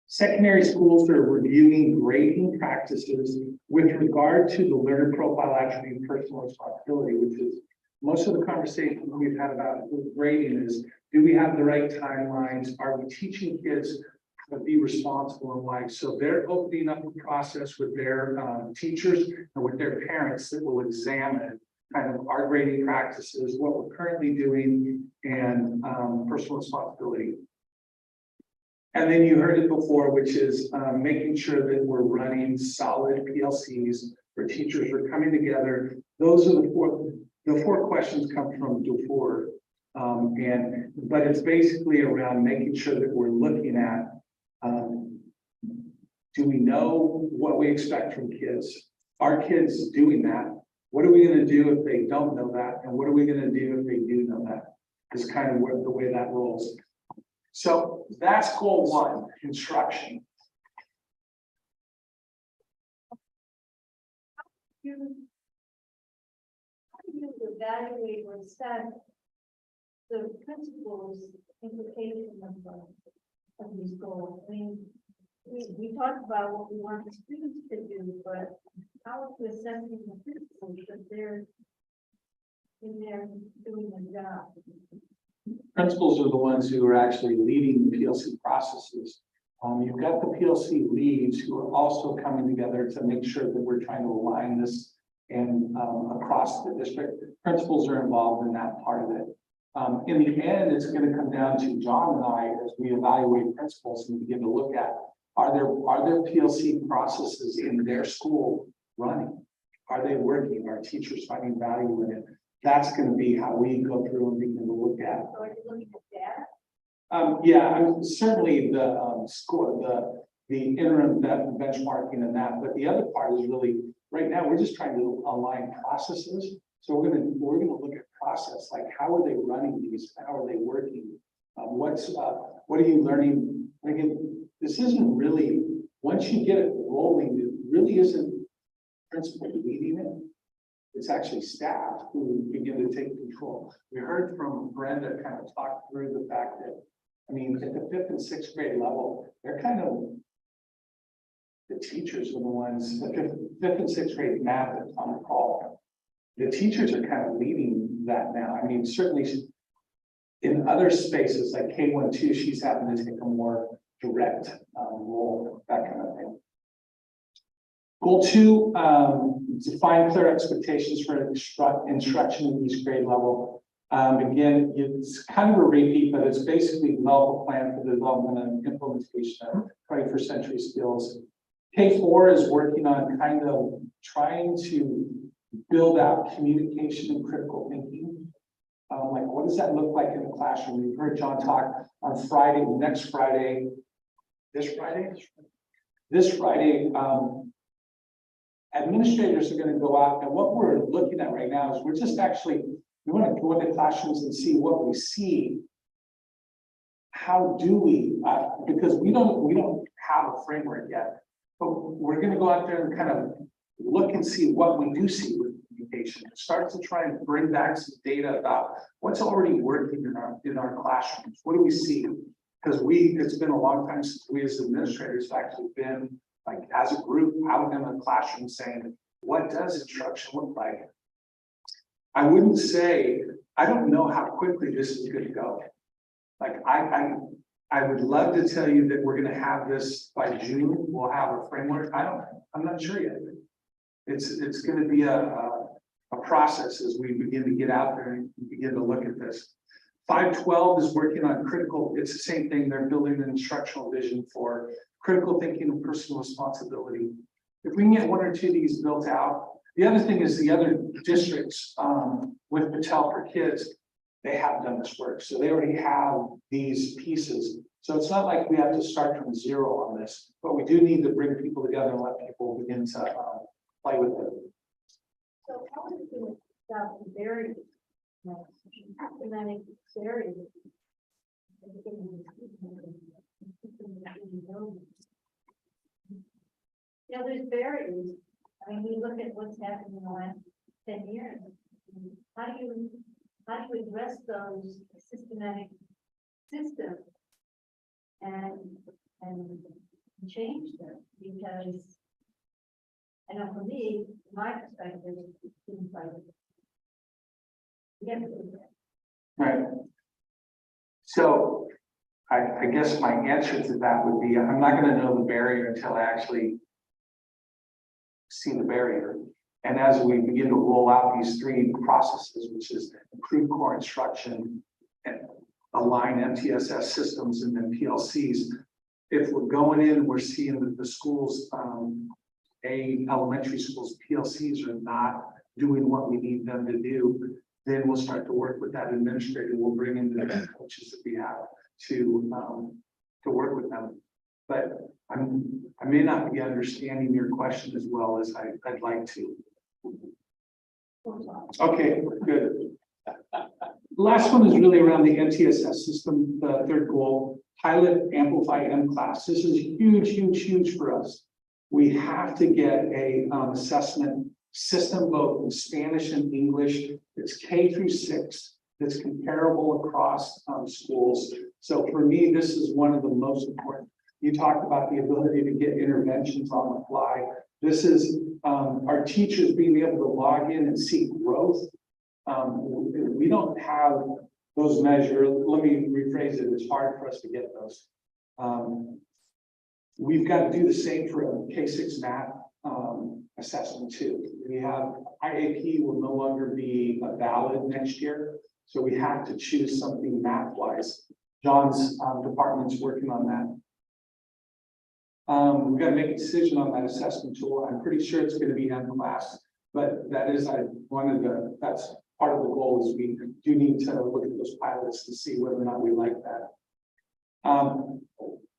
Secondary schools are reviewing grading practices with regard to the learner profile attribute personal responsibility, which is most of the conversation we've had about grading is, do we have the right timelines? Are we teaching kids how to be responsible in life? So they're opening up a process with their teachers and with their parents that will examine kind of our grading practices, what we're currently doing, and personal responsibility. And then you heard it before, which is making sure that we're running solid PLCs where teachers are coming together. Those are the four questions come from Dufour. But it's basically around making sure that we're looking at, do we know what we expect from kids? Are kids doing that? What are we going to do if they don't know that? And what are we going to do if they do know that? Is kind of the way that rolls. So that's goal one, instruction. How do you evaluate or assess the principal's implication of these goals? I mean, we talked about what we want the students to do, but how to assess the principals that they're in there doing their job? Principals are the ones who are actually leading the PLC processes. You've got the PLC leads who are also coming together to make sure that we're trying to align this and across the district. Principals are involved in that part of it. In the end, it's going to come down to John and I as we evaluate principals and begin to look at, are there PLC processes in their school running? Are they working? Are teachers finding value in it? That's going to be how we go through and begin to look at. So are you looking at that? Yeah, I mean, certainly the score, the interim benchmarking and that, but the other part is really, right now, we're just trying to align processes. So we're gonna look at process, like how are they running these? How are they working? What are you learning? Again, this isn't really, once you get it rolling, it really isn't principal leading it. It's actually staff who begin to take control. We heard from Brenda kind of talk through the fact that, I mean, at the 5th and 6th grade level, they're kind of, the teachers are the ones, the 5th and 6th grade math that's on the call. The teachers are kind of leading that now. I mean, certainly in other spaces like K-1-2, she's having to take a more direct role, that kind of thing. Goal 2, define clear expectations for instruction in each grade level. Again, it's kind of a repeat, but it's basically develop a plan for the development and implementation of 21st century skills. K4 is working on kind of trying to build out communication and critical thinking. Like, what does that look like in the classroom? You've heard John talk on Friday, next Friday, this Friday, administrators are going to go out, and what we're looking at right now is we're just actually, we want to go into classrooms and see what we see. How do we, because we don't have a framework yet, but we're going to go out there and kind of look and see what we do see with communication. Start to try and bring back some data about what's already working in our classrooms. What do we see? Because it's been a long time since we as administrators have actually been, like, as a group out in the classroom saying, what does instruction look like? I wouldn't say, I don't know how quickly this is going to go. Like, I would love to tell you that we're going to have this by June, we'll have a framework. I'm not sure yet. It's going to be a process as we begin to get out there and begin to look at this. 512 is working on critical, it's the same thing, they're building an instructional vision for critical thinking and personal responsibility. If we can get 1 or 2 of these built out, the other thing is the other districts with Patel for Kids, they have done this work. So they already have these pieces. So it's not like we have to start from zero on this, but we do need to bring people together and let people begin to play with it. So how is it about the barriers? Systematic barriers. Yeah, there's barriers. I mean, we look at what's happened in the last 10 years. How do you address those systematic systems and change them? Because I know for me, my perspective, it seems like Right. So I guess my answer to that would be, I'm not going to know the barrier until I actually see the barrier. And as we begin to roll out these 3 processes, which is improve core instruction and align MTSS systems and then PLCs, if we're going in, we're seeing that the schools, elementary schools, PLCs are not doing what we need them to do, then we'll start to work with that administrator. We'll bring in the coaches that we have to work with them. But I may not be understanding your question as well as I'd like to. Okay, good. The last one is really around the MTSS system, the third goal, pilot amplify M-class. This is huge, huge, huge for us. We have to get a assessment system both in Spanish and English. It's K through 6. That's comparable across schools. So for me, this is one of the most important. You talked about the ability to get interventions on the fly. This is our teachers being able to log in and see growth. We don't have those measures. Let me rephrase it. It's hard for us to get those. We've got to do the same for a K-6 math assessment too. We have IAP will no longer be valid next year. So we have to choose something math-wise. John's department's working on that. We've got to make a decision on that assessment tool. I'm pretty sure it's going to be M-class, but that is that's part of the goal is we do need to look at those pilots to see whether or not we like that.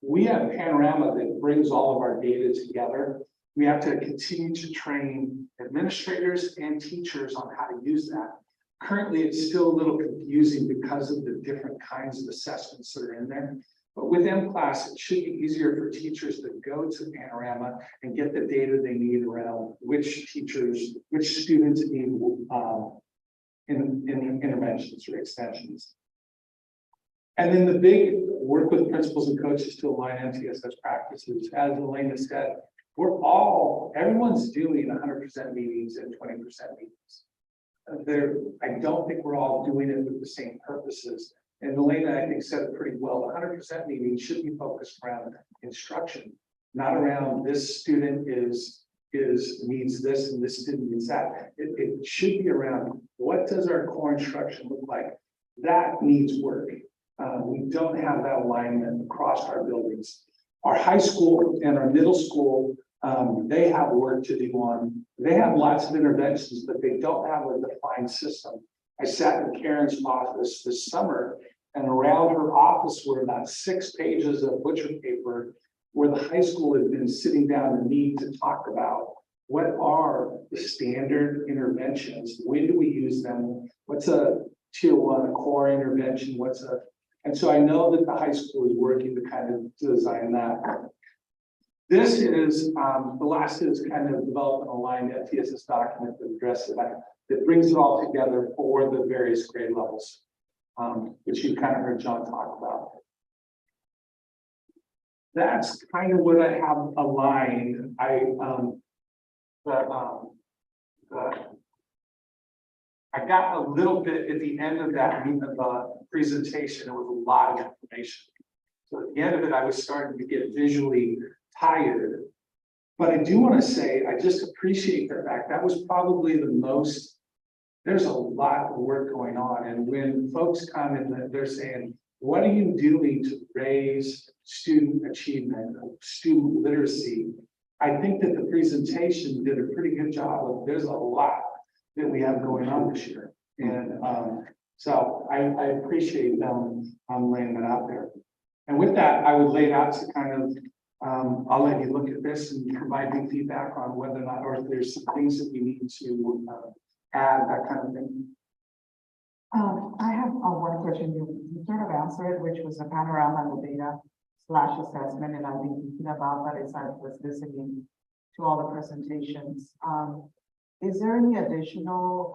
We have Panorama that brings all of our data together. We have to continue to train administrators and teachers on how to use that. Currently, it's still a little confusing because of the different kinds of assessments that are in there. But with M-class, it should be easier for teachers to go to Panorama and get the data they need around which students need in interventions or extensions. And then the big work with principals and coaches to align MTSS practices. As Elena said, everyone's doing 100% meetings and 20% meetings. I don't think we're all doing it with the same purposes. And Elena, I think, said it pretty well. 100% meeting should be focused around instruction, not around this student needs this and this student needs that. It should be around what does our core instruction look like? That needs work. We don't have that alignment across our buildings. Our high school and our middle school, they have work to do on. They have lots of interventions, but they don't have a defined system. I sat in Karen's office this summer, and around her office were about 6 pages of butcher paper where the high school had been sitting down and need to talk about what are the standard interventions? When do we use them? What's a tier 1, a core intervention? And so I know that the high school is working to kind of design that. This is, the last is kind of develop an aligned FTSS document that addresses that brings it all together for the various grade levels, which you kind of heard John talk about. That's kind of what I have aligned. I got a little bit at the end of that presentation. It was a lot of information. So at the end of it, I was starting to get visually tired. But I do want to say, I just appreciate the fact that was probably the most, there's a lot of work going on. And when folks come and they're saying, what are you doing to raise student achievement, student literacy? I think that the presentation did a pretty good job of, there's a lot that we have going on this year. And so I appreciate them laying that out there. And with that, I would lay it out to kind of, I'll let you look at this and provide me feedback on whether or not, or if there's some things that we need to add, that kind of thing. I have one question. You sort of answered, which was a panorama and the data / assessment, and I've been thinking about that as I was listening to all the presentations. Is there any additional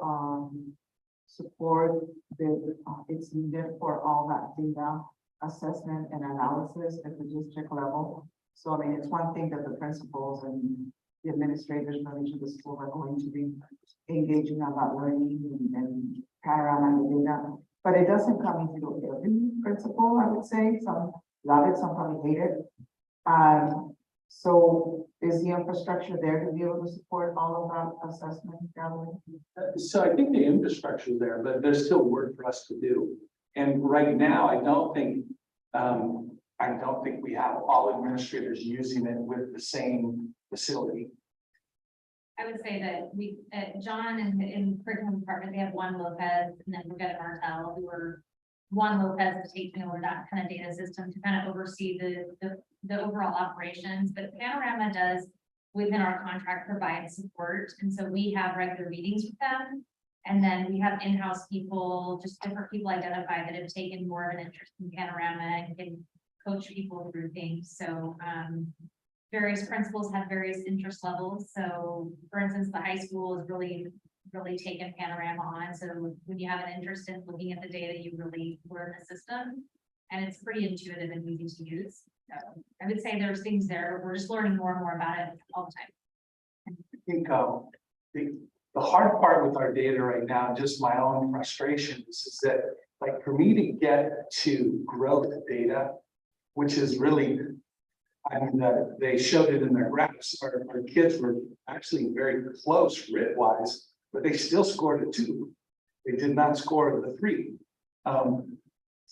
support that it's needed for all that data assessment and analysis at the district level? So, I mean, it's one thing that the principals and the administrators from each of the schools are going to be engaging about learning and panorama and the data, but it doesn't come into every principal, I would say. Some love it, some probably hate it. So is the infrastructure there to be able to support all of that assessment gathering? So I think the infrastructure is there, but there's still work for us to do. And right now, I don't think I don't think we have all administrators using it with the same facility. I would say that we, John and in curriculum department, they have one Lopez, and then we've got a Martel, who are one Lopez is taking over that kind of data system to kind of oversee the overall operations, but Panorama does within our contract provide support, and so we have regular meetings with them. And then we have in-house people, just different people identified that have taken more of an interest in Panorama and can coach people through things. So various principals have various interest levels. So for instance, the high school is really taken Panorama on. So when you have an interest in looking at the data, you really learn the system. And it's pretty intuitive and easy to use. So I would say there's things there. We're just learning more and more about it all the time. I think the hard part with our data right now, just my own frustrations, is that like for me to get to growth data, which is really, I mean, they showed it in their graphs. Our kids were actually very close writ wise, but they still scored a 2. They did not score the 3.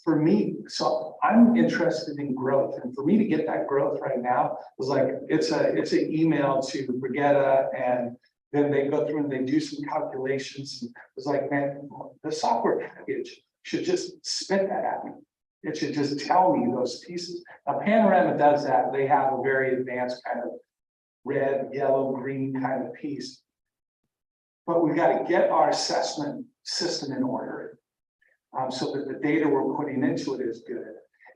For me, so I'm interested in growth, and for me to get that growth right now was like it's an email to Brigetta, and then they go through and they do some calculations. And it was like, man, the software package should just spit that at me. It should just tell me those pieces. Now, Panorama does that. They have a very advanced kind of red, yellow, green kind of piece. But we got to get our assessment system in order so that the data we're putting into it is good.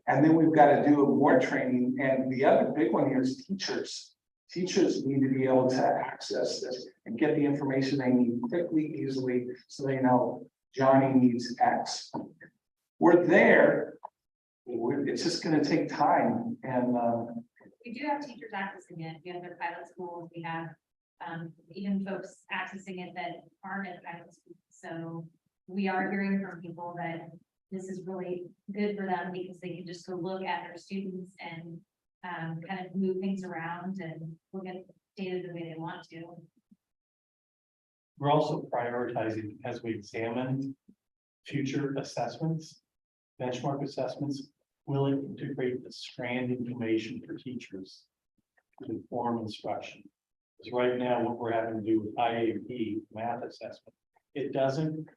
And then we've got to do more training. And the other big one here is teachers. Teachers need to be able to access this and get the information they need quickly, easily, so they know Johnny needs X. We're there. It's just going to take time. And we do have teachers accessing it. We have their pilot schools. We have even folks accessing it that aren't at pilot schools. So we are hearing from people that this is really good for them because they can just go look at their students and kind of move things around and look at data the way they want to. We're also prioritizing as we examine future assessments, benchmark assessments, will it integrate the strand information for teachers to inform instruction? Because right now, what we're having to do with IAP math assessment, it doesn't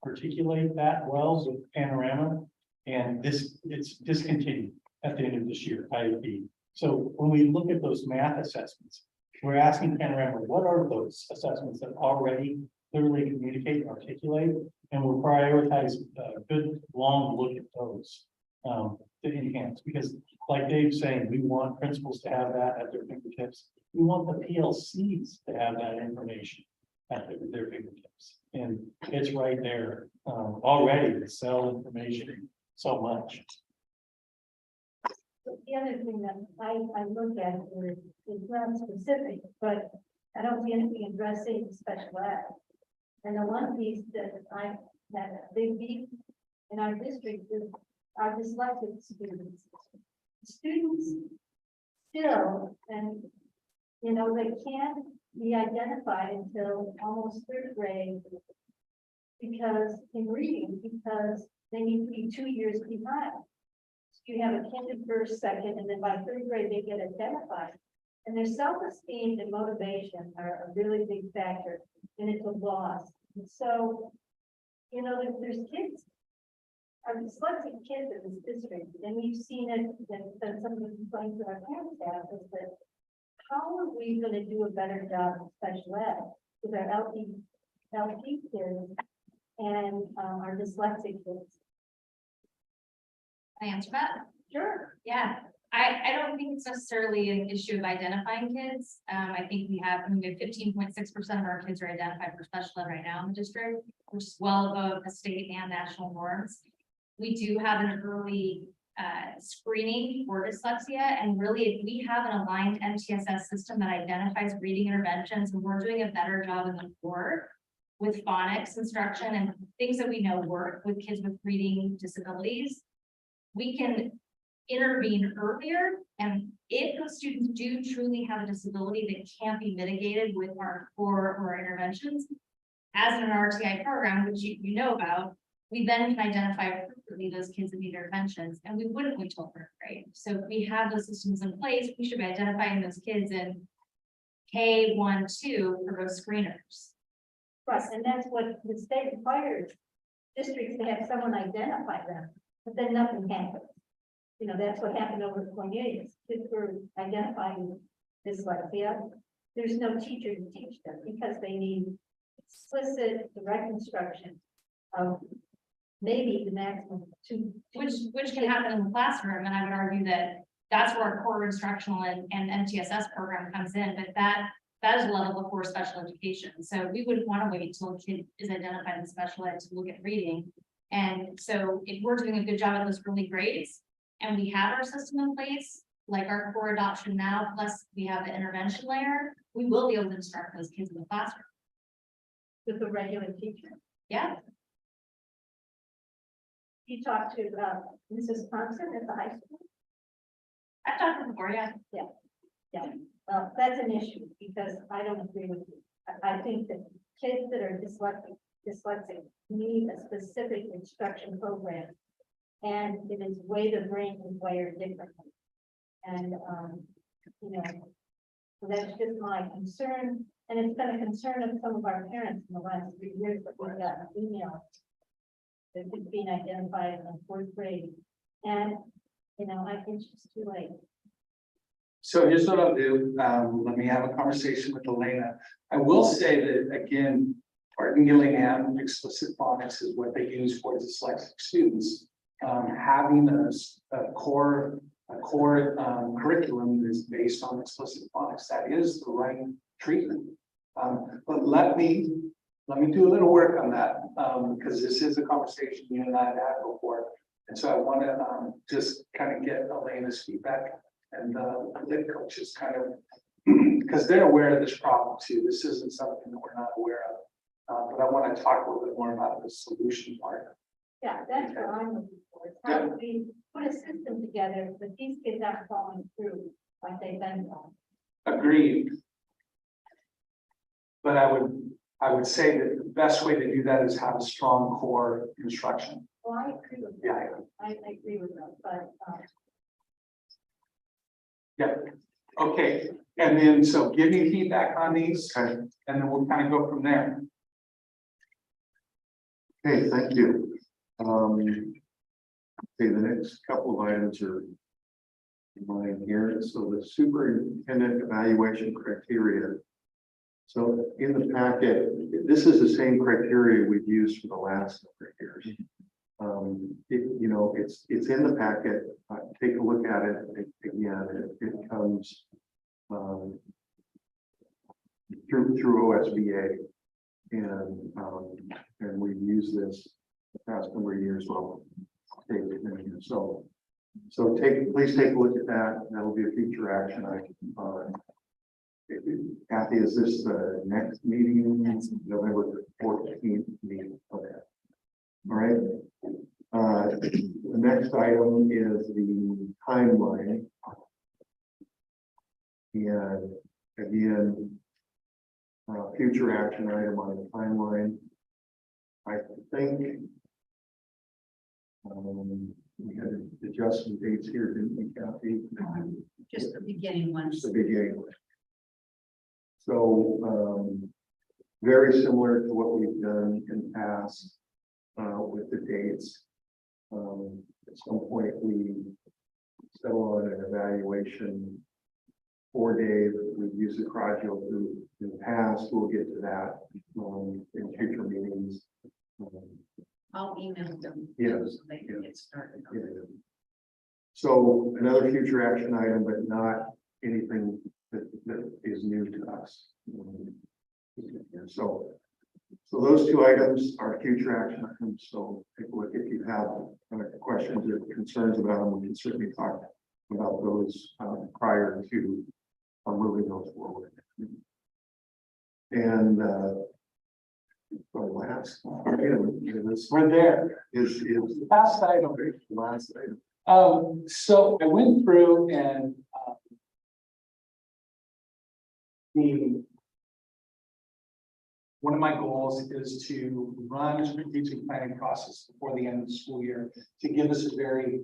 articulate that well with Panorama, and it's discontinued at the end of this year, IAP. So when we look at those math assessments, we're asking Panorama, what are those assessments that already clearly communicate and articulate, and we'll prioritize a good long look at those to enhance, because like Dave's saying, we want principals to have that at their fingertips. We want the PLCs to have that information at their fingertips. And it's right there already to sell information so much. The other thing that I look at is not specific, but I don't see anything addressing special ed. And the one piece that that a big beat in our district is our dyslexic students. Students still, and you know, they can't be identified until almost 3rd grade because in reading, because they need to be 2 years behind. You have a kid in 1st, 2nd, and then by 3rd grade, they get identified. And their self-esteem and motivation are a really big factor, and it's a loss. And so, you know, there's kids, our dyslexic kids in this district, and we've seen it, that some of the complaints that our parents have is that how are we going to do a better job of special ed with our LP kids and our dyslexic kids? Can I answer that? Sure. Yeah, I don't think it's necessarily an issue of identifying kids. I think we have 15.6% of our kids are identified for special ed right now in the district, which is well above the state and national norms. We do have an early screening for dyslexia, and really if we have an aligned MTSS system that identifies reading interventions, and we're doing a better job in the board with phonics instruction and things that we know work with kids with reading disabilities, we can intervene earlier. And if those students do truly have a disability that can't be mitigated with our core or interventions, as in an RTI program, which you know about, we then can identify appropriately those kids that need interventions, and we wouldn't wait till third grade. So if we have those systems in place, we should be identifying those kids in K1, 2 for those screeners. Right, and that's what the state requires districts to have someone identify them, but then nothing happens. You know, that's what happened over at Cornelius. Kids were identifying dyslexia. There's no teacher to teach them because they need explicit direct instruction of maybe the maximum two. Which can happen in the classroom, and I would argue that that's where our core instructional and MTSS program comes in, but that is a level before special education. So we wouldn't want to wait until a kid is identified in special ed to look at reading. And so if we're doing a good job at those early grades, and we have our system in place, like our core adoption now, plus we have the intervention layer, we will be able to instruct those kids in the classroom. With a regular teacher. Yeah. You talked to Mrs. Thompson at the high school? I've talked to them before, yeah. Yeah, well, that's an issue because I don't agree with you. I think that kids that are dyslexic need a specific instruction program. And it is way the brain is wired differently. And, you know, so that's just my concern. And it's been a concern of some of our parents in the last 3 years, but we've got an email that is being identified in 4th grade. And, you know, I think it's just too late. So here's what I'll do. Let me have a conversation with Elena. I will say that, again, Barton Gillingham explicit phonics is what they use for dyslexic students. Having a core curriculum that is based on explicit phonics, that is the right treatment. But let me do a little work on that, because this is a conversation you and I have had before. And so I want to just kind of get Elena's feedback and the coaches kind of, because they're aware of this problem too. This isn't something that we're not aware of. But I want to talk a little bit more about the solution part. Yeah, that's what I'm looking for. Is how do we put a system together that these kids aren't falling through like they've been doing? Agreed. But I would say that the best way to do that is have a strong core instruction. Well, I agree with that. Yeah. I agree with that, but, Yeah. Okay. And then, so give me feedback on these, and then we'll kind of go from there. Okay, thank you. Okay, the next couple of items are in line here. So the superintendent evaluation criteria. So in the packet, this is the same criteria we've used for the last number of years. You know, it's in the packet. Take a look at it again. It comes through OSBA, and we've used this the past number of years. Well, so please take a look at that. That'll be a future action item. Kathy, is this the next meeting? November 14th meeting. Okay. All right. The next item is the timeline. And again, future action item on the timeline. I think we had adjustment dates here, didn't we, Kathy? Just the beginning one. Just the beginning. So very similar to what we've done in the past with the dates. At some point we settle on an evaluation 4 days. We've used the Cragio in the past. We'll get to that in future meetings. I'll email them. Yes. So they can get started. Yeah. So another future action item, but not anything that is new to us. So those two items are future action items. So take a look if you have questions or concerns about them. We can certainly talk about those prior to moving those forward. And the last We're there. is Last item. the last item. So I went through and one of my goals is to run a strategic planning process before the end of the school year to give us a very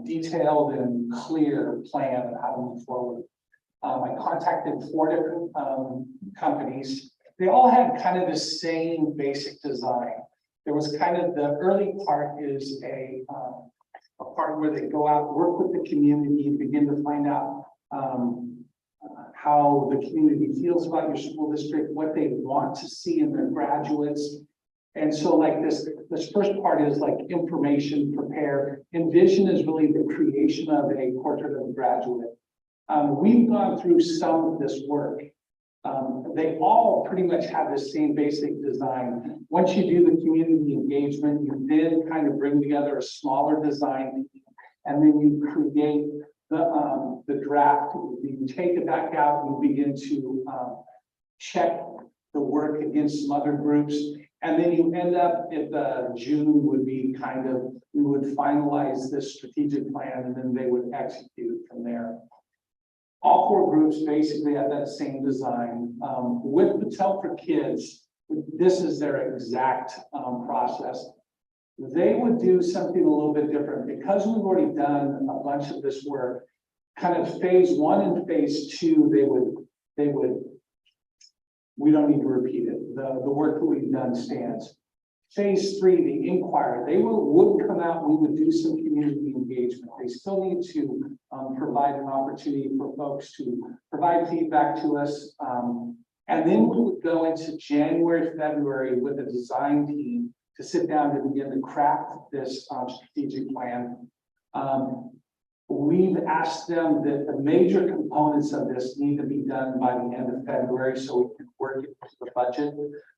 detailed and clear plan of how to move forward. I contacted 4 different companies. They all had kind of the same basic design. There was kind of the early part is a part where they go out, work with the community, and begin to find out how the community feels about your school district, what they want to see in their graduates. And so like this first part is like information, prepare. Envision is really the creation of a portrait of a graduate. We've gone through some of this work. They all pretty much have the same basic design. Once you do the community engagement, you then kind of bring together a smaller design, and then you create the draft. You take it back out and begin to check the work against some other groups. And then you end up at June would be kind of, we would finalize this strategic plan and then they would execute it from there. All 4 groups basically have that same design. With Patel for Kids, this is their exact process. They would do something a little bit different because we've already done a bunch of this work. Kind of phase 1 and phase 2, we don't need to repeat it. The work that we've done stands. Phase 3, the inquiry, they would come out, we would do some community engagement. They still need to provide an opportunity for folks to provide feedback to us. And then we would go into January, February with a design team to sit down and begin to craft this strategic plan. We've asked them that the major components of this need to be done by the end of February so we can work it into the budget.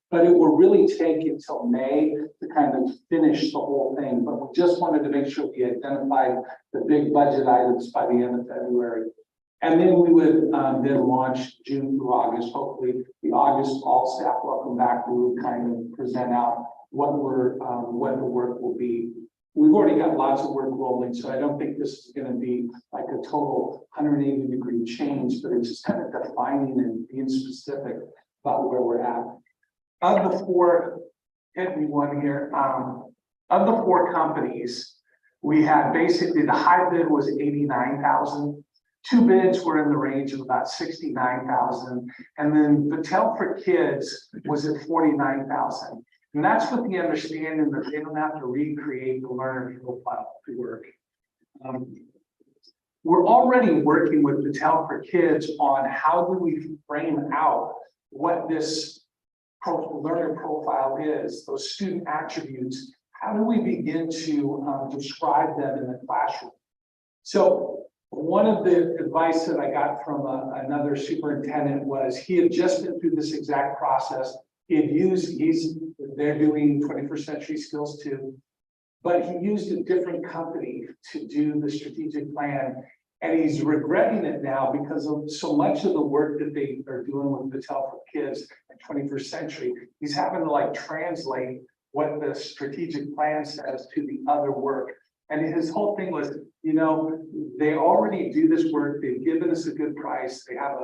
But it will really take until May to kind of finish the whole thing. But we just wanted to make sure we identified the big budget items by the end of February. And then we would then launch June through August. Hopefully the August all staff welcome back. We would kind of present out what the work will be. We've already got lots of work rolling, so I don't think this is going to be like a total 180-degree change, but it's just kind of defining and being specific about where we're at. Of the 4, hit me one here, of the 4 companies, we had basically the high bid was 89,000. 2 bids were in the range of about 69,000. And then Patel for Kids was at 49,000. And that's with the understanding that they don't have to recreate the learner profile work. We're already working with Patel for Kids on how do we frame out what this learner profile is, those student attributes. How do we begin to describe them in the classroom? So one of the advice that I got from another superintendent was he had just been through this exact process. They're doing 21st century skills too, but he used a different company to do the strategic plan. And he's regretting it now because of so much of the work that they are doing with Patel for Kids and 21st century. He's having to like translate what the strategic plan says to the other work. And his whole thing was, you know, they already do this work. They've given us a good price. They have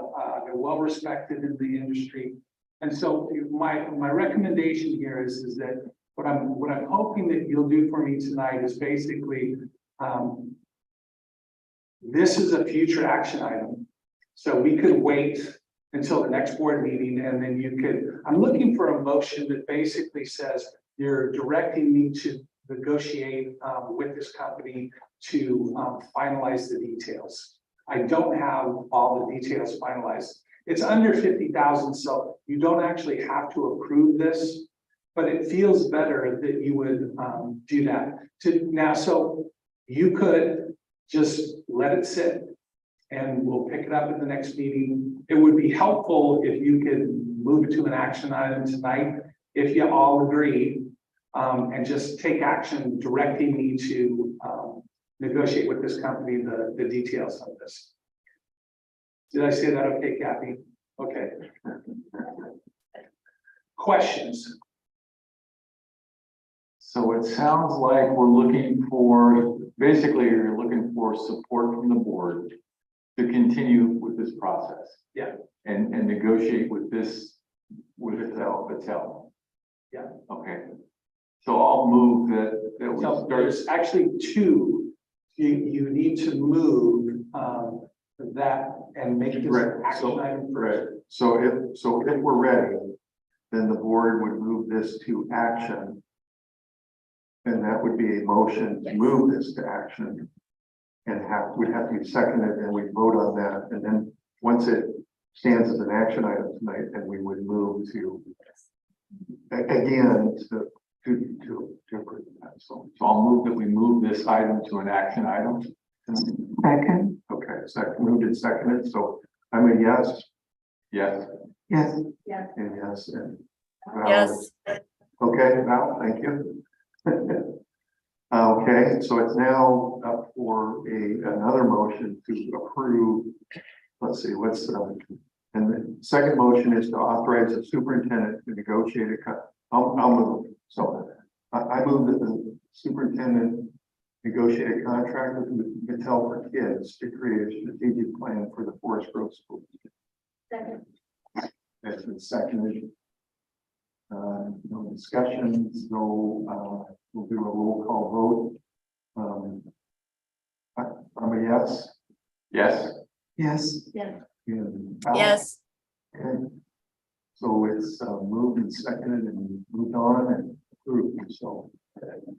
they're well respected in the industry. And so my recommendation here is that what I'm hoping that you'll do for me tonight is basically this is a future action item. So we could wait until the next board meeting and then you could, I'm looking for a motion that basically says you're directing me to negotiate with this company to finalize the details. I don't have all the details finalized. It's under 50,000, so you don't actually have to approve this, but it feels better that you would do that. So you could just let it sit and we'll pick it up at the next meeting. It would be helpful if you could move it to an action item tonight, if you all agree, and just take action directing me to negotiate with this company the details of this. Did I say that okay, Kathy? Okay. Questions? So it sounds like we're looking for, basically you're looking for support from the board to continue with this process. Yeah. And negotiate with this With Patel. Yeah. Okay. So I'll move that we So start. there's actually two. You need to move, that and make this Right, an action item Right, first. so if we're ready, then the board would move this to action. And that would be a motion to move this to action. And would have to be seconded, and we vote on that, and then once it stands as an action item tonight, then we would move to again, to approve that. So I'll move that we move this item to an action item. Second, Okay, moved and seconded, so I'm a yes. Yes. yes, And yes, and. Val Yes. is- Okay, Val, thank you. Okay, so it's now up for another motion to approve. Let's see, and the second motion is to authorize the superintendent to negotiate I'll move. So I move that the superintendent negotiate a contract with Patel for Kids to create a strategic plan for the Forest Grove School. Second. That's been seconded. No discussions, we'll do a roll call vote. I'm a yes. Yes. yes, And Yes. Okay. So it's moved and seconded and moved on and approved, so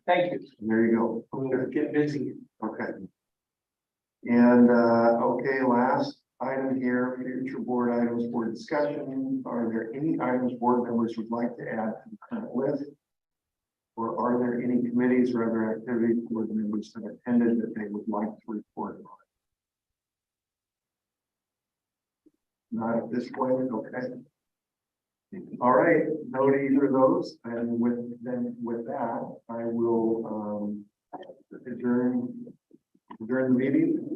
Thank you. there you go. We'll get busy. Okay. And, okay, last item here, future board items for discussion. Are there any items board members would like to add to the current list? Or are there any committees or other activities board members have attended that they would like to report on? Not at this point, okay. All right, no to either of those, and with that, I will adjourn the meeting.